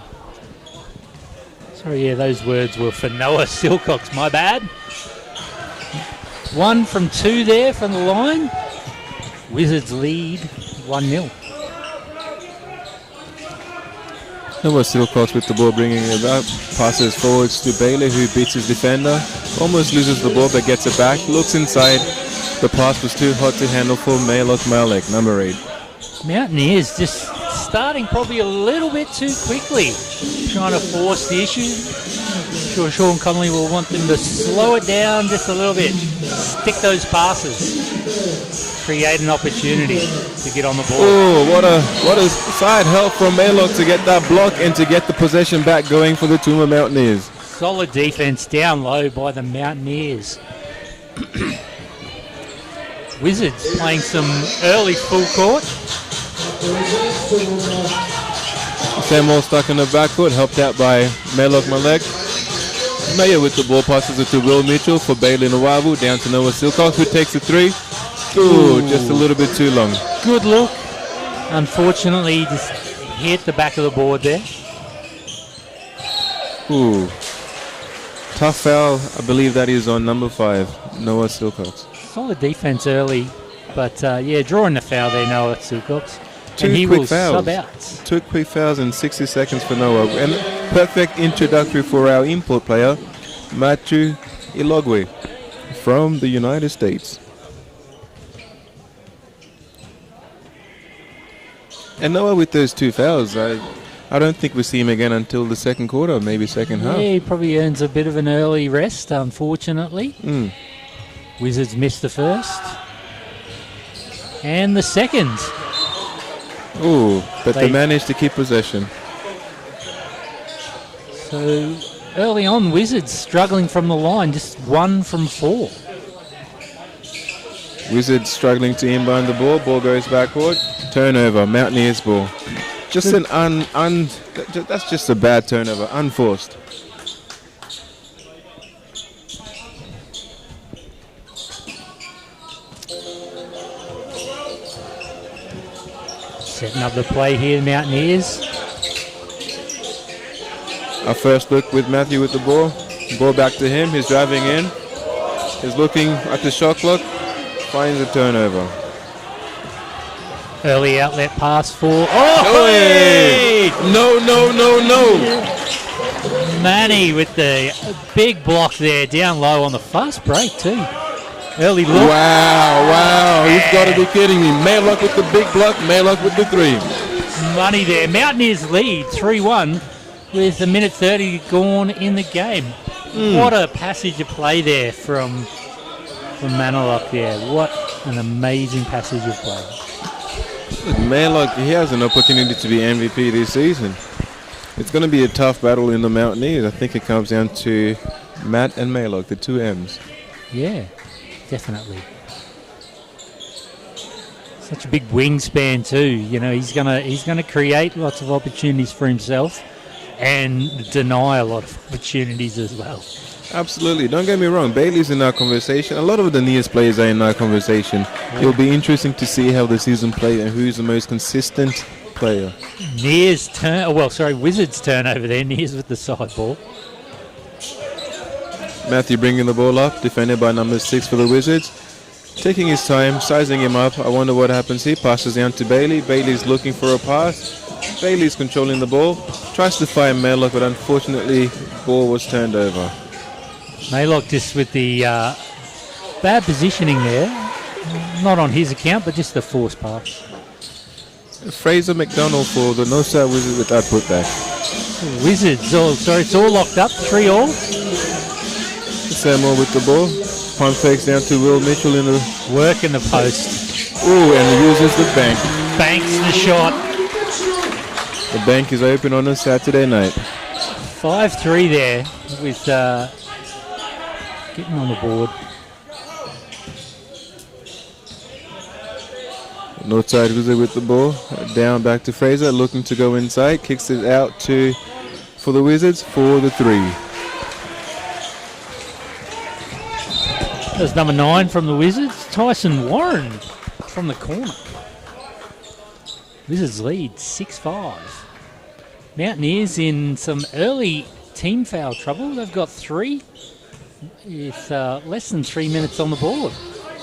Sorry, yeah, those words were for Noah Silcox, my bad. 1 from 2 there from the line. Wizards lead 1-0. Noah Silcox with the ball, bringing it up. Passes forwards to Bailey, who beats his defender. Almost loses the ball, but gets it back. Looks inside. The pass was too hot to handle for Malok Malek, number 8. Mountaineers just starting probably a little bit too quickly, trying to force the issue. I'm sure Sean Connolly will want them to slow it down just a little bit. Stick those passes. Create an opportunity to get on the ball. Oh, what a side help from Malok to get that block and to get the possession back going for the Toowoomba Mountaineers. Solid defense down low by the Mountaineers. Wizards playing some early full court. Samuel stuck in the backcourt, helped out by Malok Malek. Mayer with the ball, passes it to Will Mitchell for Bailey Nawabu, down to Noah Silcox, who takes a 3. Ooh, just a little bit too long. Good look. Unfortunately, just hit the back of the board there. Ooh. Tough foul. I believe that is on number 5, Noah Silcox. Solid defense early, but drawing the foul there, Noah Silcox. Two and he quick will fouls. sub out. 2 quick fouls in 60 seconds for Noah. And perfect introductory for our import player, Matthew Ilogwe from the United States. And Noah with those 2 fouls, I don't think we'll see him again until the second quarter, maybe second half. Yeah, he probably earns a bit of an early rest, unfortunately. Wizards missed the first. And the second. Ooh, but they managed to keep possession. So early on, Wizards struggling from the line, just 1 from 4. Wizards struggling to inbound the ball. Ball goes backward. Turnover. Mountaineers ball. Just that's just a bad turnover. Unforced. Setting up the play here, Mountaineers. Our first look with Matthew with the ball. Ball back to him. He's driving in. He's looking at the shot clock. Finds a turnover. Early outlet pass for... Oh! Hey! No. Manny with the big block there, down low on the fast break too. Early look. Wow. You've got to be kidding me. Maylock with the big block. Maylock with the 3. Money there. Mountaineers lead 3-1 with 1:30 gone in the game. What a passage of play there from Manalock there. What an amazing passage of play. Look, Maylock, he has an opportunity to be MVP this season. It's going to be a tough battle in the Mountaineers. I think it comes down to Matt and Maylock, the 2 M's. Yeah, definitely. Such a big wingspan too. You know, he's gonna create lots of opportunities for himself and deny a lot of opportunities as well. Absolutely. Don't get me wrong. Bailey's in our conversation. A lot of the Nears players are in our conversation. Yeah. It'll be interesting to see how the season plays and who's the most consistent player. Wizards turn over there. Nears with the side ball. Matthew bringing the ball up, defended by number 6 for the Wizards. Taking his time, sizing him up. I wonder what happens here. Passes down to Bailey. Bailey's looking for a pass. Bailey's controlling the ball. Tries to find Maylock, but unfortunately, ball was turned over. Maylock just with the bad positioning there. Not on his account, but just the forced pass. Fraser McDonald for the Northside Wizards with that putback. Wizards, it's all locked up, 3-all. Samuel with the ball. Pump fakes down to Will Mitchell in the... Work in the post. Ooh, and he uses the bank. Banks the shot. The bank is open on a Saturday night. 5-3 there with getting on the board. Northside Wizard with the ball. Down back to Fraser, looking to go inside. Kicks it out for the Wizards for the 3. There's number 9 from the Wizards, Tyson Warren from the corner. Wizards lead 6-5. Mountaineers in some early team foul trouble. They've got 3 with less than 3 minutes on the board.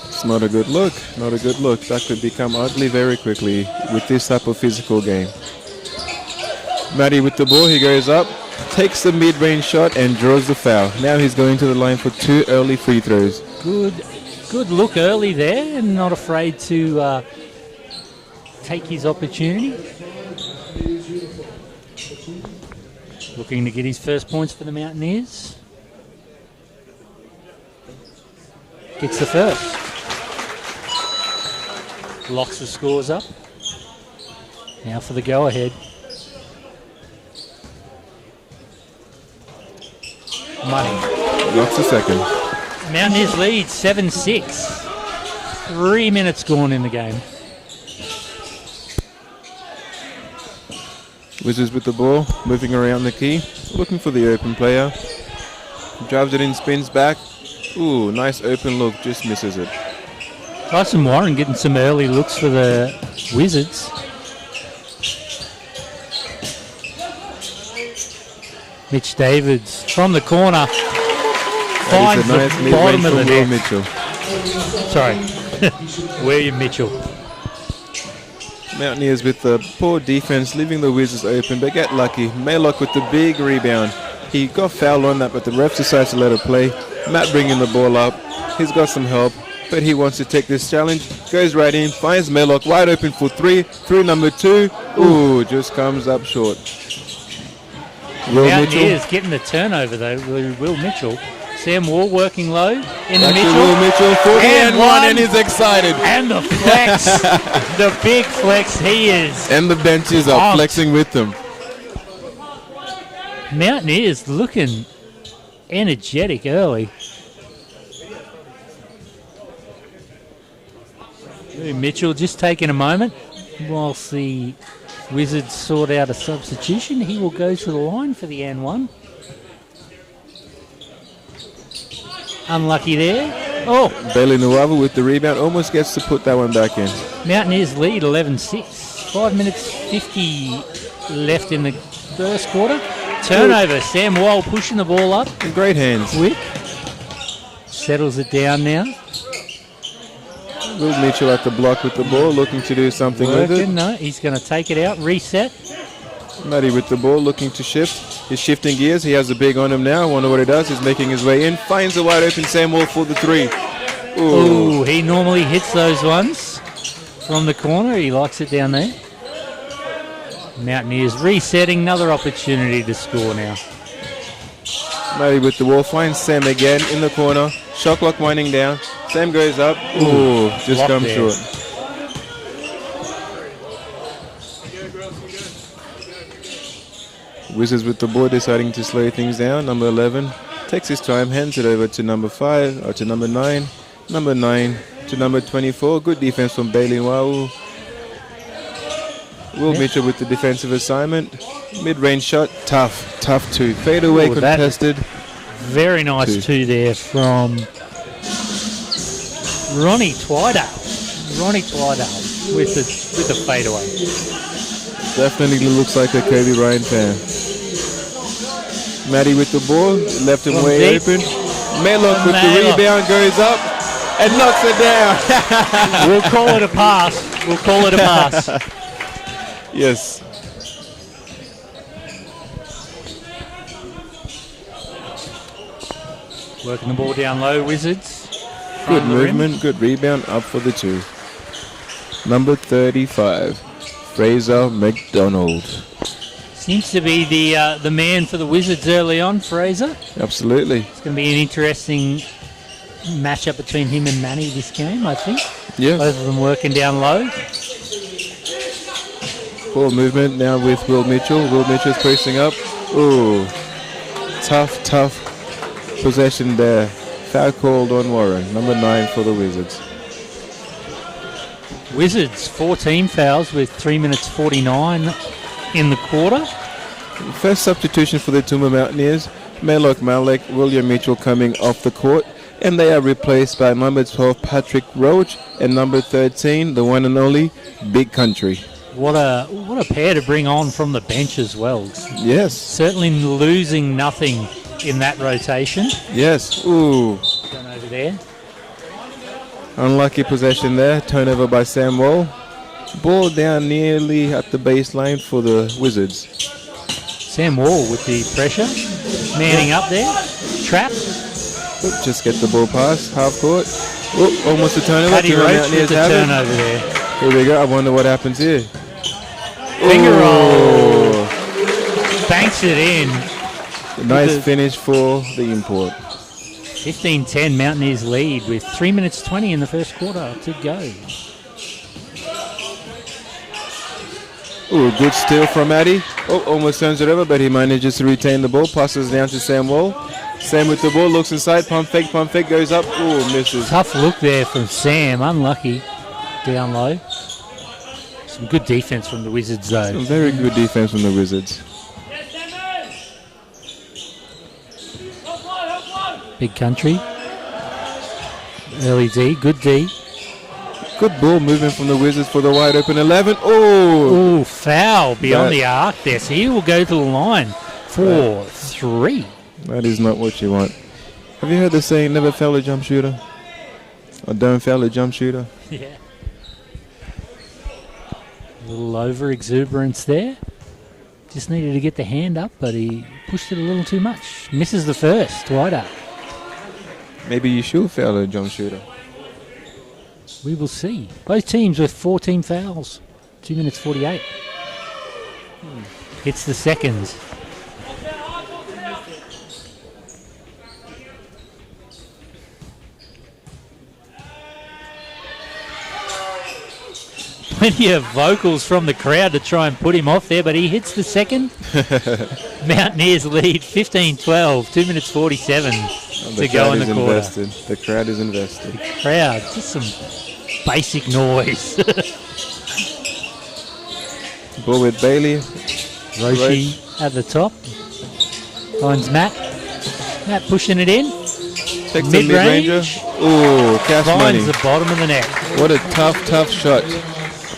It's not a good look. Not a good look. That could become ugly very quickly with this type of physical game. Matty with the ball. He goes up, takes the mid-range shot and draws the foul. Now he's going to the line for 2 early free throws. Good look early there and not afraid to take his opportunity. Looking to get his first points for the Mountaineers. Gets the first. Locks the scores up. Now for the go-ahead. Money. Locks the second. Mountaineers lead 7-6. 3 minutes gone in the game. Wizards with the ball, moving around the key, looking for the open player. Drives it in, spins back. Ooh, nice open look, just misses it. Tyson Warren getting some early looks for the Wizards. Mitch Davids from the corner. Finds the nice bottom of the net. Mitchell. Sorry, William Mitchell. Mountaineers with the poor defense, leaving the Wizards open, but get lucky. Maylock with the big rebound. He got fouled on that, but the ref decides to let it play. Matt bringing the ball up. He's got some help, but he wants to take this challenge. Goes right in, finds Maylock wide open for 3. Through number 2. Ooh, just comes up short. Mountaineers getting the turnover though, Will Mitchell. Sam Wall working low in the Mitchell. Will Mitchell for the and one, and he's excited. And the flex, the big flex he is. And the benches are flexing with him. Mountaineers looking energetic early. Mitchell just taking a moment whilst the Wizards sort out a substitution. He will go to the line for the and 1. Unlucky there. Oh! Bailey Nuava with the rebound almost gets to put that one back in. Mountaineers lead 11-6. 5 minutes 50 left in the first quarter. Turnover. Sam Wall pushing the ball up. In great hands. Quick. Settles it down now. Will Mitchell at the block with the ball, looking to do something with it. No, he's going to take it out. Reset. Matty with the ball, looking to shift. He's shifting gears. He has the big on him now. I wonder what he does. He's making his way in. Finds a wide open Sam Wall for the 3. Ooh, he normally hits those ones from the corner. He likes it down there. Mountaineers resetting. Another opportunity to score now. Matty with the ball. Finds Sam again in the corner. Shot clock winding down. Sam goes up. Ooh, just comes there. short. Wizards with the ball, deciding to slow things down. Number 11 takes his time, hands it over to number 5 or to number 9. Number 9 to number 24. Good defense from Bailey Wau. Will Mitchell with the defensive assignment. Mid-range shot, tough 2. Fade away, contested. Very nice 2 there from Ronnie Twydale. With the fadeaway. Definitely looks like a Kobe Bryant fan. Matty with the ball, left him From way deep. open. Maylock with the Maylock. rebound, goes up and knocks it down. We'll call it a pass. Yes. Working the ball down low, Wizards. Good Front of the rim. movement, good rebound, up for the 2. Number 35, Fraser McDonald. Seems to be the man for the Wizards early on, Fraser. Absolutely. It's going to be an interesting matchup between him and Manny this game, I think. Yeah. Both of them working down low. Ball movement now with Will Mitchell. Will Mitchell's posting up. Ooh. Tough possession there. Foul called on Warren. Number 9 for the Wizards. Wizards, 14 fouls with 3 minutes 49 in the quarter. First substitution for the Toowoomba Mountaineers. Maylock Malek, William Mitchell coming off the court. And they are replaced by number 12, Patrick Roach, and number 13, the one and only Big Country. What a pair to bring on from the bench as well. Yes. Certainly losing nothing in that rotation. Yes. Ooh. Going over there. Unlucky possession there. Turnover by Sam Wall. Ball down nearly at the baseline for the Wizards. Sam Wall with the pressure. Manning up there. Trap. Oop, just get the ball past. Half court. Oop, almost a turnover. Paddy Toowoomba Roach Mountaineers with the have it. turnover there. Here we go. I wonder what happens here. Finger Ooh. roll. Banks it in. Nice finish for the import. 15-10 Mountaineers lead with 3 minutes 20 in the first quarter to go. Ooh, good steal from Addy. Oh, almost turns it over, but he manages to retain the ball. Passes down to Sam Wall. Sam with the ball, looks inside. Pump fake, goes up. Ooh, misses. Tough look there from Sam. Unlucky. Down low. Some good defense from the Wizards though. Some very good defense from the Wizards. Big Country. Early D. Good D. Good ball movement from the Wizards for the wide open 11. Oh! Ooh, foul beyond That- the arc there. So he will go to the line for 3. That is not what you want. Have you heard the saying, never foul a jump shooter? Or don't foul a jump shooter? Yeah. A little over exuberance there. Just needed to get the hand up, but he pushed it a little too much. Misses the first. Wider. Maybe you should foul a jump shooter. We will see. Both teams with 14 fouls. 2 minutes 48. Hits the seconds. Plenty of vocals from the crowd to try and put him off there, but he hits the second. Mountaineers lead 15-12, 2 minutes 47 to go in the quarter. Invested. The crowd is invested. Crowd, just some basic noise. Ball with Bailey. Roshi at the top. Finds Matt. Matt pushing it in. Takes the mid-ranger. Mid-range. Ooh, cash money. Finds the bottom of the net. What a tough shot.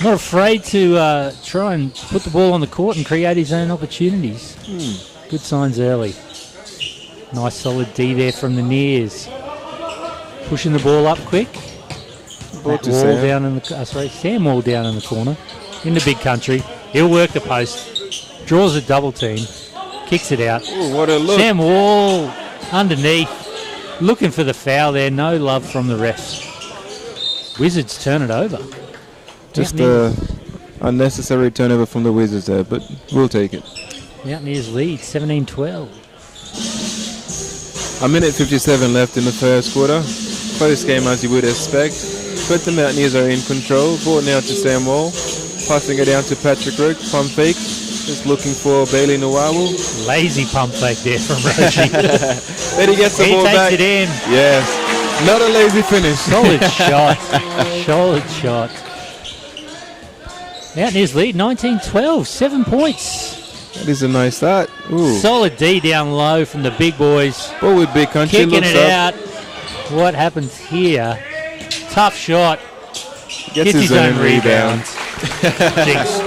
Not afraid to try and put the ball on the court and create his own opportunities. Good signs early. Nice solid D there from the Nears. Pushing the ball up quick. Ball to Wall Sam. down in the Sam Wall down in the corner. In the big country. He'll work the post. Draws a double team. Kicks it out. Ooh, what a look. Sam Wall underneath. Looking for the foul there. No love from the refs. Wizards turn it over. Just a unnecessary turnover from the Wizards there, but we'll take it. Mountaineers lead 17-12. A minute 57 left in the first quarter. Close game as you would expect, but the Mountaineers are in control. Ball now to Sam Wall. Passing it down to Patrick Rook. Pump fake. Just looking for Bailey Nawawu. Lazy pump fake there from Roshi. Then he gets the He ball takes back. it in. Yes. Not a lazy finish. Solid shot. Solid shot. Mountaineers lead 19-12. 7 points. That is a nice start. Ooh. Solid D down low from the big boys. Ball with Big Country. Kicking looks it up. out. What happens here? Tough shot. Gets his own rebound. Jinx.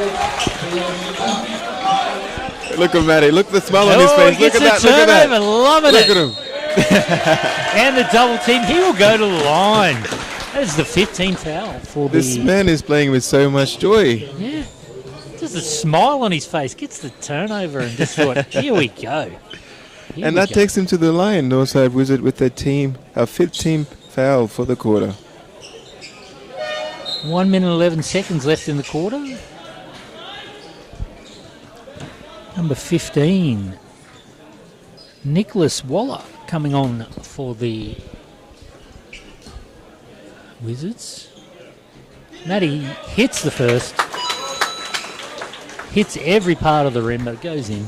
Look at Matty. Look at the smile on his Oh, face. he Look gets at a that. Look at turnover. that. Loving Look it. at him. And the double team. He will go to the line. That is the 15th foul for This the... man is playing with so much joy. Yeah. Just a smile on his face. Gets the turnover and just thought, here we go. Here And we that go. takes him to the line. Northside Wizard with their team, a 15th foul for the quarter. 1 minute 11 seconds left in the quarter. Number 15, Nicholas Waller, coming on for the Wizards. Matty hits the first. Hits every part of the rim, but it goes in.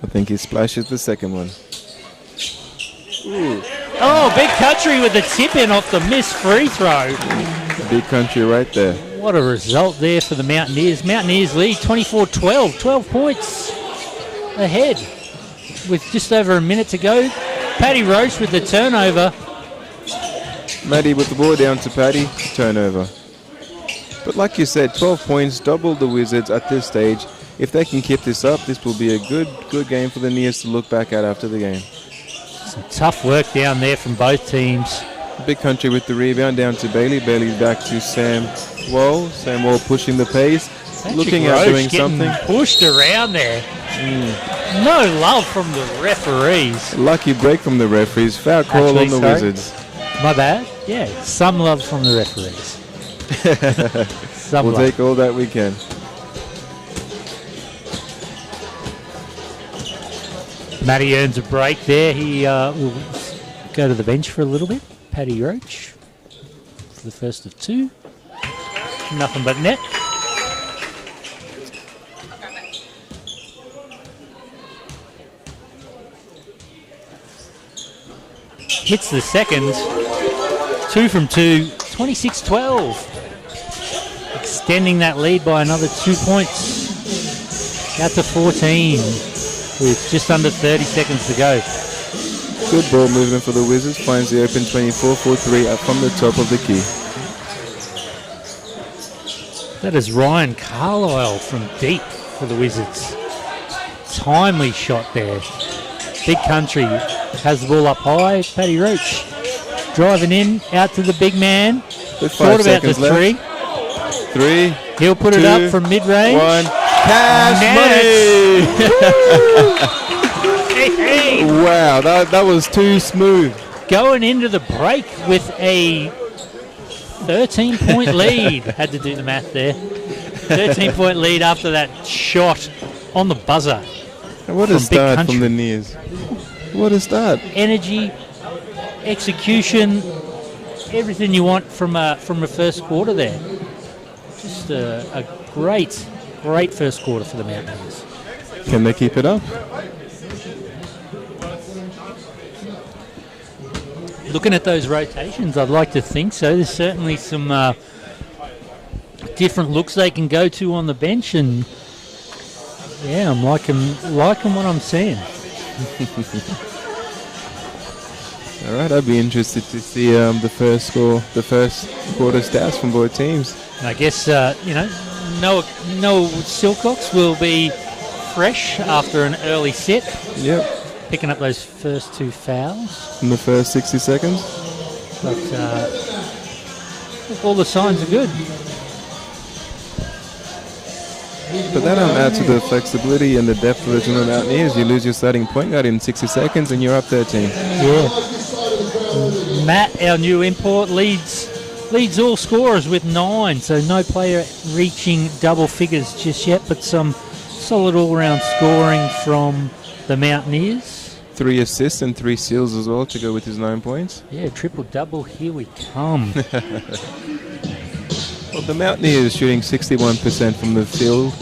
I think he splashes the second one. Oh, Big Country with the tip in off the missed free throw. Big Country right there. What a result there for the Mountaineers. Mountaineers lead 24-12, 12 points ahead with just over a minute to go. Paddy Roach with the turnover. Matty with the ball down to Paddy. Turnover. But like you said, 12 points, double the Wizards at this stage. If they can keep this up, this will be a good game for the Nears to look back at after the game. Some tough work down there from both teams. Big Country with the rebound down to Bailey. Bailey's back to Sam Wall. Sam Wall pushing the pace. Patrick Looking at Roach doing getting something. pushed around there. No love from the referees. Lucky break from the referees. Foul call Actually, on the sorry. Wizards. My bad. Yeah, some love from the referees. Some We'll love. take all that we can. Matty earns a break there. He will go to the bench for a little bit. Paddy Roach for the first of two. Nothing but net. Hits the second. 2 from 2. 26-12. Extending that lead by another 2 points. Out to 14 with just under 30 seconds to go. Good ball movement for the Wizards. Finds the open 24-4-3 up from the top of the key. That is Ryan Carlisle from deep for the Wizards. Timely shot there. Big Country has the ball up high. Paddy Roach driving in, out to the big man. With 5 Thought about the seconds left. three. 3, He'll put it 2, up from mid-range. 1. Cash Nets. money! Hey, hey. Wow, that was too smooth. Going into the break with a 13-point lead. Had to do the math there. 13-point lead after that shot on the buzzer. And what From a Big start Country. from the Nears. What a start. Energy, execution, everything you want from a first quarter there. Just a great first quarter for the Mountaineers. Can they keep it up? Looking at those rotations, I'd like to think so. There's certainly some different looks they can go to on the bench, and yeah, I'm liking what I'm seeing. All right, I'd be interested to see the first quarter stats from both teams. I guess, Noah Silcox will be fresh after an early set, Yep, picking up those first 2 fouls. in the first 60 seconds. But all the signs are good. But that adds to the flexibility and the depth of the Toowoomba Mountaineers. You lose your starting point guard in 60 seconds and you're up 13. Yeah. Matt, our new import, leads all scorers with 9, so no player reaching double figures just yet, but some solid all-round scoring from the Mountaineers. 3 assists and 3 steals as well to go with his 9 points. Yeah, triple-double, here we come. Well, the Mountaineers shooting 61% from the field.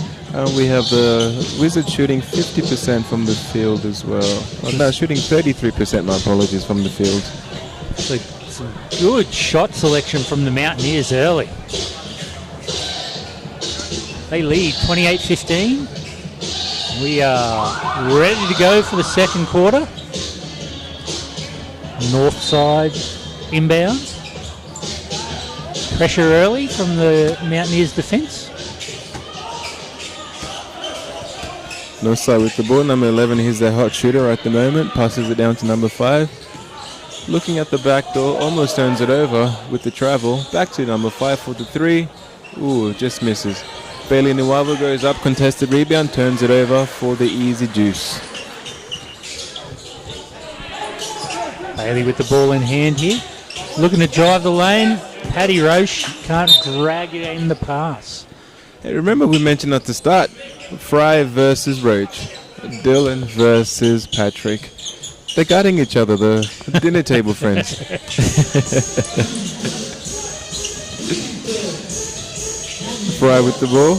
We have the Wizards shooting 50% from the field as well. No, shooting 33%, my apologies, from the field. So some good shot selection from the Mountaineers early. They lead 28-15. We are ready to go for the second quarter. Northside inbound. Pressure early from the Mountaineers defence. Northside with the ball. Number 11, he's their hot shooter at the moment. Passes it down to number 5. Looking at the back door, almost turns it over with the travel. Back to number 5 for the 3. Ooh, just misses. Bailey Nuwava goes up, contested rebound, turns it over for the easy juice. Bailey with the ball in hand here. Looking to drive the lane. Paddy Roche can't drag it in the pass. Hey, remember we mentioned at the start, Fry versus Roach, Dylan versus Patrick. They're guarding each other, the dinner table friends. Fry with the ball,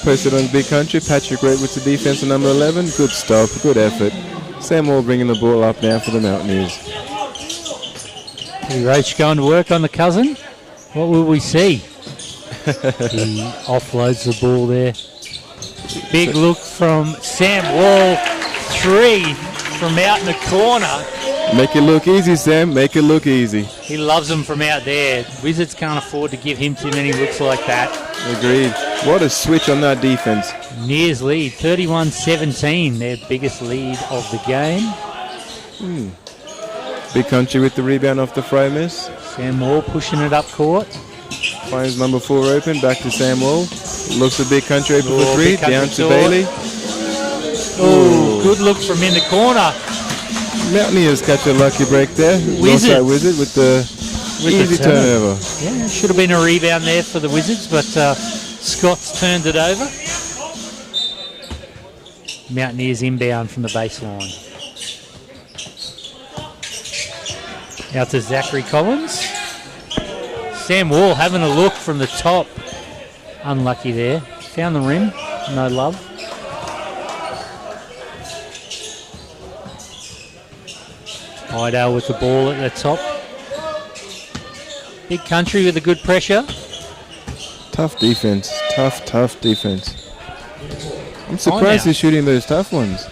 posted on Big Country. Patrick Roach with the defense on number 11. Good stop, good effort. Sam Wall bringing the ball up now for the Mountaineers. Paddy Roche going to work on the cousin. What will we see? He offloads the ball there. Big look from Sam Wall. 3 from out in the corner. Make it look easy, Sam. Make it look easy. He loves them from out there. Wizards can't afford to give him too many looks like that. Agreed. What a switch on that defense. Nears lead, 31-17, their biggest lead of the game. Big Country with the rebound off the Fry miss. Sam Wall pushing it up court. Finds number 4 open, back to Sam Wall. Looks at Big Country open for 3, Big Country down to saw it. Bailey. Oh, good look from in the corner. Mountaineers catch a lucky break there. Wizards. Northside Wizard with the easy turnover. Yeah, should have been a rebound there for the Wizards, but Scott's turned it over. Mountaineers inbound from the baseline. Out to Zachary Collins. Sam Wall having a look from the top. Unlucky there. Found the rim. No love. Idale with the ball at the top. Big Country with a good pressure. Tough defense. Tough defense. I'm surprised he's shooting those tough ones.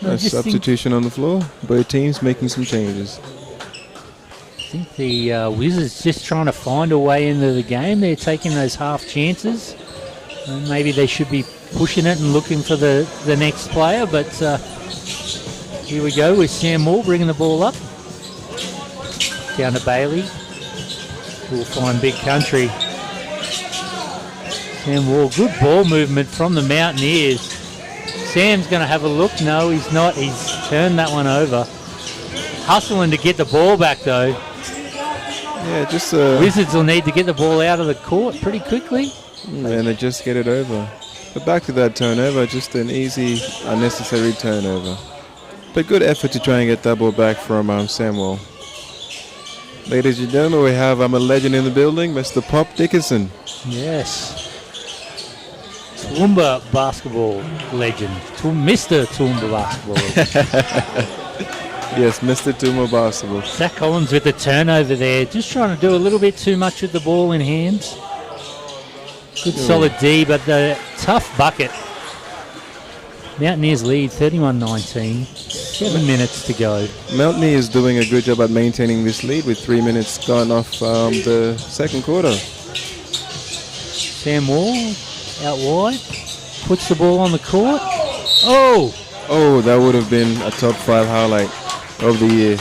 A substitution on the floor. Both teams making some changes. I think the Wizards just trying to find a way into the game. They're taking those half chances. And maybe they should be pushing it and looking for the next player, but here we go with Sam Wall bringing the ball up. Down to Bailey. We'll find Big Country. Sam Wall, good ball movement from the Mountaineers. Sam's going to have a look. No, he's not. He's turned that one over. Hustling to get the ball back, though. Yeah, just Wizards will need to get the ball out of the court pretty quickly. and they just get it over. But back to that turnover, just an easy, unnecessary turnover. But good effort to try and get that ball back from Sam Wall. Ladies and gentlemen, we have a legend in the building, Mr. Pop Dickinson. Yes. Toowoomba basketball legend. Mr. Toowoomba basketball legend. Yes, Mr. Toowoomba basketball. Zach Collins with the turnover there. Just trying to do a little bit too much with the ball in hand. Good solid D, but the tough bucket. Mountaineers lead 31-19. 7 minutes to go. Mountaineer is doing a good job at maintaining this lead with 3 minutes gone off the second quarter. Sam Wall out wide. Puts the ball on the court. Oh! Oh, that would have been a top 5 highlight of the year.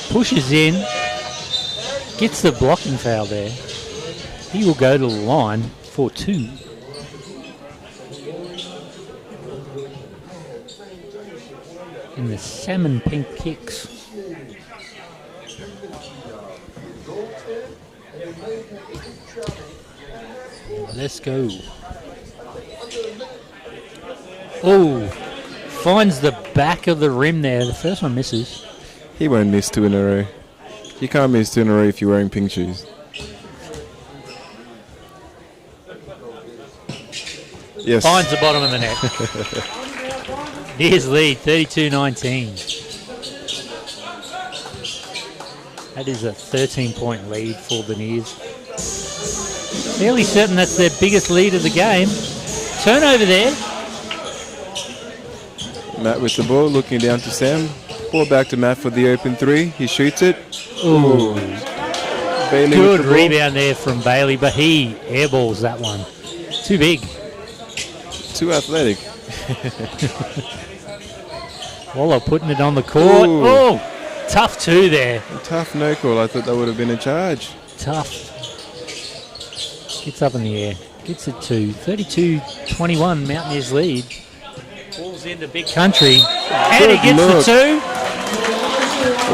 Pushes in. Gets the blocking foul there. He will go to the line for 2. In the salmon pink kicks. Let's go. Oh, finds the back of the rim there. The first one misses. He won't miss 2 in a row. You can't miss 2 in a row if you're wearing pink shoes. Yes. Finds the bottom of the net. Nears lead, 32-19. That is a 13-point lead for the Nears. Fairly certain that's their biggest lead of the game. Turnover there. Matt with the ball, looking down to Sam. Ball back to Matt for the open 3. He shoots it. Ooh. Bailey Good with the ball. rebound there from Bailey, but he airballs that one. Too big. Too athletic. Waller putting it on the court. Ooh. Oh, tough 2 there. Tough no call. I thought that would have been a charge. Tough. Gets up in the air. Gets it to 32-21, Mountaineers lead. Falls into big country. And Good he gets look. the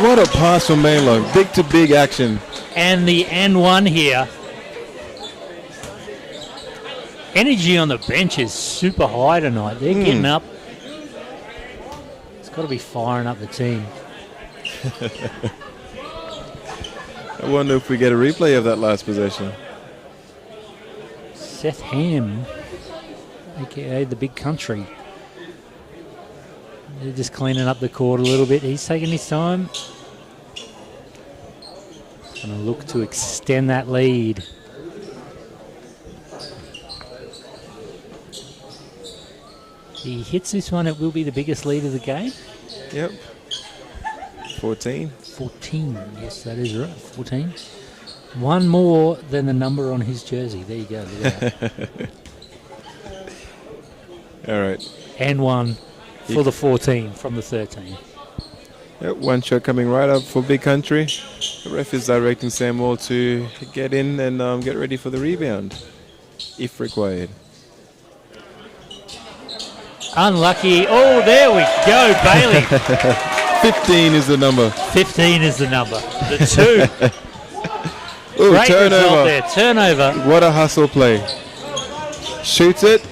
2. What a pass from Melo. Big to big action. And the and 1 here. Energy on the bench is super high tonight. They're getting up. It's got to be firing up the team. I wonder if we get a replay of that last possession. Seth Ham, a.k.a. the big country. They're just cleaning up the court a little bit. He's taking his time. Going to look to extend that lead. He hits this one, it will be the biggest lead of the game. Yep. 14. 14, yes, that is right, 14. One more than the number on his jersey. There you go. Look at that. All right. And 1 for the 14 from the 13. Yep, one shot coming right up for Big Country. The ref is directing Sam Wall to get in and get ready for the rebound, if required. Unlucky. Oh, there we go, Bailey. 15 is the number. 15 is the number. The 2. Ooh, Great result turnover. there. Turnover. What a hustle play. Shoots it.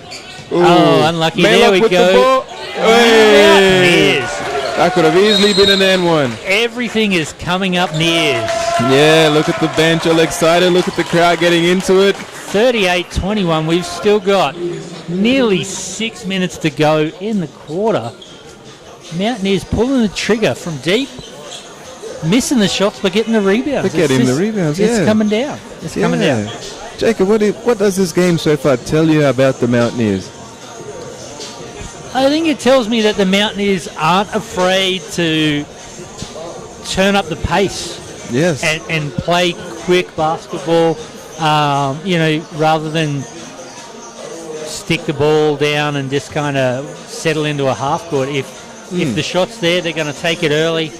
Ooh. Oh, unlucky. Maylock There we with go. the ball. Hey. Mountaineers. That could have easily been an N1. Everything is coming up Nears. Yeah, look at the bench, all excited. Look at the crowd getting into it. 38-21. We've still got nearly 6 minutes to go in the quarter. Mountaineers pulling the trigger from deep. Missing the shots but getting the rebounds. They're getting the rebounds, It's yeah. coming down. It's coming down. Jacob, what does this game so far tell you about the Mountaineers? I think it tells me that the Mountaineers aren't afraid to turn up the pace Yes. and play quick basketball, rather than stick the ball down and just kind of settle into a half court. If the shot's there, they're going to take it early.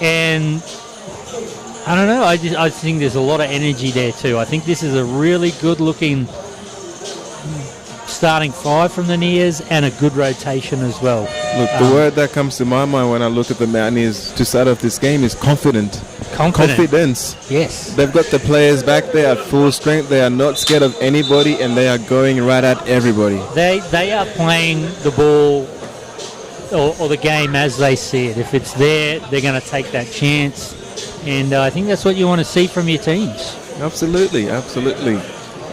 And I don't know, I think there's a lot of energy there too. I think this is a really good-looking starting 5 from the Nears and a good rotation as well. Look, the word that comes to my mind when I look at the Mountaineers to start off this game is confident. Confidence. Yes. They've got the players back there at full strength. They are not scared of anybody, and they are going right at everybody. They are playing the ball or the game as they see it. If it's there, they're going to take that chance. And I think that's what you want to see from your teams. Absolutely, absolutely.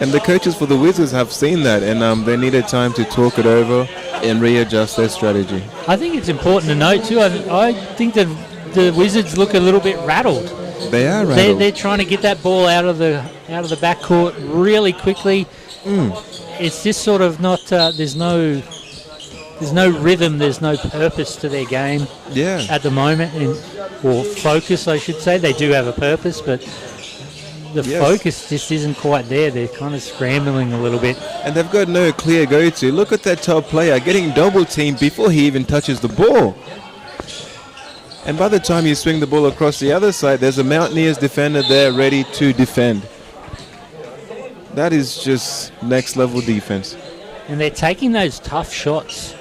And the coaches for the Wizards have seen that, and they needed time to talk it over and readjust their strategy. I think it's important to note too. I think that the Wizards look a little bit rattled. They are rattled. They're trying to get that ball out of the backcourt really quickly. It's just sort of not. There's there's no rhythm, there's no purpose to their game Yeah. at the moment, or focus, I should say. They do have a purpose, but the Yes. focus just isn't quite there. They're kind of scrambling a little bit. And they've got no clear go-to. Look at that top player getting double teamed before he even touches the ball. And by the time you swing the ball across the other side, there's a Mountaineers defender there ready to defend. That is just next level defense. And they're taking those tough shots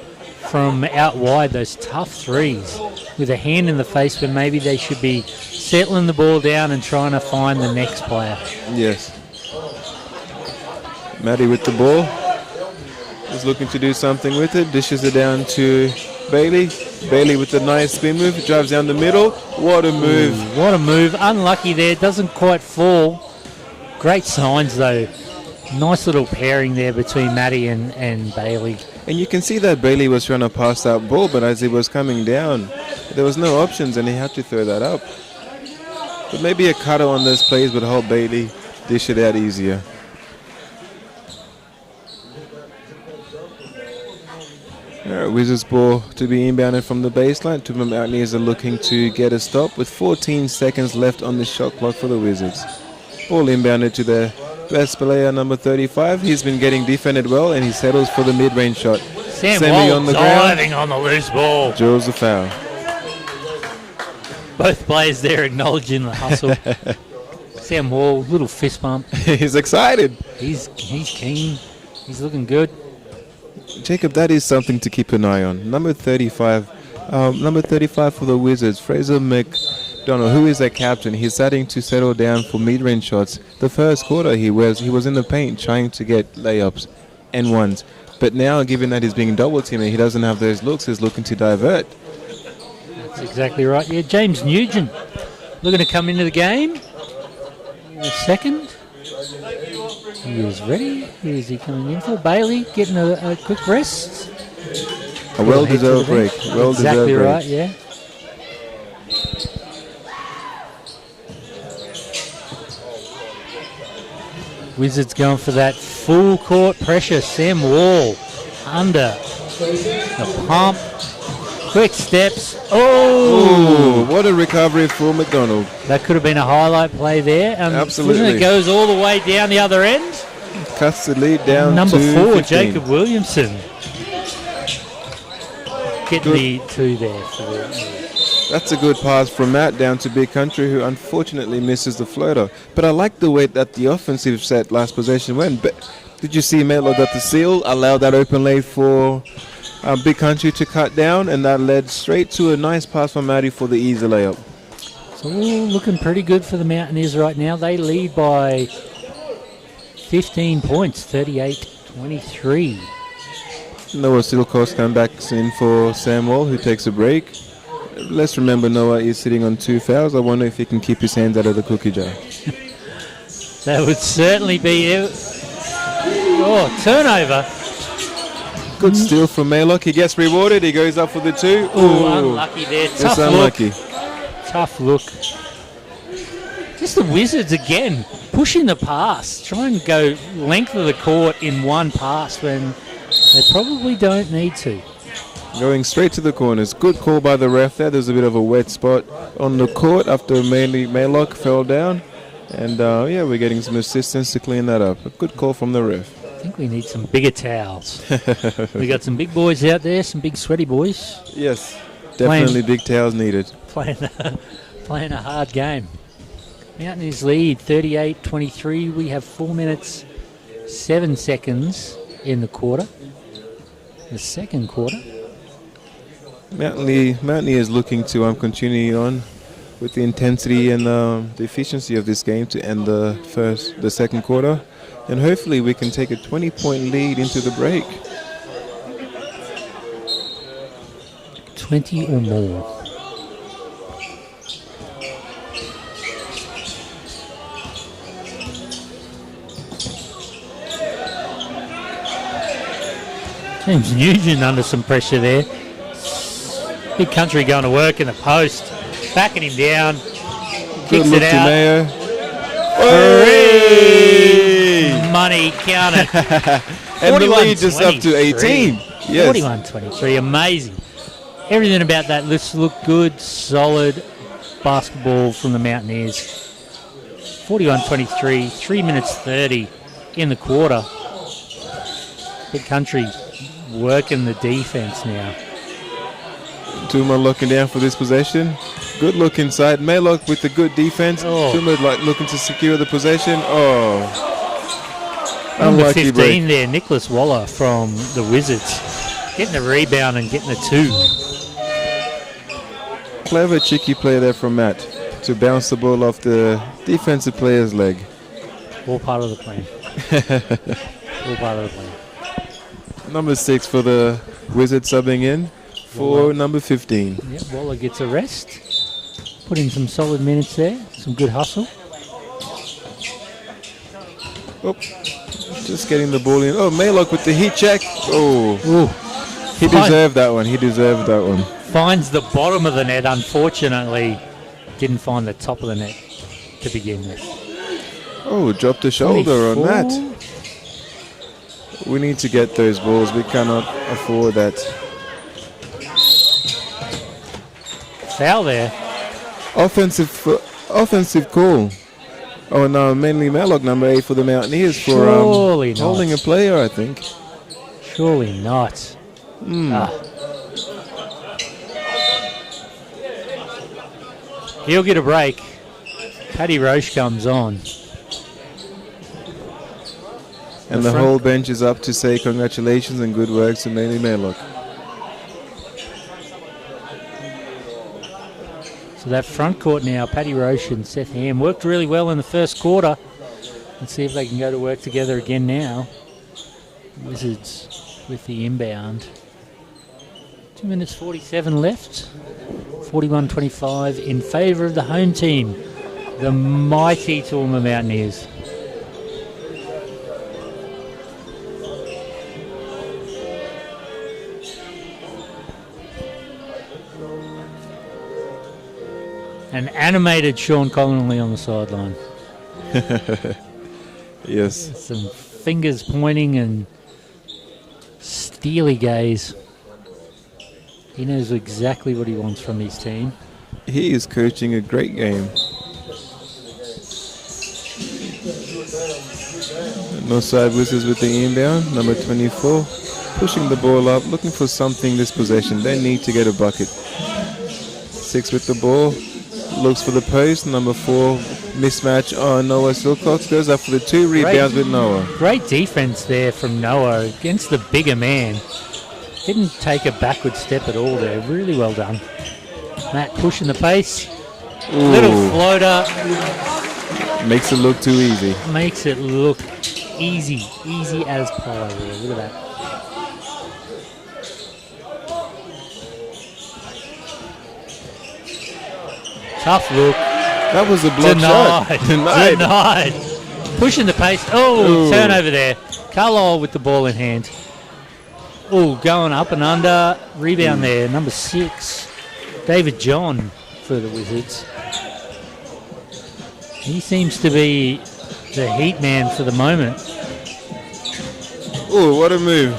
from out wide, those tough threes, with a hand in the face when maybe they should be settling the ball down and trying to find the next player. Yes. Maddie with the ball. Is looking to do something with it. Dishes it down to Bailey. Bailey with a nice spin move. Drives down the middle. What a move. What a move. Unlucky there. Doesn't quite fall. Great signs, though. Nice little pairing there between Maddie and Bailey. And you can see that Bailey was trying to pass that ball, but as he was coming down, there was no options and he had to throw that up. But maybe a cutter on those plays would help Bailey dish it out easier. Alright, Wizards ball to be inbounded from the baseline. Toowoomba Mountaineers are looking to get a stop with 14 seconds left on the shot clock for the Wizards. Ball inbounded to their best player, number 35. He's been getting defended well and he settles for the mid-range shot. Sam Semi Wall on the ground. diving on the loose ball. Draws the foul. Both players there acknowledging the hustle. Sam Wall, little fist bump. He's excited. He's keen. He's looking good. Jacob, that is something to keep an eye on. Number 35 for the Wizards, Fraser McDonald, who is their captain. He's starting to settle down for mid-range shots. The first quarter he was in the paint trying to get layups and ones. But now, given that he's being double-teamed, he doesn't have those looks. He's looking to divert. That's exactly right. Yeah, James Nugent looking to come into the game in a second. He is ready. Who is he coming in for? Bailey getting a quick rest. A well-deserved break. Well-deserved Exactly break. right, yeah. Wizards going for that full court pressure. Sam Wall under the pump. Quick steps. Oh! Ooh, what a recovery for McDonald. That could have been a highlight play there. Absolutely. It goes all the way down the other end. Cuts the lead down Number to 4, 15. Jacob Williamson. Getting the 2 there. That's a good pass from Matt down to Big Country, who unfortunately misses the floater. But I like the way that the offensive set last possession went. But did you see Melo got the seal, allowed that open lane for Big Country to cut down, and that led straight to a nice pass from Matty for the easy layup. So looking pretty good for the Mountaineers right now. They lead by 15 points, 38-23. Noah Silkos comes back in for Sam Wall, who takes a break. Let's remember Noah is sitting on 2 fouls. I wonder if he can keep his hands out of the cookie jar. That would certainly be it. Oh, turnover. Good steal from Maylock. He gets rewarded. He goes up for the 2. Oh, unlucky there. It's Tough unlucky. look. Tough look. Just the Wizards again, pushing the pass. Try and go length of the court in one pass when they probably don't need to. Going straight to the corners. Good call by the ref there. There's a bit of a wet spot on the court after Maylock fell down. And yeah, we're getting some assistance to clean that up. A good call from the ref. I think we need some bigger towels. We got some big boys out there, some big sweaty boys. Yes, definitely big towels needed. Playing a hard game. Mountaineers lead 38-23. We have 4 minutes, 7 seconds in the quarter. The second quarter. Mountaineers looking to continue on with the intensity and the efficiency of this game to end the second quarter. And hopefully we can take a 20-point lead into the break. 20 or more. James Nugent under some pressure there. Big Country going to work in the post. Backing him down. Good Kicks look it to out. Mayo. Hooray! Money, count it. And the lead just up to 18. Yes. 41-23, amazing. Everything about that list looked good, solid basketball from the Mountaineers. 41-23, 3 minutes 30 in the quarter. Big Country working the defense now. Toowoomba looking down for this possession. Good look inside. Maylock with the good defense. Oh. Toowoomba looking to secure the possession. Oh. Number Unlucky 15 break. there, Nicholas Waller from the Wizards. Getting the rebound and getting the 2. Clever, cheeky play there from Matt to bounce the ball off the defensive player's leg. All part of the plan. All part of the plan. Number 6 for the Wizards subbing in for number 15. Yep, Waller gets a rest. Put in some solid minutes there. Some good hustle. Oh, just getting the ball in. Oh, Maylock with the heat check. Oh, Ooh. he deserved that one. He deserved that one. Finds the bottom of the net, unfortunately. Didn't find the top of the net to begin with. Oh, dropped a shoulder on 24. that. We need to get those balls. We cannot afford that. Foul there. Offensive call. Oh no, mainly Maylock, number 8 for the Mountaineers for Surely not. holding a player, I think. Surely not. He'll get a break. Paddy Roche comes on. And the whole bench is up to say congratulations and good work to mainly Maylock. So that front court now, Paddy Roche and Seth Ham worked really well in the first quarter. Let's see if they can go to work together again now. Wizards with the inbound. 2 minutes 47 left. 41-25 in favour of the home team, the mighty Toowoomba Mountaineers. An animated Sean Connolly on the sideline. Yes. Some fingers pointing and steely gaze. He knows exactly what he wants from his team. He is coaching a great game. Northside Wizards with the inbound, number 24. Pushing the ball up, looking for something this possession. They need to get a bucket. 6 with the ball. Looks for the post, number 4, mismatch on Noah Silcox, goes up for the 2, rebounds with Noah. Great defense there from Noah against the bigger man. Didn't take a backward step at all there. Really well done. Matt pushing the pace. Ooh. Little floater. Makes it look too easy. Makes it look easy. Easy as pie there. Look at that. Tough look. That was a block shot. Denied. Pushing the pace. Oh, Ooh. turnover there. Carlisle with the ball in hand. Oh, going up and under. Rebound there. Number 6. David John for the Wizards. He seems to be the heat man for the moment. Oh, what a move.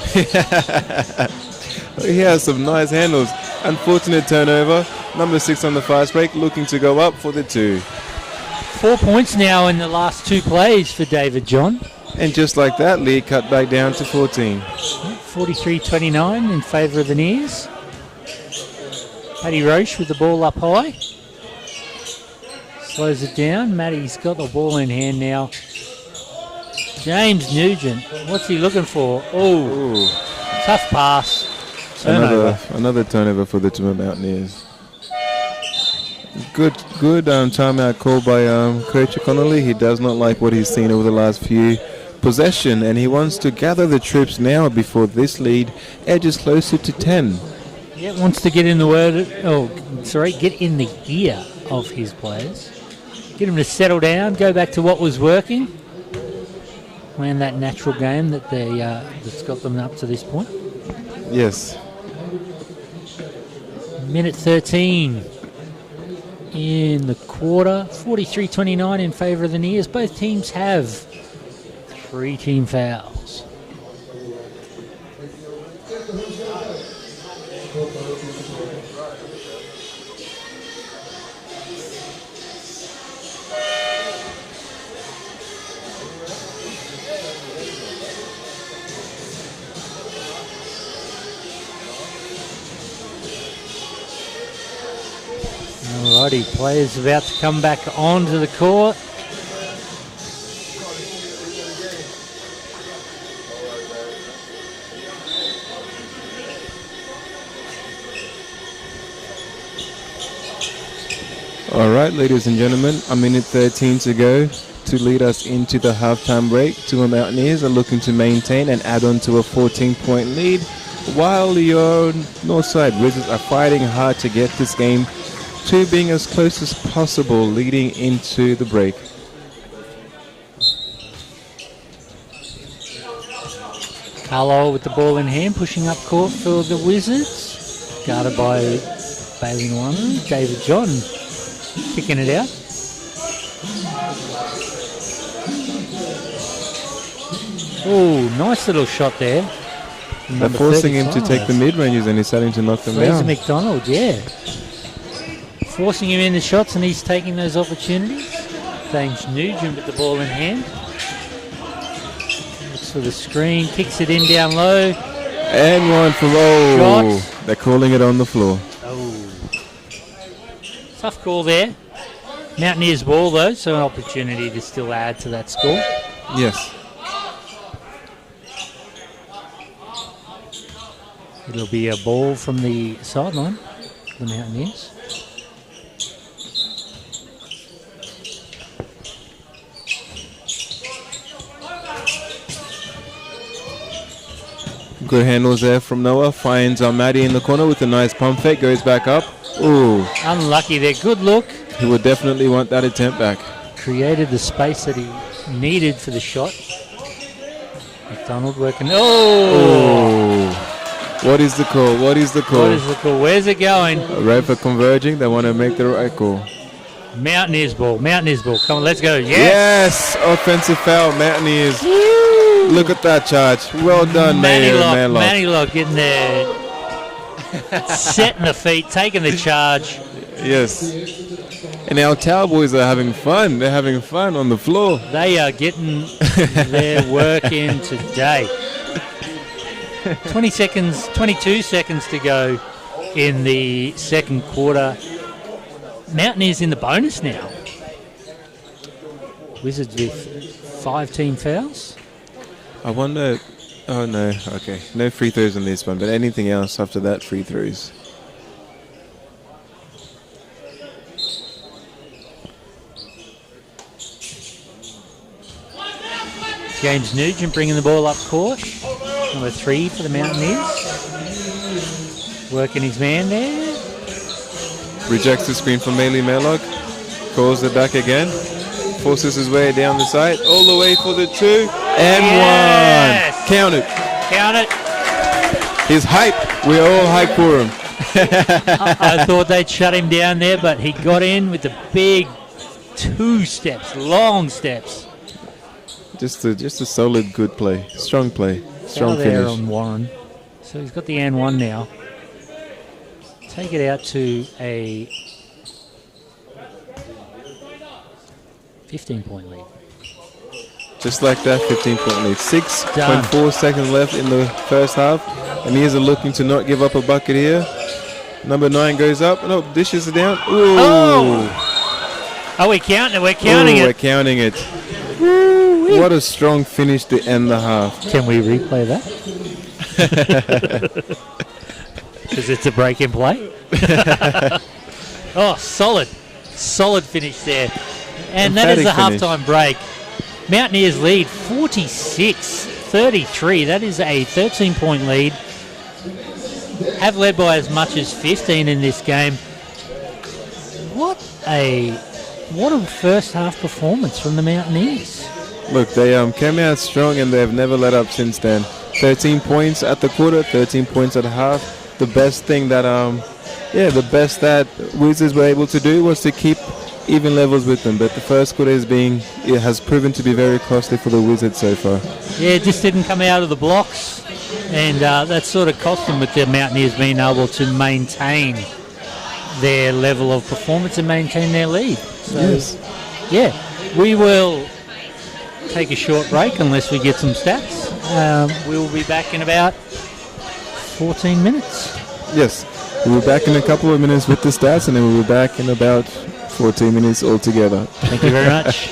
He has some nice handles. Unfortunate turnover. Number 6 on the fast break, looking to go up for the 2. 4 points now in the last 2 plays for David John. And just like that, lead cut back down to 14. 43-29 in favour of the Nears. Paddy Roche with the ball up high. Slows it down. Matty's got the ball in hand now. James Nugent, what's he looking for? Oh, Ooh. tough pass. Turnover. Another turnover for the Toowoomba Mountaineers. Good timeout call by Coach Connolly. He does not like what he's seen over the last few possession, and he wants to gather the troops now before this lead edges closer to 10. Yeah, wants to get in the get in the ear of his players. Get him to settle down, go back to what was working. Playing that natural game that that's got them up to this point. Yes. Minute 13 in the quarter. 43-29 in favour of the Nears. Both teams have 3 team fouls. Alrighty, players about to come back onto the court. All right, ladies and gentlemen, a minute 13 to go to lead us into the halftime break. Toowoomba Mountaineers are looking to maintain and add on to a 14-point lead, while your Northside Wizards are fighting hard to get this game to being as close as possible leading into the break. Carlisle with the ball in hand, pushing up court for the Wizards. Guarded by Bailey Nwan. David John kicking it out. Oh, nice little shot there. They're Number forcing him to 35. take the mid-ranges and he's starting to knock them Fraser down. McDonald, yeah. Forcing him into shots and he's taking those opportunities. James Nugent with the ball in hand. Looks for the screen, kicks it in down low. And one for roll. Shot. They're calling it on the floor. Oh. Tough call there. Mountaineers ball though, so an opportunity to still add to that score. Yes. It'll be a ball from the sideline, the Mountaineers. Good handles there from Noah. Finds Maddie in the corner with a nice pump fake. Goes back up. Ooh, Unlucky there. Good look. he would definitely want that attempt back. Created the space that he needed for the shot. McDonald working. Oh! What is the call? What is the call? What is the call? Where's it going? Red for converging. They want to make the right call. Mountaineers ball. Mountaineers ball. Come on, let's go. Yes! Yes! Offensive foul, Mountaineers. Look at that charge. Well done, Manlock. Manlock getting there. Setting the feet, taking the charge. Yes. And our Tower boys are having fun. They're having fun on the floor. They are getting their work in today. 22 seconds to go in the second quarter. Mountaineers in the bonus now. Wizards with 5 team fouls. I wonder... Oh, no. Okay. No free throws on this one, but anything else after that, free throws. James Nugent bringing the ball up court. Number 3 for the Mountaineers. Working his man there. Rejects the screen from Maley Mellock. Calls it back again. Forces his way down the side. All the way for the 2. And Yes! 1. Count it. Count it. He's hype. We're all hype for him. I thought they'd shut him down there, but he got in with the big 2 steps, long steps. Just a solid, good play. Strong play. Strong Foul there finish. on Warren. So he's got the and 1 now. Take it out to a 15-point lead. Just like that, 15-point lead. 6.4 seconds left in the first half. And here's looking to not give up a bucket here. Number 9 goes up. No, dishes it down. Ooh. Oh! Are we counting it? We're counting We're it. counting it. What a strong finish to end the half. Can we replay that? Because it's a break in play. Oh, solid. Solid finish there. And that is the Emphatic finish. halftime break. Mountaineers lead 46-33. That is a 13-point lead. Have led by as much as 15 in this game. What a first half performance from the Mountaineers. Look, they came out strong and they've never let up since then. 13 points at the quarter, 13 points at half. The best thing that the best that Wizards were able to do was to keep even levels with them. But the first quarter has proven to be very costly for the Wizards so far. Yeah, it just didn't come out of the blocks. And that sort of cost them with the Mountaineers being able to maintain their level of performance and maintain their lead. So, Yes. yeah, we will take a short break unless we get some stats. We will be back in about 14 minutes. Yes. We'll be back in a couple of minutes with the stats, and then we'll be back in about 14 minutes altogether. Thank you very much.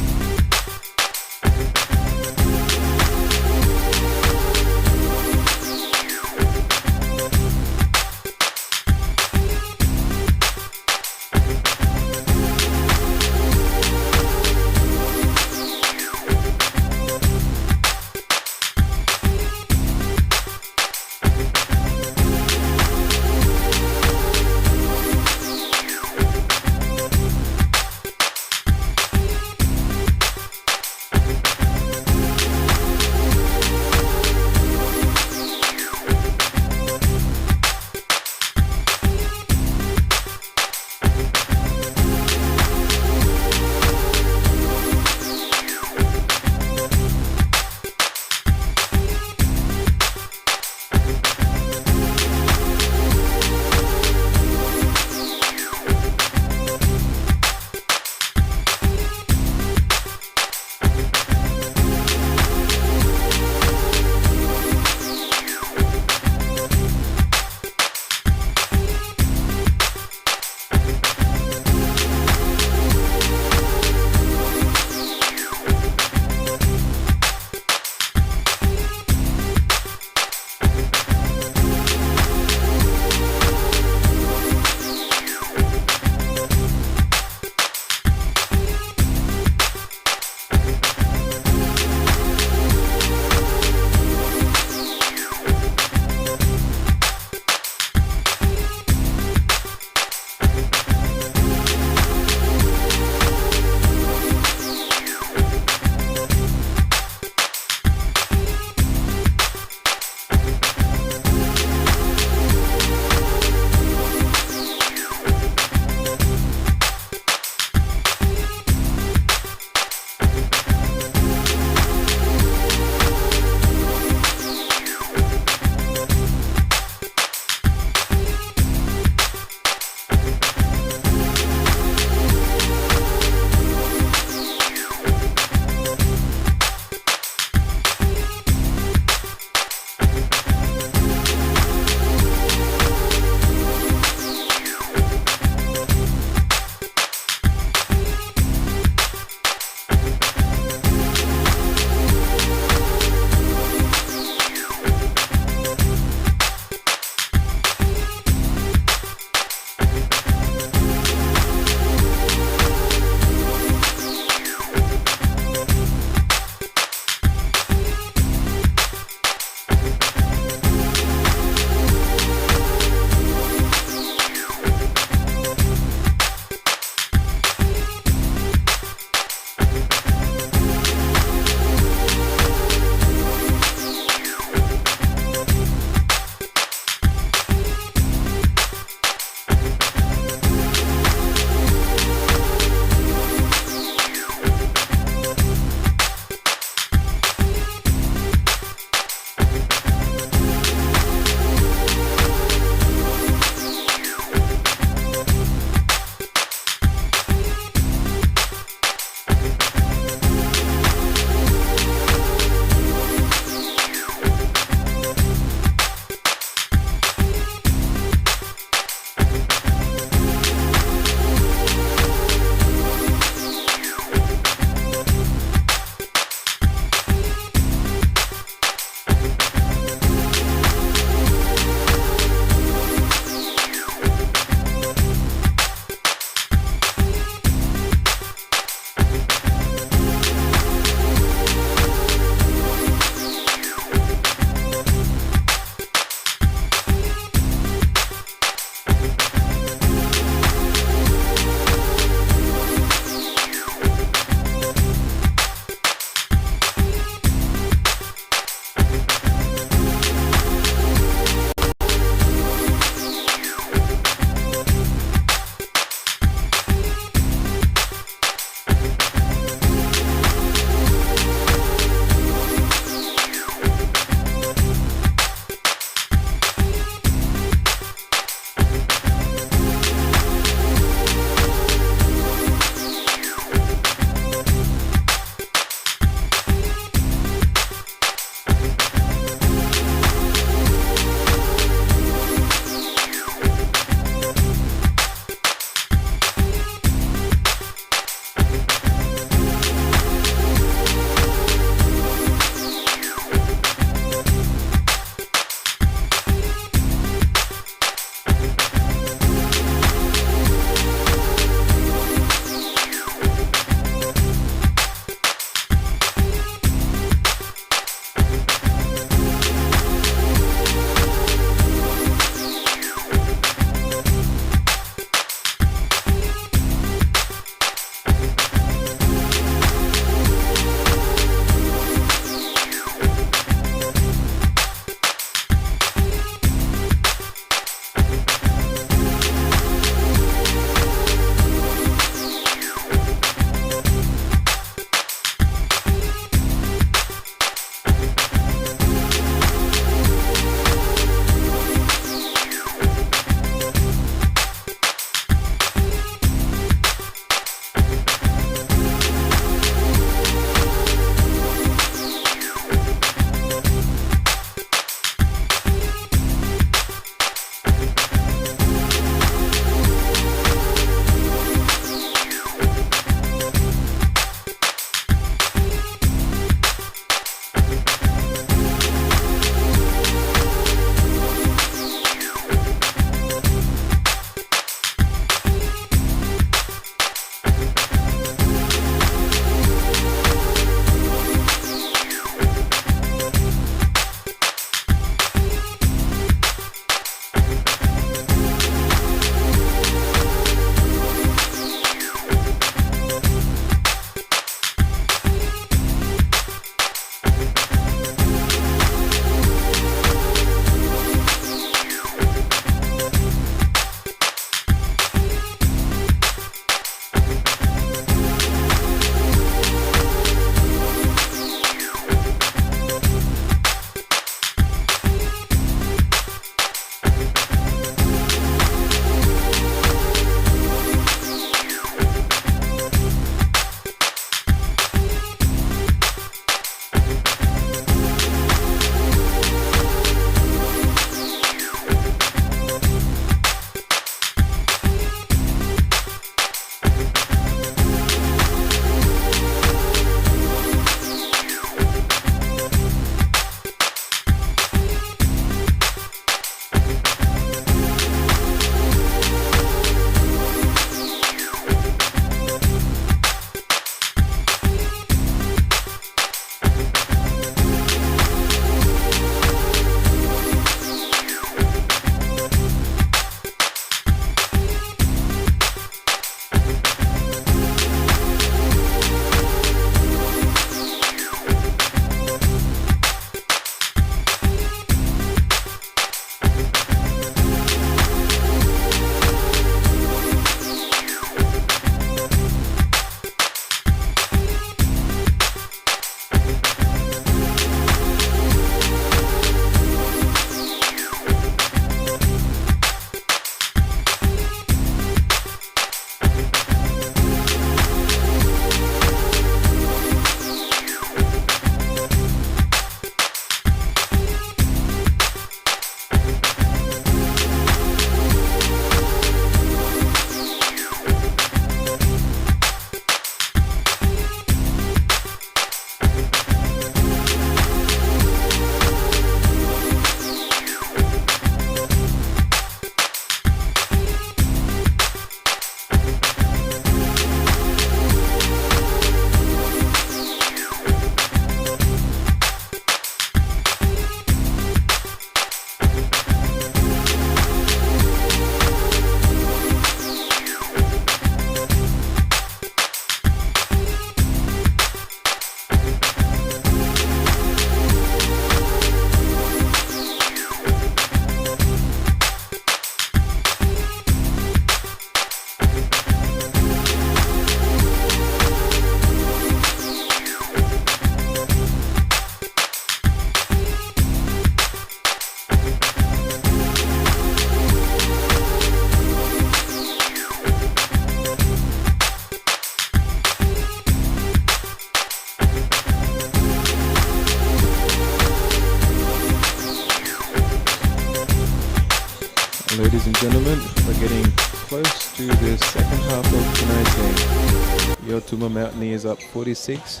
and gentlemen, we're getting close to the second half of tonight's game. Your Toowoomba Mountaineers up 46,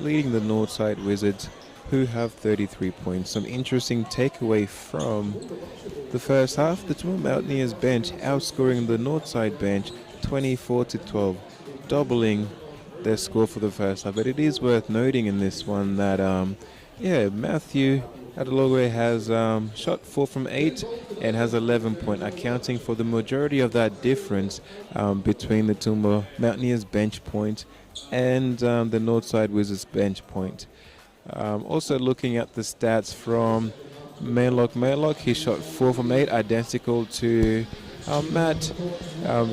leading the Northside Wizards, who have 33 points. Some interesting takeaway from the first half: the Toowoomba Mountaineers bench outscoring the Northside bench 24-12, doubling their score for the first half. But it is worth noting in this one that Matthew Adelogwe has shot 4 from 8 and has 11 points, accounting for the majority of that difference between the Toowoomba Mountaineers bench point and the Northside Wizards bench point. Also looking at the stats from Maylock, he shot 4 from 8, identical to Matt,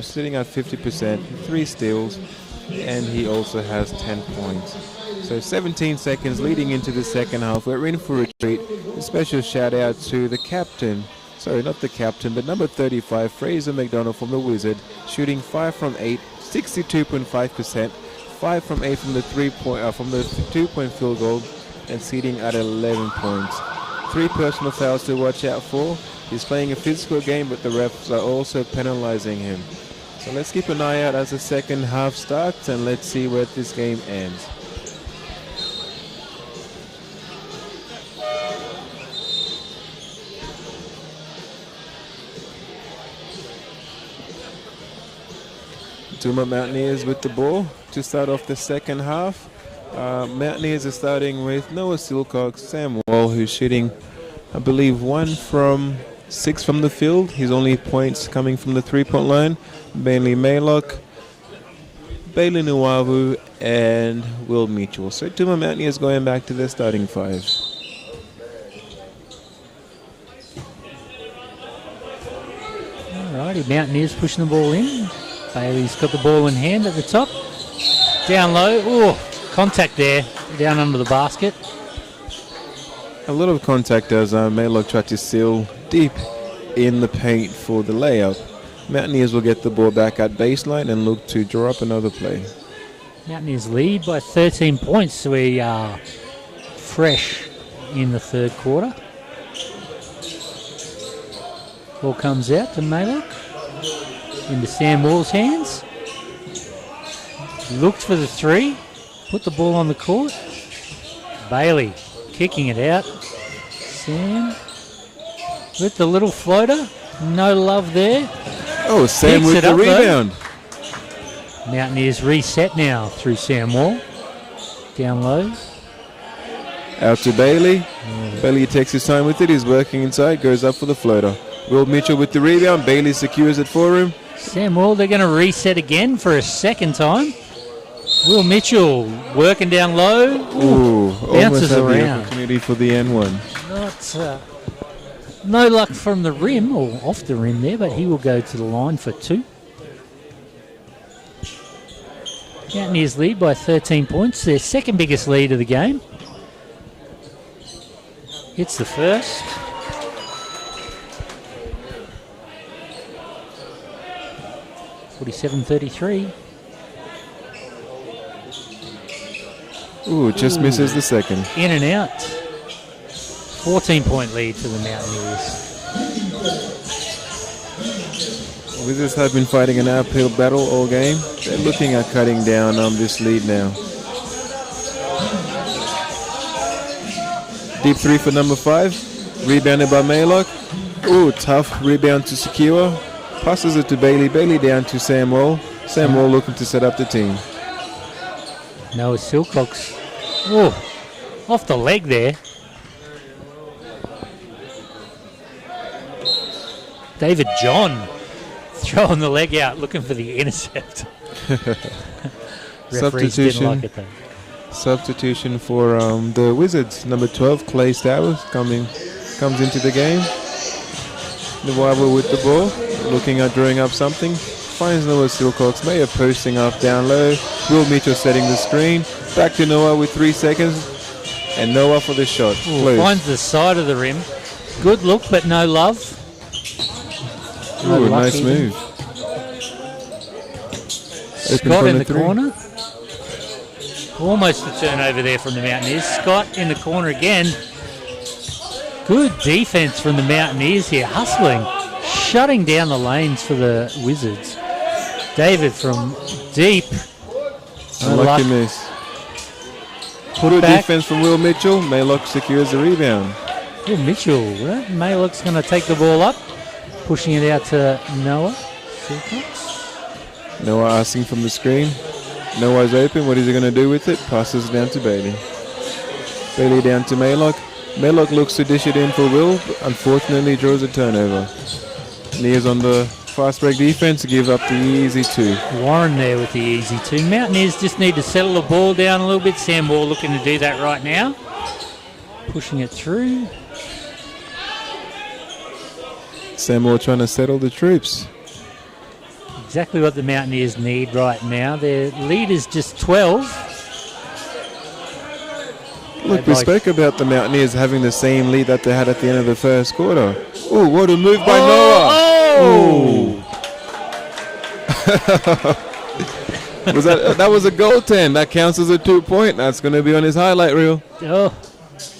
sitting at 50%, 3 steals, and he also has 10 points. So 17 seconds leading into the second half. We're in for a treat. A special shout out to the captain, sorry, not the captain, but number 35, Fraser McDonald from the Wizard, shooting 5 from 8, 62.5%, 5 from 8 from the 2-point field goal, and seating at 11 points. 3 personal fouls to watch out for. He's playing a physical game, but the refs are also penalizing him. So let's keep an eye out as the second half starts, and let's see where this game ends. Toowoomba Mountaineers with the ball to start off the second half. Mountaineers are starting with Noah Silcox, Sam Wall, who's shooting, I believe, 1 from 6 from the field. His only points coming from the 3-point line. Bailey Maylock, Bailey Nuavu, and Will Mitchell. So Toowoomba Mountaineers going back to their starting 5. Alrighty, Mountaineers pushing the ball in. Bailey's got the ball in hand at the top. Down low. Oh, contact there. Down under the basket. A lot of contact as Maylock tried to seal deep in the paint for the layup. Mountaineers will get the ball back at baseline and look to draw up another play. Mountaineers lead by 13 points. We are fresh in the third quarter. Ball comes out to Maylock. Into Sam Wall's hands. Looked for the 3. Put the ball on the court. Bailey kicking it out. Sam with the little floater. No love there. Oh, Sam Picks with it the up, rebound. Though. Mountaineers reset now through Sam Wall. Down low. Out to Bailey. Bailey takes his time with it. He's working inside. Goes up for the floater. Will Mitchell with the rebound. Bailey secures it for him. Sam Wall, they're going to reset again for a second time. Will Mitchell working down low. Ooh, bounces almost had the around. opportunity for the N1. Not no luck from the rim or off the rim there, but he will go to the line for 2. Mountaineers lead by 13 points. Their second biggest lead of the game. Hits the first. .47-33. Ooh, just misses the second. In and out. 14-point lead for the Mountaineers. Wizards have been fighting an uphill battle all game. They're looking at cutting down this lead now. Deep 3 for number 5. Rebounded by Maylock. Ooh, tough rebound to secure. Passes it to Bailey. Bailey down to Sam Wall. Sam Wall looking to set up the team. Noah Silcox. Oh, off the leg there. David John throwing the leg out, looking for the intercept. Referees didn't like it though. Substitution for the Wizards. Number 12, Clay Stowers, comes into the game. The rival with the ball, looking at drawing up something. Finds Noah Silcox. Mayer posting up down low. Will Mitchell setting the screen. Back to Noah with 3 seconds. And Noah for the shot. Ooh, finds the side of the rim. Good look, but no love. Ooh, nice move. Scott in the corner. Almost a turnover there from the Mountaineers. Scott in the corner again. Good defense from the Mountaineers here. Hustling. shutting down the lanes for the Wizards. David from deep. Unlucky miss. Good back. defense from Will Mitchell. Maylock secures the rebound. Oh, Mitchell. Right? Maylock's going to take the ball up, pushing it out to Noah. Noah asking from the screen. Noah's open. What is he going to do with it? Passes down to Bailey. Bailey down to Maylock. Maylock looks to dish it in for Will, but unfortunately draws a turnover. Nears on the fast break defense to give up the easy 2. Warren there with the easy 2. Mountaineers just need to settle the ball down a little bit. Sam Wall looking to do that right now. Pushing it through. Samuel trying to settle the troops. Exactly what the Mountaineers need right now. Their lead is just 12. Look, we spoke about the Mountaineers having the same lead that they had at the end of the first quarter. Oh, what a move by Noah! Oh! That was a goaltend. That counts as a 2-point. That's going to be on his highlight reel. Oh,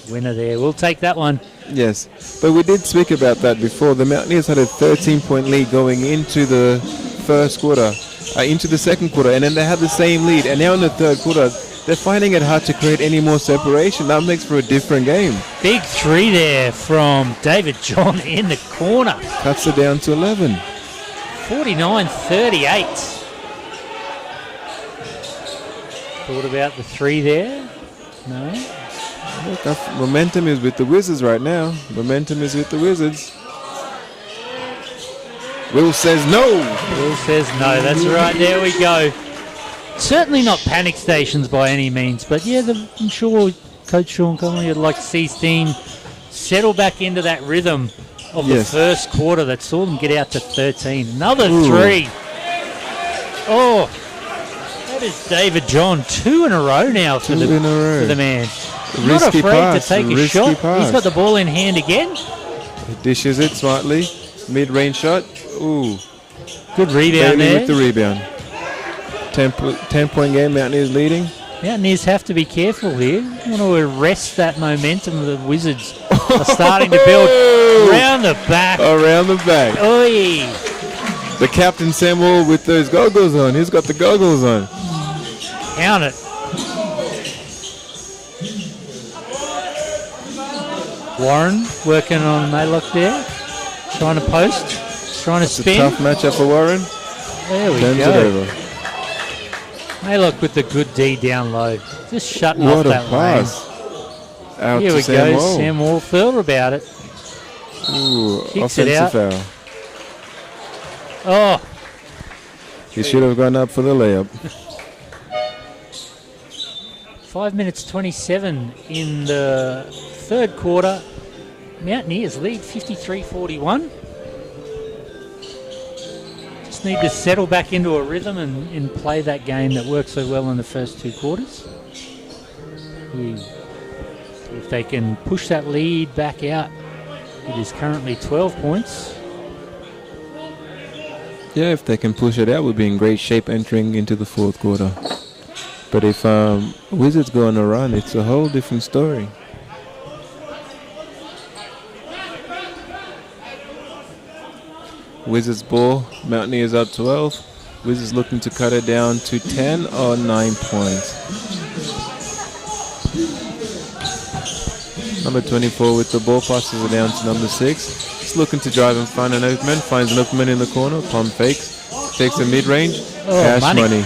winner there. We'll take that one. Yes, but we did speak about that before. The Mountaineers had a 13-point lead going into the first quarter, into the second quarter, and then they had the same lead. And now in the third quarter, they're finding it hard to create any more separation. That makes for a different game. Big 3 there from David John in the corner. Cuts it down to 11. 49-38. Thought about the 3 there? No. Look, momentum is with the Wizards right now. Momentum is with the Wizards. Will says no. Will says no. That's right. There we go. Certainly not panic stations by any means, but yeah, I'm sure Coach Sean Connolly would like to see his team settle back into that rhythm of the first quarter that saw them get out to 13. Another 3. Oh, that is David John. 2 in a row now for the man. Not Risky afraid pass, to take a risky shot. pass. He's got the ball in hand again. He dishes it smartly. Mid-range shot. Ooh. Good rebound Bailey there. with the rebound. 10-point game. Mountaineers leading. Mountaineers have to be careful here. You want to arrest that momentum the Wizards are starting to build around the back. Around the back. Oi. The captain Samuel with those goggles on. He's got the goggles on. Count it. Warren working on Maylock there. Trying to post. Trying to spin. It's a tough matchup for Warren. There we Turns go. it over. Maylock with the good D down low. Just shutting off What a that pass. Out Here to we Sam go. Wall. Sam Wall further about it. Ooh, Kicks it offensive out. foul. Oh, He should have gone up for the layup. 5 minutes 27 in the third quarter. Mountaineers lead 53-41. Just need to settle back into a rhythm and play that game that worked so well in the first 2 quarters. If they can push that lead back out, it is currently 12 points. Yeah, if they can push it out, we'll be in great shape entering into the fourth quarter. But if Wizards go on a run, it's a whole different story. Wizards ball, Mountaineers up 12. Wizards looking to cut it down to 10 or 9 points. Number 24 with the ball, passes it down to number 6. He's looking to drive in front, and Oakman finds an Oakman in the corner. Pump fakes, takes a mid-range. Cash money.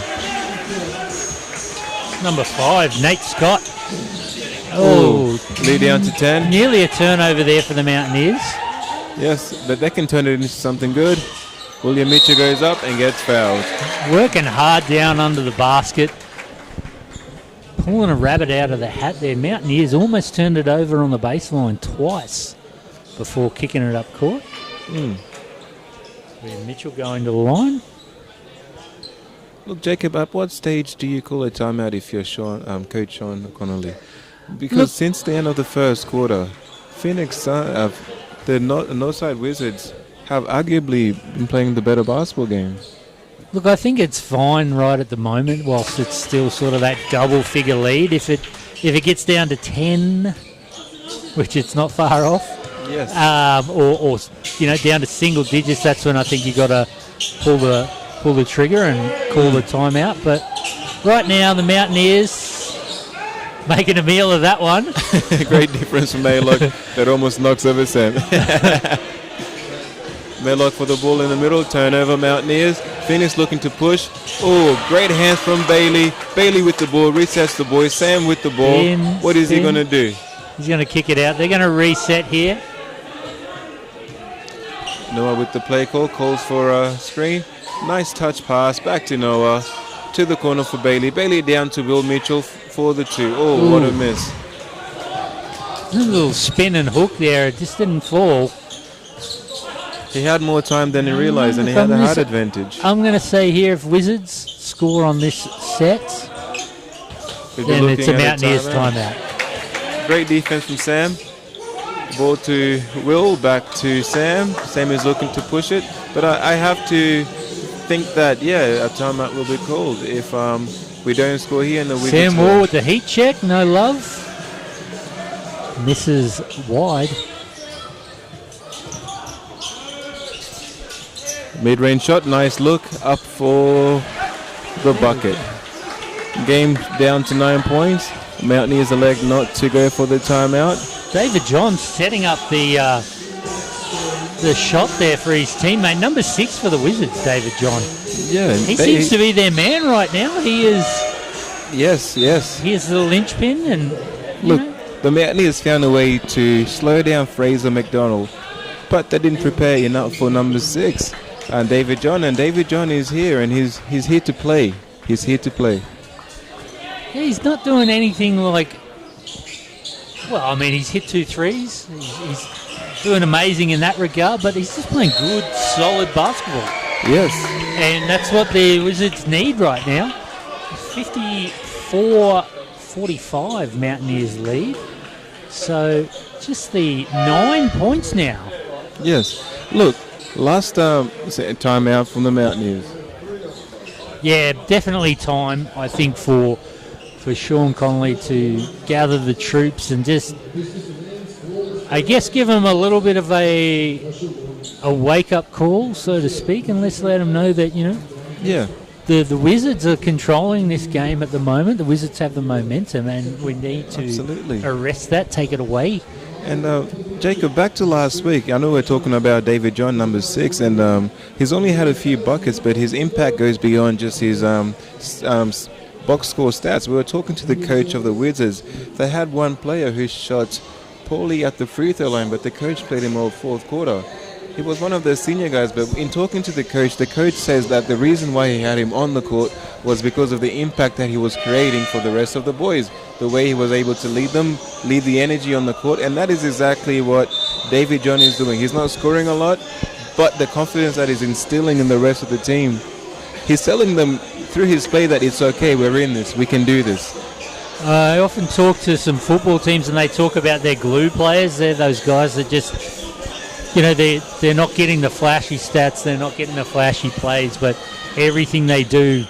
Number 5, Nate Scott. Lead down to 10. Nearly a turnover there for the Mountaineers. Yes, but they can turn it into something good. William Mitchell goes up and gets fouled. Working hard down under the basket. Pulling a rabbit out of the hat there. Mountaineers almost turned it over on the baseline twice before kicking it up court. Mitchell going to the line. Look, Jacob, at what stage do you call a timeout if you're Coach Sean Connolly? Because since the end of the first quarter, Phoenix, the Northside Wizards have arguably been playing the better basketball game. Look, I think it's fine right at the moment, whilst it's still sort of that double-figure lead. If it gets down to 10, which it's not far off, Yes. or down to single digits, that's when I think you got to pull the trigger and call the timeout. But right now, the Mountaineers making a meal of that one. Great difference from Maylock that almost knocks over Sam. Maylock for the ball in the middle, turnover Mountaineers. Phoenix looking to push. Oh, great hands from Bailey. Bailey with the ball, resets the boys. Sam with the ball. What is he going to do? He's going to kick it out. They're going to reset here. Noah with the play call, calls for a screen. Nice touch pass, back to Noah. To the corner for Bailey. Bailey down to Will Mitchell for the 2. Oh, what a miss. A little spin and hook there. It just didn't fall. He had more time than he realized, and he had a height advantage. I'm going to say here, if Wizards score on this set, then it's a Mountaineers timeout. Great defense from Sam. Ball to Will, back to Sam. Sam is looking to push it, but I have to think that, a timeout will be called if we don't score here. And the Wizards Sam Wall with the heat check, no love. Misses wide. Mid-range shot, nice look, up for the bucket. Game down to 9 points. Mountaineers elect not to go for the timeout. David John setting up the shot there for his teammate. Number 6 for the Wizards, David John. Yeah, he seems to be their man right now. He is. Yes. He is the linchpin, and look, the Mountaineers found a way to slow down Fraser McDonald, but they didn't prepare enough for number 6. And David John is here, and he's here to play. He's here to play. Yeah, he's not doing anything like. Well, I mean, he's hit 2 threes. He's doing amazing in that regard, but he's just playing good, solid basketball. Yes. And that's what the Wizards need right now. 54-45 Mountaineers lead. So just the 9 points now. Yes. Look. Last timeout from the Mountaineers. Yeah, definitely time, I think, for Sean Connolly to gather the troops and just, I guess, give them a little bit of a wake-up call, so to speak, and let's let them know that, the Wizards are controlling this game at the moment. The Wizards have the momentum, and we need to arrest that, take it away. And Jacob, back to last week, I know we're talking about David John, number 6, and he's only had a few buckets, but his impact goes beyond just his box score stats. We were talking to the coach of the Wizards. They had one player who shot poorly at the free throw line, but the coach played him all fourth quarter. He was one of the senior guys, but in talking to the coach says that the reason why he had him on the court was because of the impact that he was creating for the rest of the boys, the way he was able to lead the energy on the court, and that is exactly what David John is doing. He's not scoring a lot, but the confidence that he's instilling in the rest of the team, he's telling them through his play that it's okay, we're in this, we can do this. I often talk to some football teams and they talk about their glue players. They're those guys that just, they're not getting the flashy stats, they're not getting the flashy plays, but everything they do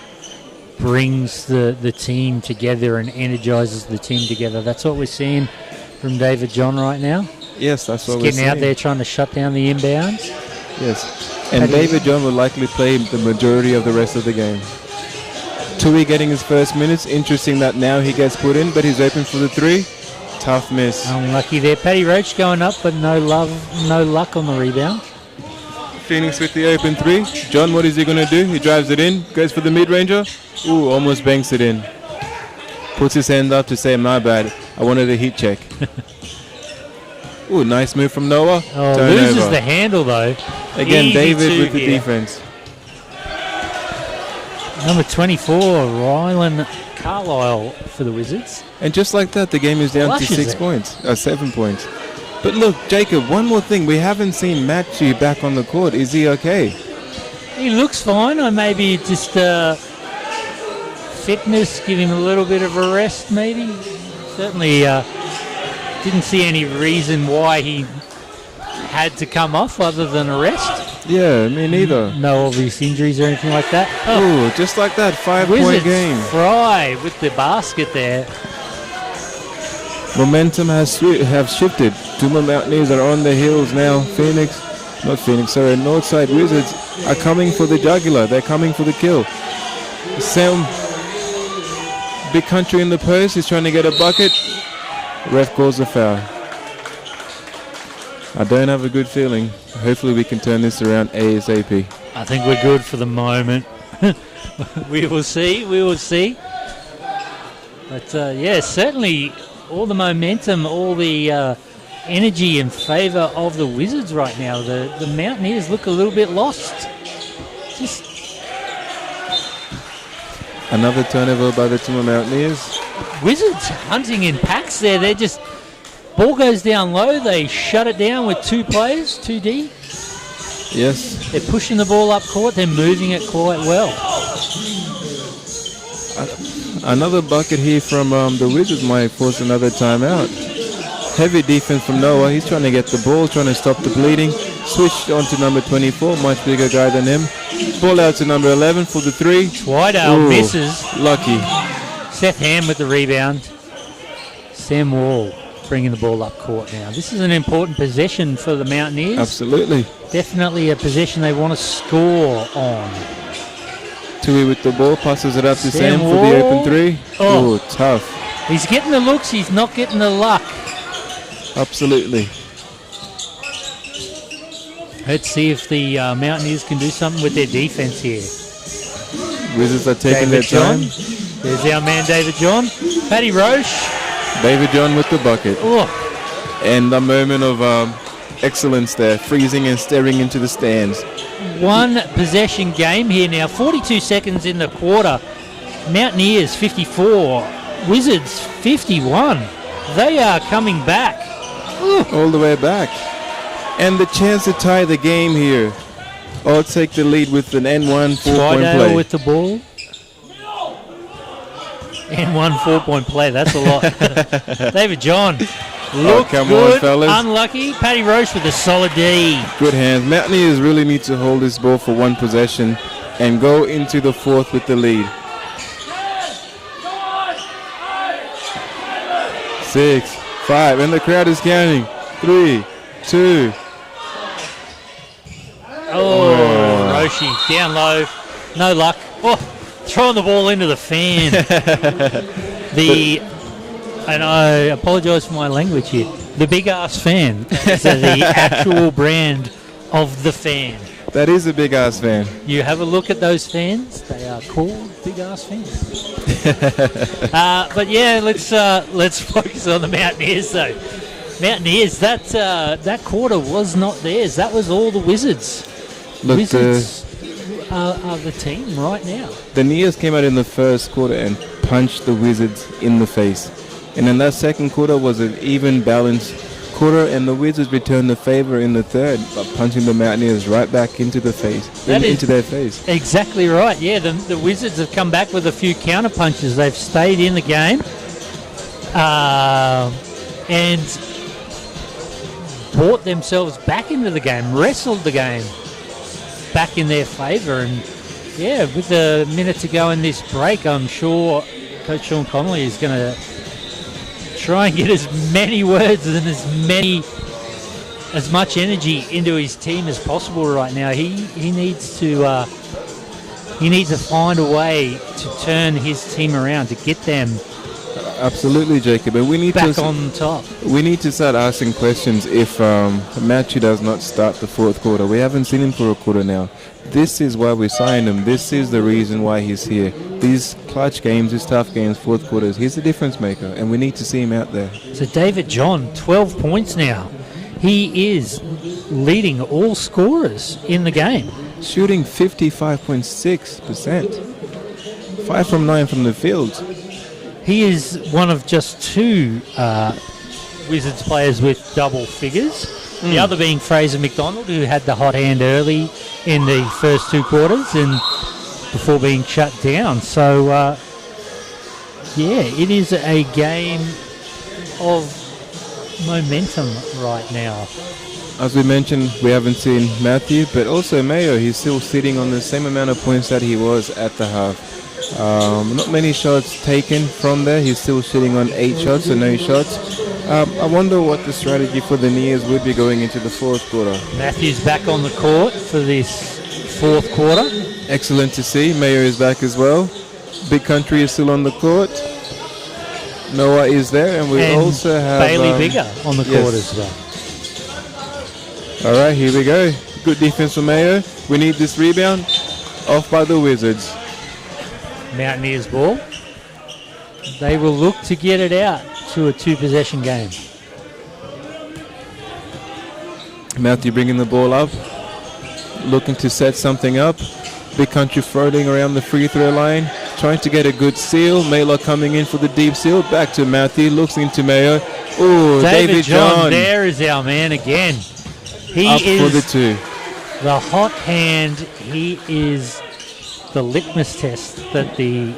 brings the team together and energizes the team together. That's what we're seeing from David John right now. Yes, that's what we're getting seeing. out there trying to shut down the inbounds. Yes, and David John will likely play the majority of the rest of the game. Tui getting his first minutes. Interesting that now he gets put in, but he's open for the 3. Tough miss. Unlucky there. Paddy Roach going up, but no luck on the rebound. Phoenix with the open 3. John, what is he going to do? He drives it in, goes for the mid-ranger. Ooh, almost banks it in. Puts his hand up to say, my bad, I wanted a heat check. Ooh, nice move from Noah. Oh, loses the handle though. Again, Easy David with the here. defense. Number 24, Rylan Carlisle for the Wizards. And just like that, the game is down to 7 points. But look, Jacob, one more thing. We haven't seen Matthew back on the court. Is he okay? He looks fine. Or maybe just fitness, give him a little bit of a rest maybe. Certainly didn't see any reason why he had to come off other than a rest. Yeah, me neither. No obvious injuries or anything like that. Oh, just like that, 5-point Wizards game. Fry with the basket there. Momentum have shifted. Toowoomba Mountaineers are on the heels now. Northside Wizards are coming for the jugular. They're coming for the kill. Sam, big country in the post. He's trying to get a bucket. Ref calls a foul. I don't have a good feeling. Hopefully we can turn this around ASAP. I think we're good for the moment. We will see. But certainly all the momentum, all the energy in favour of the Wizards right now. The Mountaineers look a little bit lost. Just another turnover by the Toowoomba Mountaineers. Wizards hunting in packs there. They're just, ball goes down low. They shut it down with 2 players, 2D. Yes. They're pushing the ball up court. They're moving it quite well. Another bucket here from the Wizards might force another timeout. Heavy defense from Noah. He's trying to get the ball, trying to stop the bleeding. Switched on to number 24, much bigger guy than him. Ball out to number 11 for the 3. Twydale misses. Lucky. Seth Ham with the rebound. Sam Wall bringing the ball up court now. This is an important possession for the Mountaineers. Absolutely. Definitely a possession they want to score on. Tui with the ball, passes it up to Sam Sam for the Wall. open 3. Oh. Tough. He's getting the looks, he's not getting the luck. Absolutely. Let's see if the Mountaineers can do something with their defense here. Wizards are taking David their time. John. There's our man David John. Paddy Roche. David John with the bucket. Oh, And a moment of excellence there, freezing and staring into the stands. one possession game here now. 42 seconds in the quarter. Mountaineers 54. Wizards 51. They are coming back. Ooh. All the way back. And the chance to tie the game here. Or take the lead with an N1 4-point Twydale play. with the ball. And 1 4-point play. That's a lot. David John. Look come good. on, fellas. Unlucky. Paddy Roche with a solid D. Good hands. Mountaineers really need to hold this ball for one possession and go into the 4th with the lead. 6, 5, and the crowd is counting. 3, 2. Oh, Roshi down low. No luck. Oh, throwing the ball into the fan. And I apologise for my language here. The big ass fan. So the actual brand of the fan. That is a big ass fan. You have a look at those fans. They are called big ass fans. But yeah, let's focus on the Mountaineers though. Mountaineers, that quarter was not theirs. That was all the Wizards. Look, Wizards are the team right now. the Neers came out in the first quarter and punched the Wizards in the face. And then that second quarter was an even balanced quarter, and the Wizards returned the favor in the third by punching the Mountaineers right back into the face, into their face. Exactly right. Yeah, the Wizards have come back with a few counter punches. They've stayed in the game and brought themselves back into the game, wrestled the game back in their favour. And yeah, with a minute to go in this break, I'm sure Coach Sean Connolly is going to try and get as many words and as much energy into his team as possible right now. He needs to find a way to turn his team around to get them Absolutely, Jacob. And we need back on top. We need to start asking questions if Matthew does not start the 4th quarter. We haven't seen him for a quarter now. This is why we signed him. This is the reason why he's here. These clutch games, these tough games, 4th quarters, he's the difference maker, and we need to see him out there. So David John, 12 points now. He is leading all scorers in the game. Shooting 55.6%. 5 from 9 from the field. He is one of just 2 Wizards players with double figures. The other being Fraser McDonald, who had the hot hand early in the first 2 quarters and before being shut down. So, it is a game of momentum right now. As we mentioned, we haven't seen Matthew, but also Mayo. He's still sitting on the same amount of points that he was at the half. Not many shots taken from there. He's still sitting on 8 shots, so no shots. I wonder what the strategy for the Nears would be going into the fourth quarter. Matthews back on the court for this fourth quarter. Excellent to see. Mayo is back as well. Big Country is still on the court. Noah is there, and we And also have Bailey Bigger on the yes. court as well. All right, here we go. Good defense from Mayo. We need this rebound. Off by the Wizards. Mountaineers ball. They will look to get it out to a 2-possession game. Matthew bringing the ball up. Looking to set something up. Big Country floating around the free throw line. Trying to get a good seal. Mailer coming in for the deep seal. Back to Matthew. Looks into Mayo. Oh, David John. There is our man again. He Up is for the 2. the hot hand. He is the litmus test that the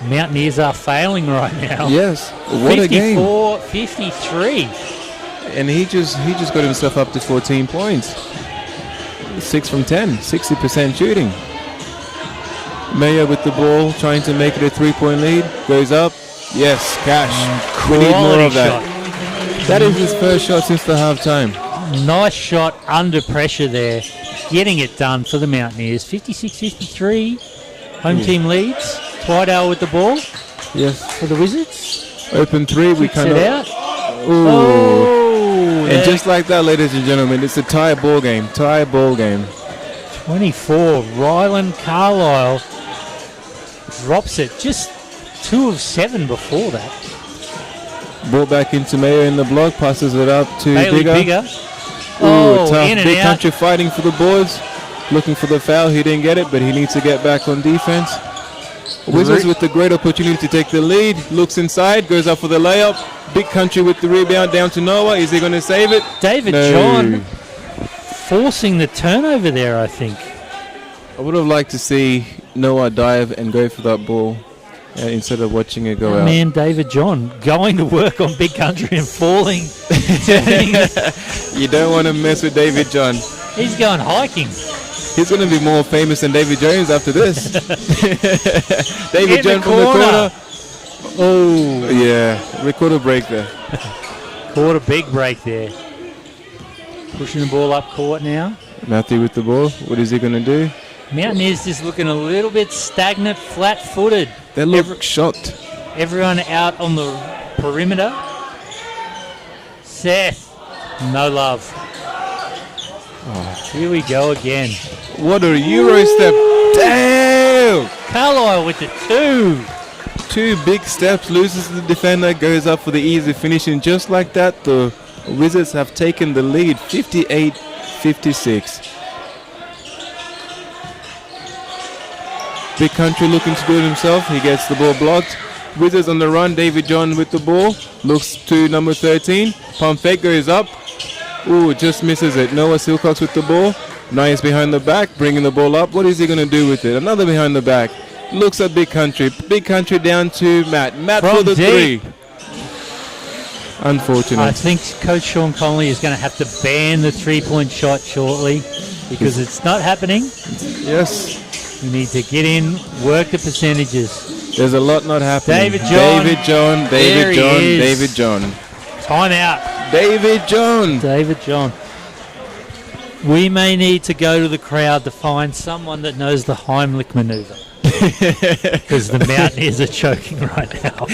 Mountaineers are failing right now. Yes. What a game. 54-53. And he just got himself up to 14 points. 6 from 10. 60% shooting. Mayo with the ball, trying to make it a 3-point lead. Goes up. Yes, cash. We need more of that. That is his first shot since the halftime. Nice shot under pressure there. Getting it done for the Mountaineers. 56-53. Home team leads. Twydale with the ball Yes. for the Wizards. Open 3. We Kicks it cannot. out. Ooh. Oh, And just like that, ladies and gentlemen, it's a tie ball game. Tie ball game. 24. Ryland Carlisle drops it. Just 2 of 7 before that. Ball back into Mayo in the block. Passes it up to Bailey Bigger. Bigger. Ooh, Oh, tough. in and Big out. Country fighting for the boards. Looking for the foul. He didn't get it, but he needs to get back on defense. Wizards with the great opportunity to take the lead. Looks inside. Goes up for the layup. Big Country with the rebound down to Noah. Is he going to save it? David No. John forcing the turnover there, I think. I would have liked to see Noah dive and go for that ball instead of watching it go out. Man, David John going to work on Big Country and falling. Turning. You don't want to mess with David John. He's going hiking. He's going to be more famous than David Jones after this. David In John the from the corner. corner. Oh, yeah. Record break there. Caught a big break there. Pushing the ball up court now. Matthew with the ball. What is he going to do? Mountaineers just looking a little bit stagnant, flat-footed. They look shocked. Everyone out on the perimeter. Seth, no love. Here we go again. What a Euro step. Damn! Carlisle with the 2. 2 big steps, loses the defender, goes up for the easy finish, and just like that, the Wizards have taken the lead, 58-56. Big Country looking to do it himself. He gets the ball blocked. Wizards on the run. David John with the ball. Looks to number 13. Pump fake goes up. Ooh, just misses it. Noah Silcox with the ball. Nice behind the back, bringing the ball up. What is he going to do with it? Another behind the back. Looks at Big Country. Big Country down to Matt. Matt From for the deep. 3. Unfortunate. I think Coach Sean Connolly is going to have to ban the 3-point shot shortly because it's not happening. Yes. We need to get in, work the percentages. There's a lot not happening. David John. David John. There David he John. is. David John. Timeout. David John. David John. We may need to go to the crowd to find someone that knows the Heimlich maneuver. Because the Mountaineers are choking right now.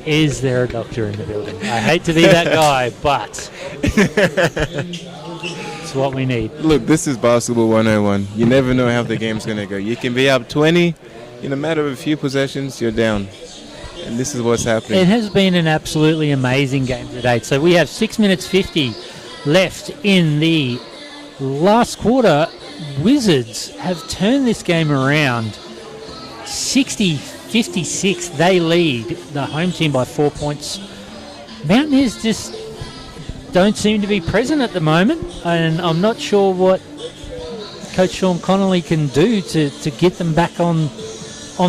Is there a doctor in the building? I hate to be that guy, but it's what we need. Look, this is basketball 101. You never know how the game's going to go. You can be up 20. In a matter of a few possessions, you're down. And this is what's happening. It has been an absolutely amazing game to date. So we have 6 minutes 50 left in the last quarter. Wizards have turned this game around. 60-56, they lead the home team by 4 points. Mountaineers just don't seem to be present at the moment, and I'm not sure what Coach Sean Connolly can do to get them back on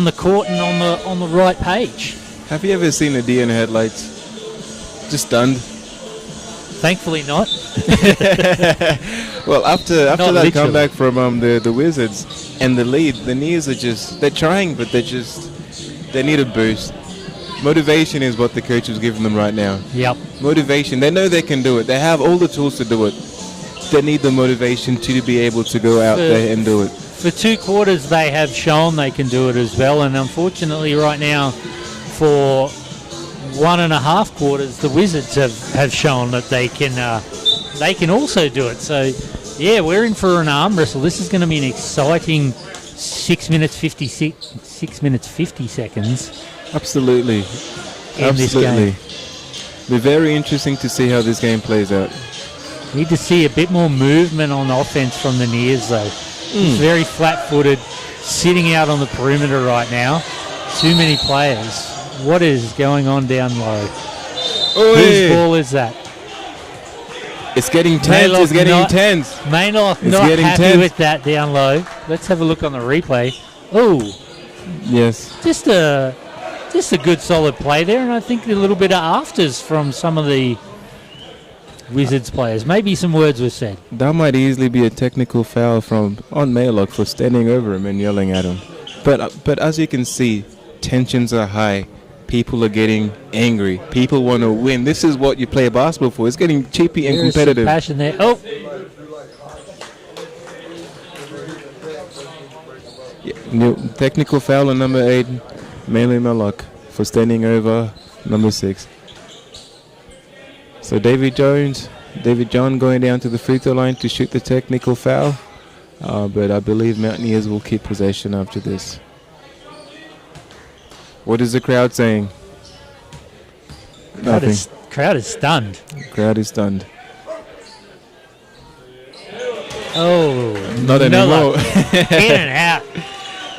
the court and on the right page. Have you ever seen a deer in headlights? Just stunned. Thankfully not. Well, after Not that literally. comeback from the Wizards, and the lead. The Neers are they're trying, but they need a boost. Motivation is what the coach is giving them right now. Yep. Motivation. They know they can do it. They have all the tools to do it. They need the motivation to be able to go out there and do it. For 2 quarters, they have shown they can do it as well. And unfortunately, right now, for 1.5 quarters, the Wizards have shown that they can also do it. So, yeah, we're in for an arm wrestle. This is going to be an exciting 6 minutes 50 seconds. Absolutely. In this game. Be very interesting to see how this game plays out. Need to see a bit more movement on offense from the Neers, though. He's very flat-footed, sitting out on the perimeter right now. Too many players. What is going on down low? Whose ball is that? It's getting tense. It's getting intense. Maylock not happy with that down low. Let's have a look on the replay. Oh, yes. Just a good solid play there, and I think a little bit of afters from some of the Wizards players. Maybe some words were said. That might easily be a technical foul on Maylock for standing over him and yelling at him. But as you can see, tensions are high. People are getting angry. People want to win. This is what you play basketball for. It's getting cheapy and competitive. There's some passion there. Oh. Yeah, new technical foul on number 8, Maley Maylock, for standing over number 6. So David John going down to the free throw line to shoot the technical foul. But I believe Mountaineers will keep possession after this. What is the crowd saying? Nothing. Crowd is stunned. Crowd is stunned. Oh, not anymore. In and out.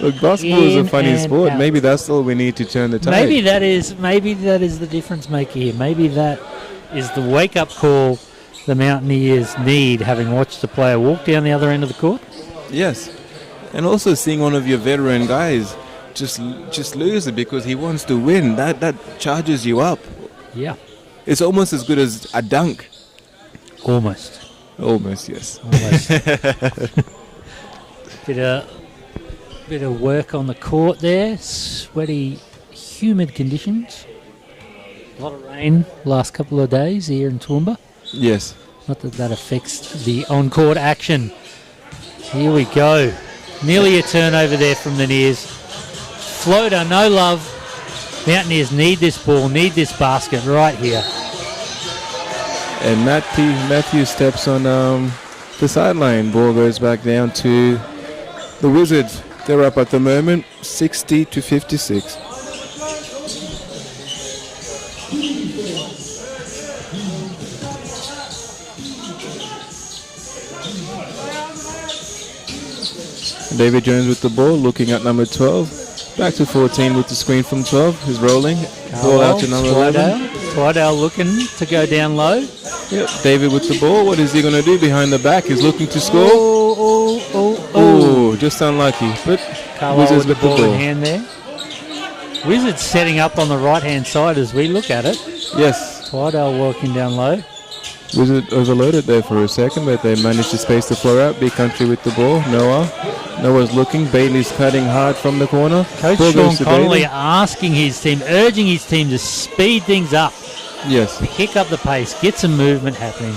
Look, basketball is a funny sport. Out. Maybe that's all we need to turn the tide. Maybe that is the difference maker here. Maybe that is the wake-up call the Mountaineers need, having watched the player walk down the other end of the court. Yes, and also seeing one of your veteran guys just lose it because he wants to win. That charges you up. Yeah, it's almost as good as a dunk. Almost, yes. Almost. Bit of work on the court there. Sweaty, humid conditions. A lot of rain last couple of days here in Toowoomba. Yes. Not that affects the on-court action. Here we go. Nearly a turnover there from the Neers. Floater, no love. Mountaineers need this ball, need this basket right here. And Matthew steps on the sideline. Ball goes back down to the Wizards. They're up at the moment, 60-56. David Jones with the ball, looking at number 12. Back to 14 with the screen from 12. He's rolling. Ball out to number 11. Twydale looking to go down low. Yep. David with the ball. What is he going to do behind the back? He's looking to score. Oh, just unlucky. But Wizards with the ball in hand there. Wizards setting up on the right-hand side as we look at it. Yes. Twydale walking down low. Wizards overloaded there for a second, but they managed to space the floor out. Big Country with the ball. Noah's looking. Bailey's cutting hard from the corner. Coach Sean Connolly asking his team, urging his team to speed things up. Yes. Pick up the pace. Get some movement happening.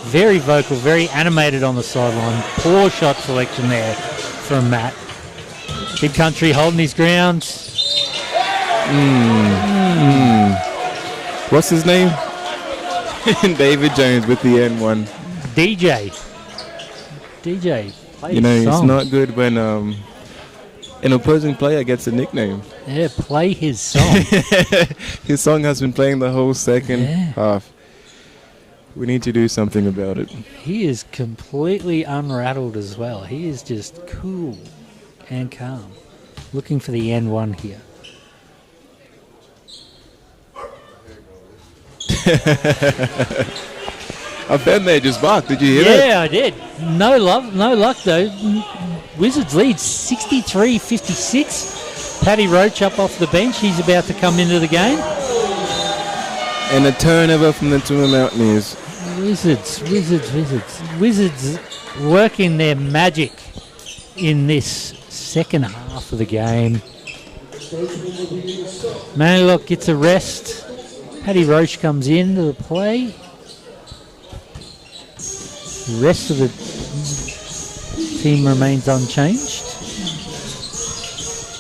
Very vocal, very animated on the sideline. Poor shot selection there from Matt. Big Country holding his ground. What's his name? David Jones with the N1. DJ, play you know, his song. It's not good when an opposing player gets a nickname. Yeah, play his song. His song has been playing the whole second half. We need to do something about it. He is completely unrattled as well. He is just cool and calm. Looking for the N1 here. I've been there, just barked. Did you hear that? Yeah, I did. No luck though. Wizards lead 63-56. Paddy Roach up off the bench. He's about to come into the game. And a turnover from the Toowoomba Mountaineers. Wizards working their magic in this second half of the game. Manlock gets a rest. Paddy Roche comes into the play. The rest of the team remains unchanged.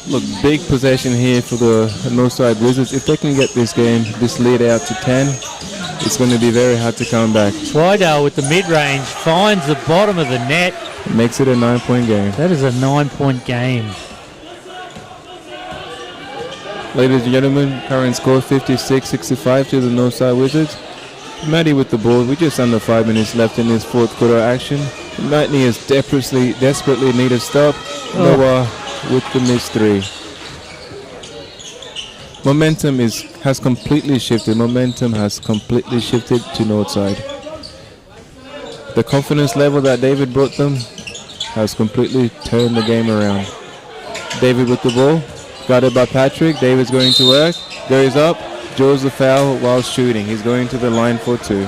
Look, big possession here for the Northside Wizards. If they can get this lead out to 10, it's going to be very hard to come back. Twydale with the mid-range finds the bottom of the net. Makes it a 9-point game. That is a 9-point game. Ladies and gentlemen, current score 56-65 to the Northside Wizards. Maddie with the ball. We're just under 5 minutes left in this fourth quarter action. The Mountaineers desperately need a stop. Noah with the missed three. Momentum has completely shifted. Momentum has completely shifted to Northside. The confidence level that David brought them has completely turned the game around. David with the ball. Got it by Patrick. David's going to work. Goes up. Draws the foul while shooting. He's going to the line for two.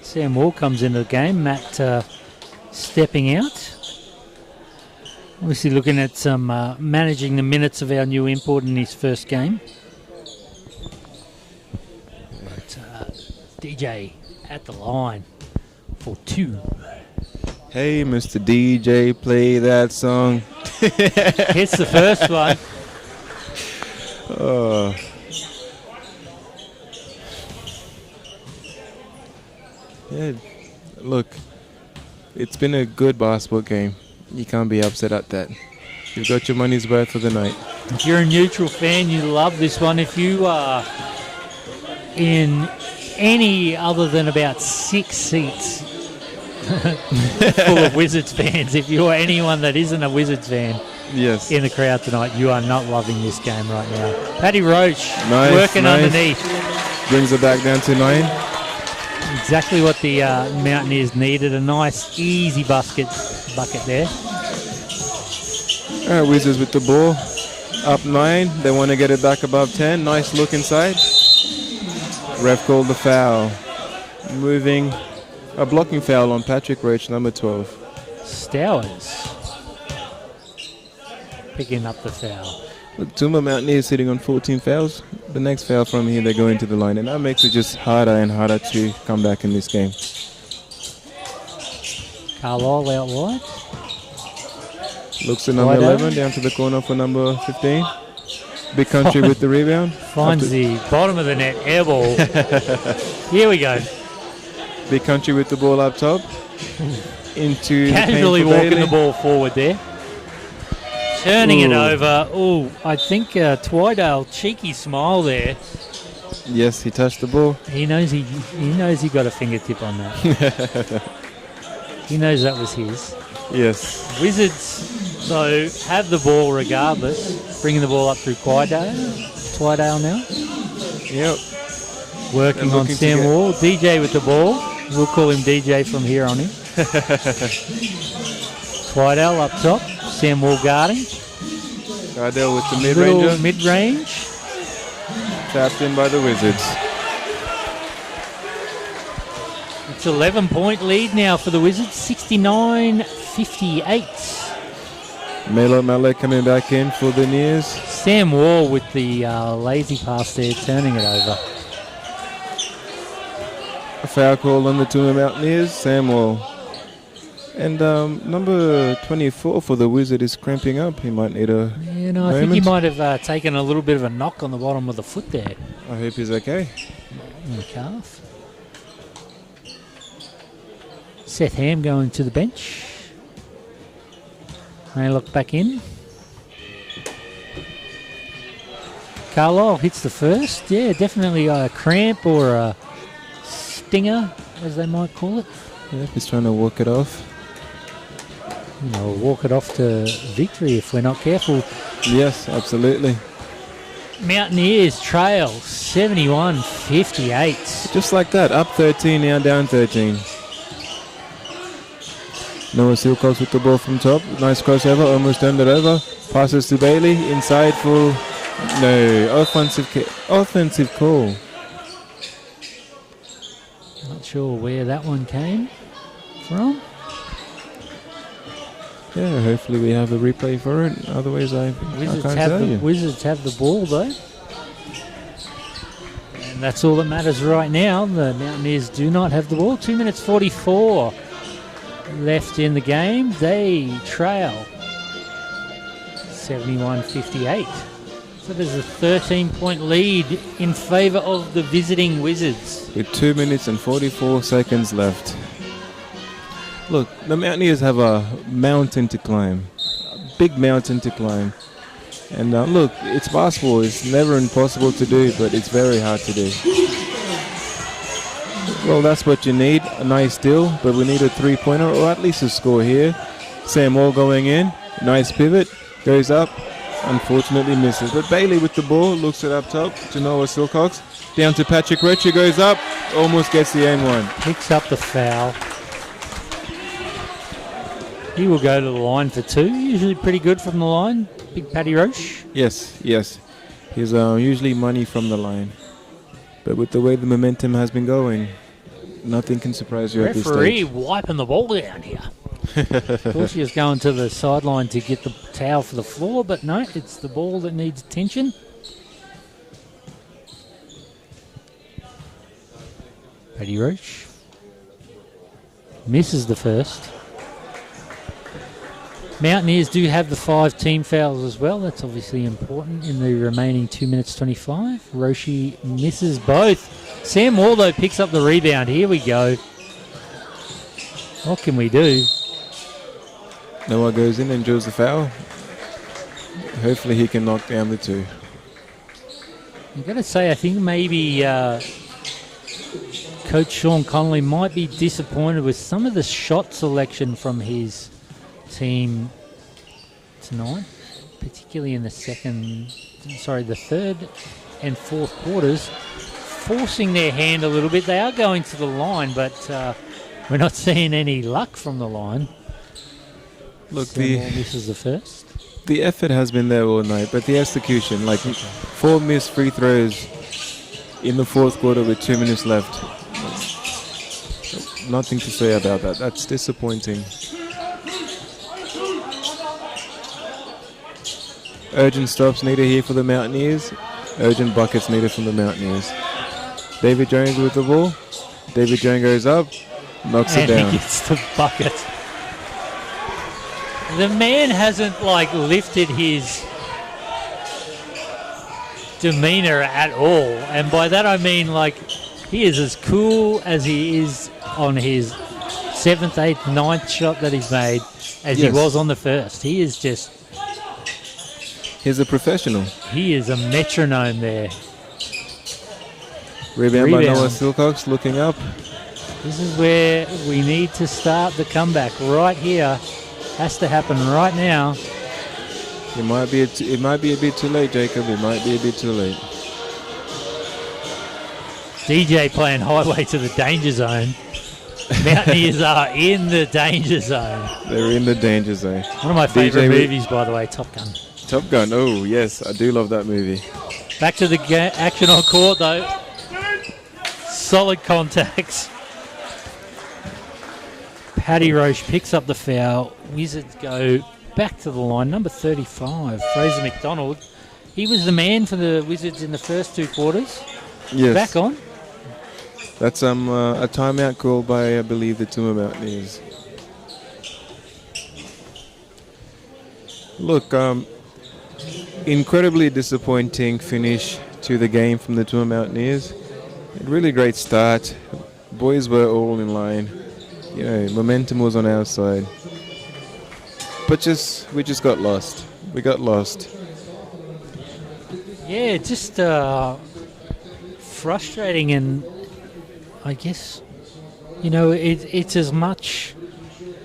Sam Wall comes into the game. Matt stepping out. Obviously looking at some managing the minutes of our new import in his first game. But DJ at the line for two. Hey, Mr. DJ, play that song. Hits the first one. Yeah, look, it's been a good basketball game. You can't be upset at that. You've got your money's worth for the night. If you're a neutral fan, you love this one. If you are in any other than about 6 seats full of Wizards fans, if you're anyone that isn't a Wizards fan Yes. in the crowd tonight, you are not loving this game right now. Paddy Roche Nice, working nice. underneath. Brings it back down to 9. Exactly what the Mountaineers needed. A nice, easy bucket there. All right, Wizards with the ball. Up 9. They want to get it back above 10. Nice look inside. Ref called the foul. Moving. A blocking foul on Patrick Roach, number 12. Stowers picking up the foul. Look, Toowoomba Mountaineers sitting on 14 fouls. The next foul from here, they go into the line. And that makes it just harder and harder to come back in this game. Carlisle out wide. Looks at number Wide 11, open. down to the corner for number 15. Big Country with the rebound. Finds the bottom of the net, air ball. Here we go. Big Country with the ball up top. Into Casually the paint for walking Bailey. the ball forward there. Turning it over. Oh, I think Twydale, cheeky smile there. Yes, he touched the ball. He knows he got a fingertip on that. He knows that was his. Yes. Wizards, though, have the ball regardless. Bringing the ball up through Twydale now. Yep. Working They're on looking to Sam get- Wall. DJ with the ball. We'll call him DJ from here on in. Twydale up top. Sam Wall guarding. Gardell with the Little mid-ranger. mid-range. Tapped in by the Wizards. It's 11-point lead now for the Wizards. 69-58. Melo Mallet coming back in for the Nears. Sam Wall with the lazy pass there, turning it over. A foul call on the Toowoomba Mountaineers. Sam Wall. And number 24 for the Wizard is cramping up. He might need a You know, I think he moment. might have taken a little bit of a knock on the bottom of the foot there I hope he's okay. in the calf. Seth Ham going to the bench. Maylock back in. Carlisle hits the first. Yeah, definitely a cramp or a stinger, as they might call it. Yeah, he's trying to walk it off. You know, walk it off to victory if we're not careful. Yes, absolutely. Mountaineers trail 71-58. Just like that, up 13, now down 13. Noah Silcox with the ball from top. Nice crossover, almost turned it over. Passes to Bailey, inside for... No, offensive call. sure where that one came from. Yeah, hopefully we have a replay for it. Otherwise, I can't tell you. Wizards have the ball though. And that's all that matters right now. The Mountaineers do not have the ball. 2 minutes 44 left in the game. They trail 71-58. So there's a 13-point lead in favour of the visiting Wizards. With 2 minutes and 44 seconds left. Look, the Mountaineers have a mountain to climb. A big mountain to climb. And look, it's basketball. It's never impossible to do, but it's very hard to do. Well, that's what you need. A nice steal, but we need a three-pointer or at least a score here. Sam Moore going in. Nice pivot. Goes up. Unfortunately misses. But Bailey with the ball. Looks it up top to Noah Silcox. Down to Patrick Rocha. Goes up. Almost gets the aim one. Picks up the foul. He will go to the line for two. Usually pretty good from the line. Big Paddy Roche. Yes. He's usually money from the line. But with the way the momentum has been going, nothing can surprise you at this Referee stage. wiping the ball down here. Of course he was going to the sideline to get the towel for the floor, but no, it's the ball that needs attention. Paddy Roche misses the first. Mountaineers do have the 5 team fouls as well. That's obviously important in the remaining 2 minutes 25. Roshi misses both. Sam Moore, though, picks up the rebound. Here we go. What can we do? Noah goes in and draws the foul. Hopefully he can knock down the two. I've got to say, I think maybe Coach Sean Connolly might be disappointed with some of the shot selection from his team tonight, particularly in the third and fourth quarters, forcing their hand a little bit. They are going to the line, but we're not seeing any luck from the line. Look, this is the first. The effort has been there all night, but the execution, like 4 missed free throws in the fourth quarter with 2 minutes left. Nothing to say about that. That's disappointing. Urgent stops needed here for the Mountaineers. Urgent buckets needed from the Mountaineers. David Jones with the ball. David Jones goes up, knocks it down. And he gets the bucket. The man hasn't lifted his demeanor at all, and by that I mean he is as cool as he is on his 7th, 8th, 9th shot that he's made as he was on the first. He is just... He's a professional. He is a metronome there. Rebound by Noah Silcox, looking up. This is where we need to start the comeback right here. Has to happen right now. It might be a bit too late, Jacob. It might be a bit too late. DJ playing highway to the danger zone. Mountaineers are in the danger zone. They're in the danger zone. One of my favourite movies, by the way, Top Gun. Top Gun, oh yes, I do love that movie. Back to the action on court though. Solid contacts. Paddy Roche picks up the foul. Wizards go back to the line. Number 35, Fraser McDonald. He was the man for the Wizards in the first 2 quarters. Yes. Back on. That's a timeout called by, I believe, the Toowoomba Mountaineers. Look, incredibly disappointing finish to the game from the Toowoomba Mountaineers. A really great start. Boys were all in line. You know, momentum was on our side. But we just got lost. We got lost. Yeah, just frustrating, and I guess, it's as much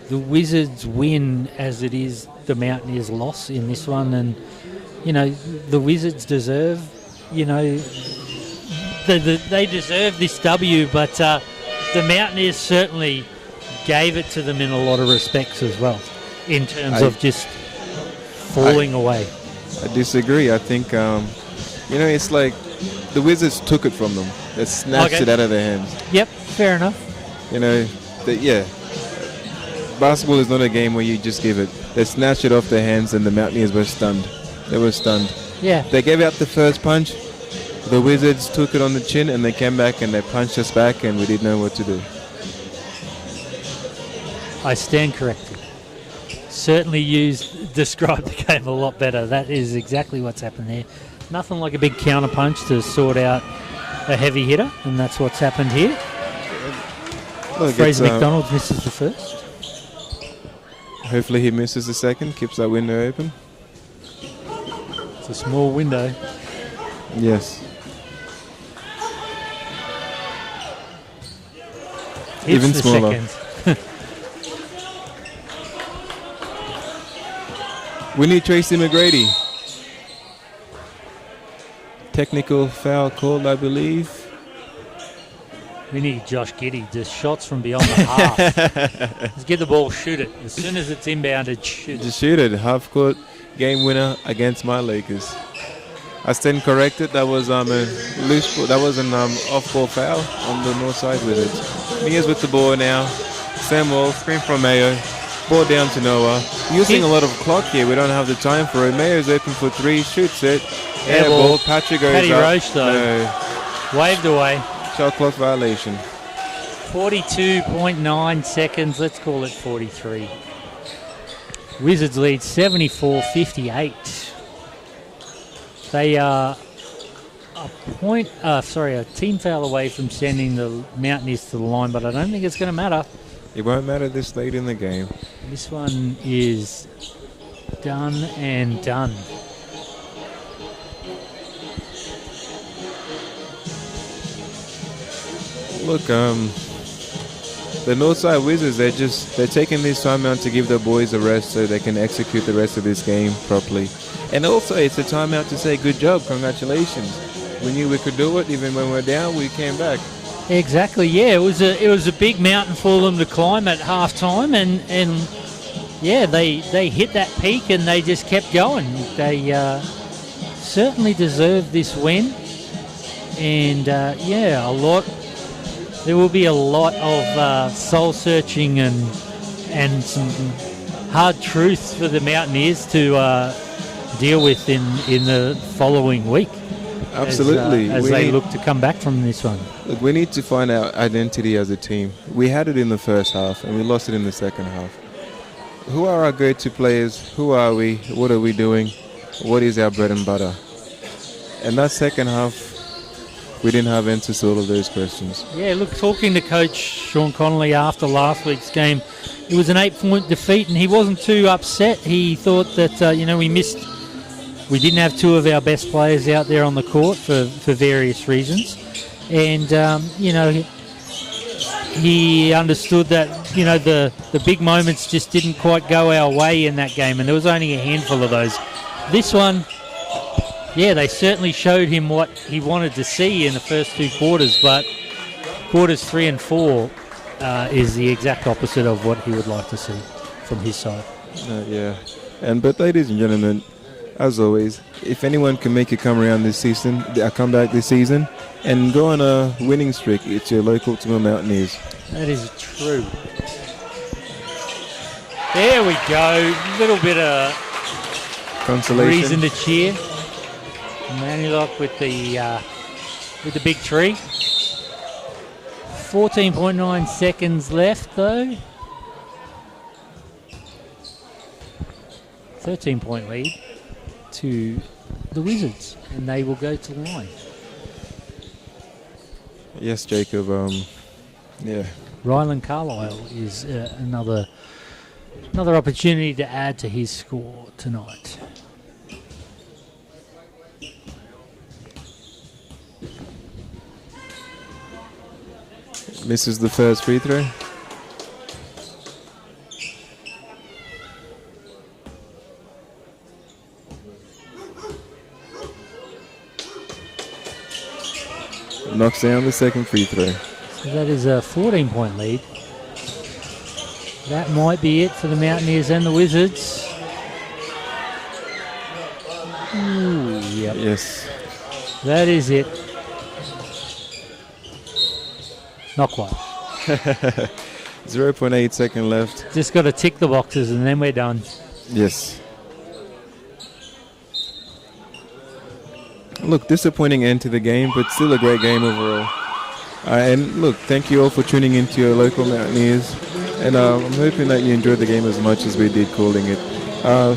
the Wizards win as it is the Mountaineers loss in this one, and the Wizards deserve, they deserve this W, but the Mountaineers certainly gave it to them in a lot of respects as well, in terms of just falling away. I disagree. I think, it's like the Wizards took it from them. They snatched it out of their hands. Yep, fair enough. You know, basketball is not a game where you just give it. They snatched it off their hands and the Mountaineers were stunned. They were stunned. Yeah. They gave out the first punch. The Wizards took it on the chin and they came back and they punched us back and we didn't know what to do. I stand corrected. Certainly described the game a lot better. That is exactly what's happened there. Nothing like a big counter punch to sort out a heavy hitter, and that's what's happened here. Look, Fraser McDonald misses the first. Hopefully he misses the second, keeps that window open. It's a small window. Yes. Hits Even the smaller. second. We need Tracy McGrady. Technical foul called, I believe. We need Josh Giddy. Just shots from beyond the half. Just get the ball, shoot it. As soon as it's inbounded, shoot it. Just shoot it. Half court game winner against my Lakers. I stand corrected. That was a loose ball. That was an off-ball foul on the Northside Wizards. Mia's with the ball now. Samuel, screen from Mayo. Ball down to Noah. Using a lot of clock here. We don't have the time for it. Mayo's open for three. Shoots it. Air ball. Patrick goes Paddy up. Roche, though. No. Waved away. Shot clock violation. 42.9 seconds. Let's call it 43. Wizards lead 74-58. They are a team foul away from sending the Mountaineers to the line, but I don't think it's going to matter. It won't matter this late in the game. This one is done and done. Look, the Northside Wizards, they're taking this time out to give the boys a rest so they can execute the rest of this game properly. And also, it's a timeout to say good job, congratulations. We knew we could do it, even when we're down, we came back. Exactly, yeah. It was a big mountain for them to climb at halftime, and yeah, they hit that peak and they just kept going. They certainly deserve this win, and there will be a lot of soul searching and some hard truths for the Mountaineers to deal with in the following week. Absolutely. As they look to come back from this one. Look, we need to find our identity as a team. We had it in the first half and we lost it in the second half. Who are our go-to players? Who are we? What are we doing? What is our bread and butter? And that second half, we didn't have answers to all of those questions. Yeah, look, talking to Coach Sean Connolly after last week's game, it was an 8-point defeat and he wasn't too upset. He thought that, we didn't have two of our best players out there on the court for various reasons. And, he understood that, the big moments just didn't quite go our way in that game. And there was only a handful of those. This one, yeah, they certainly showed him what he wanted to see in the first two quarters. But quarters 3 and 4 is the exact opposite of what he would like to see from his side. Yeah. But ladies and gentlemen, as always, if anyone can make it come around this season, come back this season, and go on a winning streak, it's your local Toowoomba Mountaineers. That is true. There we go. A little bit of Consolation. reason to cheer. Manilock with the big tree. 14.9 seconds left though. 13-point lead to the Wizards, and they will go to the line. Yes, Jacob. Yeah. Rylan Carlisle is another opportunity to add to his score tonight. Misses the first free throw. Knocks down the second free throw. So that is a 14-point lead. That might be it for the Mountaineers and the Wizards. Ooh, yep. Yes. That is it. Not quite. 0.8 second left. Just got to tick the boxes and then we're done. Yes. Look, disappointing end to the game, but still a great game overall. And look, thank you all for tuning into your local Mountaineers. And I'm hoping that you enjoyed the game as much as we did calling it.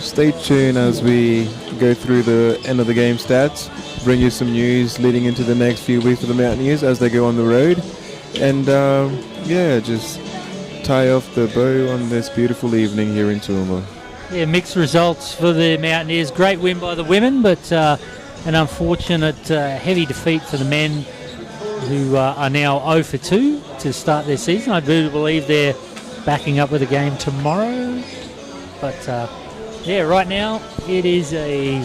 Stay tuned as we go through the end of the game stats, bring you some news leading into the next few weeks for the Mountaineers as they go on the road. And yeah, just tie off the bow on this beautiful evening here in Toowoomba. Yeah, mixed results for the Mountaineers. Great win by the women, but an unfortunate heavy defeat for the men, who are now 0 for 2 to start their season. I do believe they're backing up with a game tomorrow. But yeah, right now it is a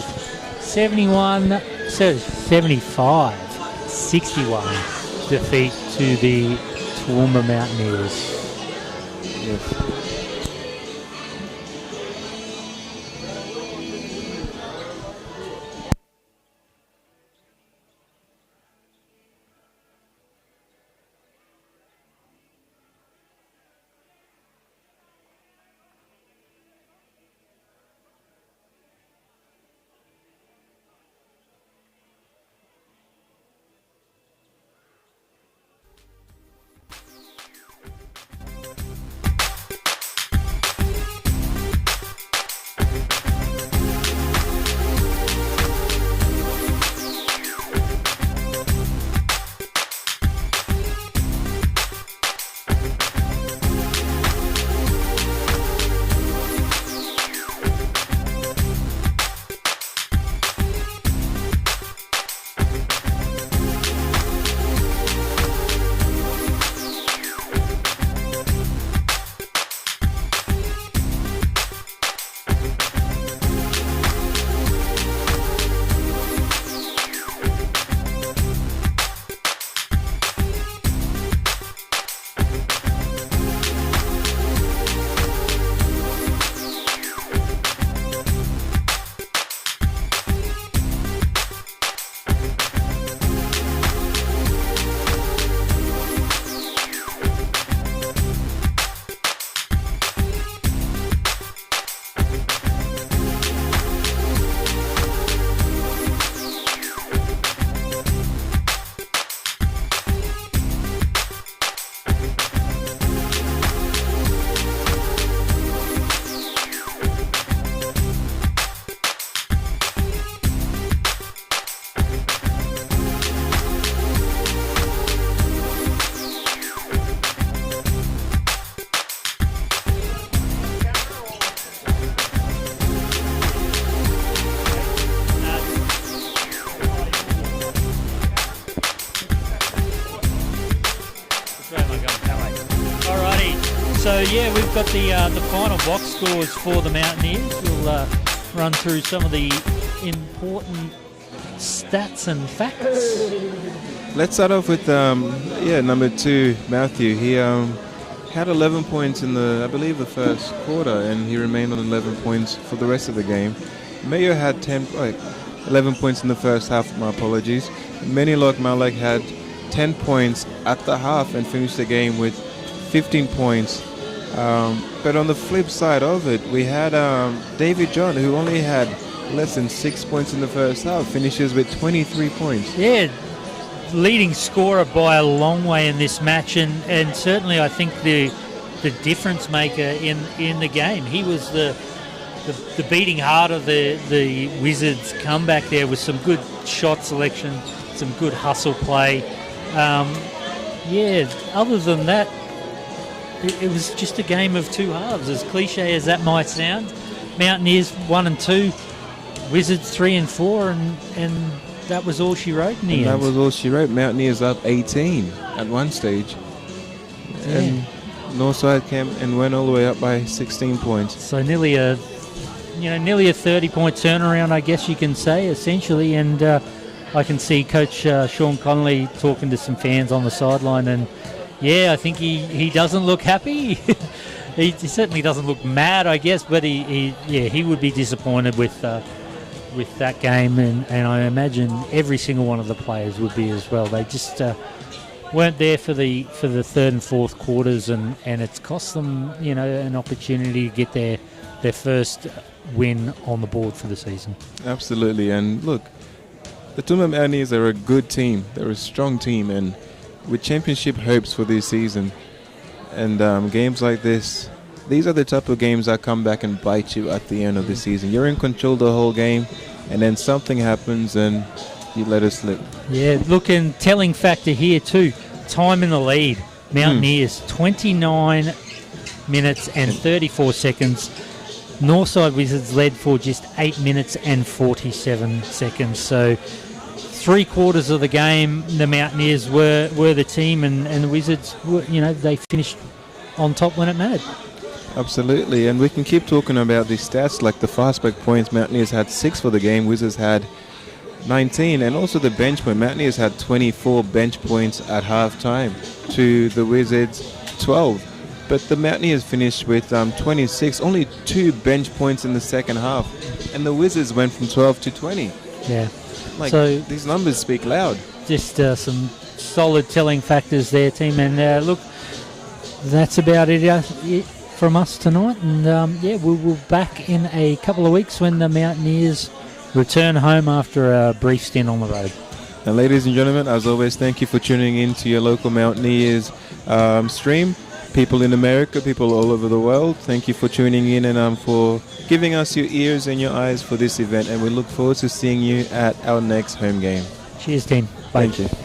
75-61 defeat to the Toowoomba Mountaineers. Yes. So yeah, we've got the final box scores for the Mountaineers. We'll run through some of the important stats and facts. Let's start off with number 2, Matthew. He had 11 points in I believe the first quarter, and he remained on 11 points for the rest of the game. Mayo had 11 points in the first half. My apologies. Menilok Malek had 10 points at the half and finished the game with 15 points. But on the flip side of it, we had David John, who only had less than 6 points in the first half, finishes with 23 points. Yeah, leading scorer by a long way in this match, and certainly I think the difference maker in the game. He was the beating heart of the Wizards' comeback there, with some good shot selection, some good hustle play. Yeah, other than that, it was just a game of two halves, as cliche as that might sound. Mountaineers 1 and 2, Wizards 3 and 4, and that was all she wrote in the end. That was all she wrote. Mountaineers up 18 at one stage. Yeah. And Northside came and went all the way up by 16 points. So nearly a 30-point turnaround, I guess you can say, essentially. And I can see Coach Sean Connolly talking to some fans on the sideline, and yeah, I think he doesn't look happy. he certainly doesn't look mad, I guess, but he would be disappointed with that game, and I imagine every single one of the players would be as well. They just weren't there for the third and fourth quarters, and it's cost them an opportunity to get their first win on the board for the season. Absolutely, and look, the Toowoomba Mountaineers are a good team. They're a strong team, and with championship hopes for this season, and games like this, these are the type of games that come back and bite you at the end of the season. You're in control the whole game, and then something happens and you let it slip. Yeah, look, and telling factor here too, time in the lead. Mountaineers, 29 minutes and 34 seconds. Northside Wizards led for just 8 minutes and 47 seconds. So 3/4 of the game, the Mountaineers were the team, and the Wizards were, they finished on top when it mattered. Absolutely, and we can keep talking about these stats, like the fast break points. Mountaineers had 6 for the game, Wizards had 19, and also the bench point. Mountaineers had 24 bench points at halftime to the Wizards 12. But the Mountaineers finished with 26, only 2 bench points in the second half. And the Wizards went from 12 to 20. Yeah. So these numbers speak loud. Just some solid telling factors there, team. And look, that's about it from us tonight. And we'll be back in a couple of weeks when the Mountaineers return home after a brief stint on the road. And ladies and gentlemen, as always, thank you for tuning in to your local Mountaineers stream. People in America, people all over the world, thank you for tuning in and for giving us your ears and your eyes for this event. And we look forward to seeing you at our next home game. Cheers, team. Bye. Thank you.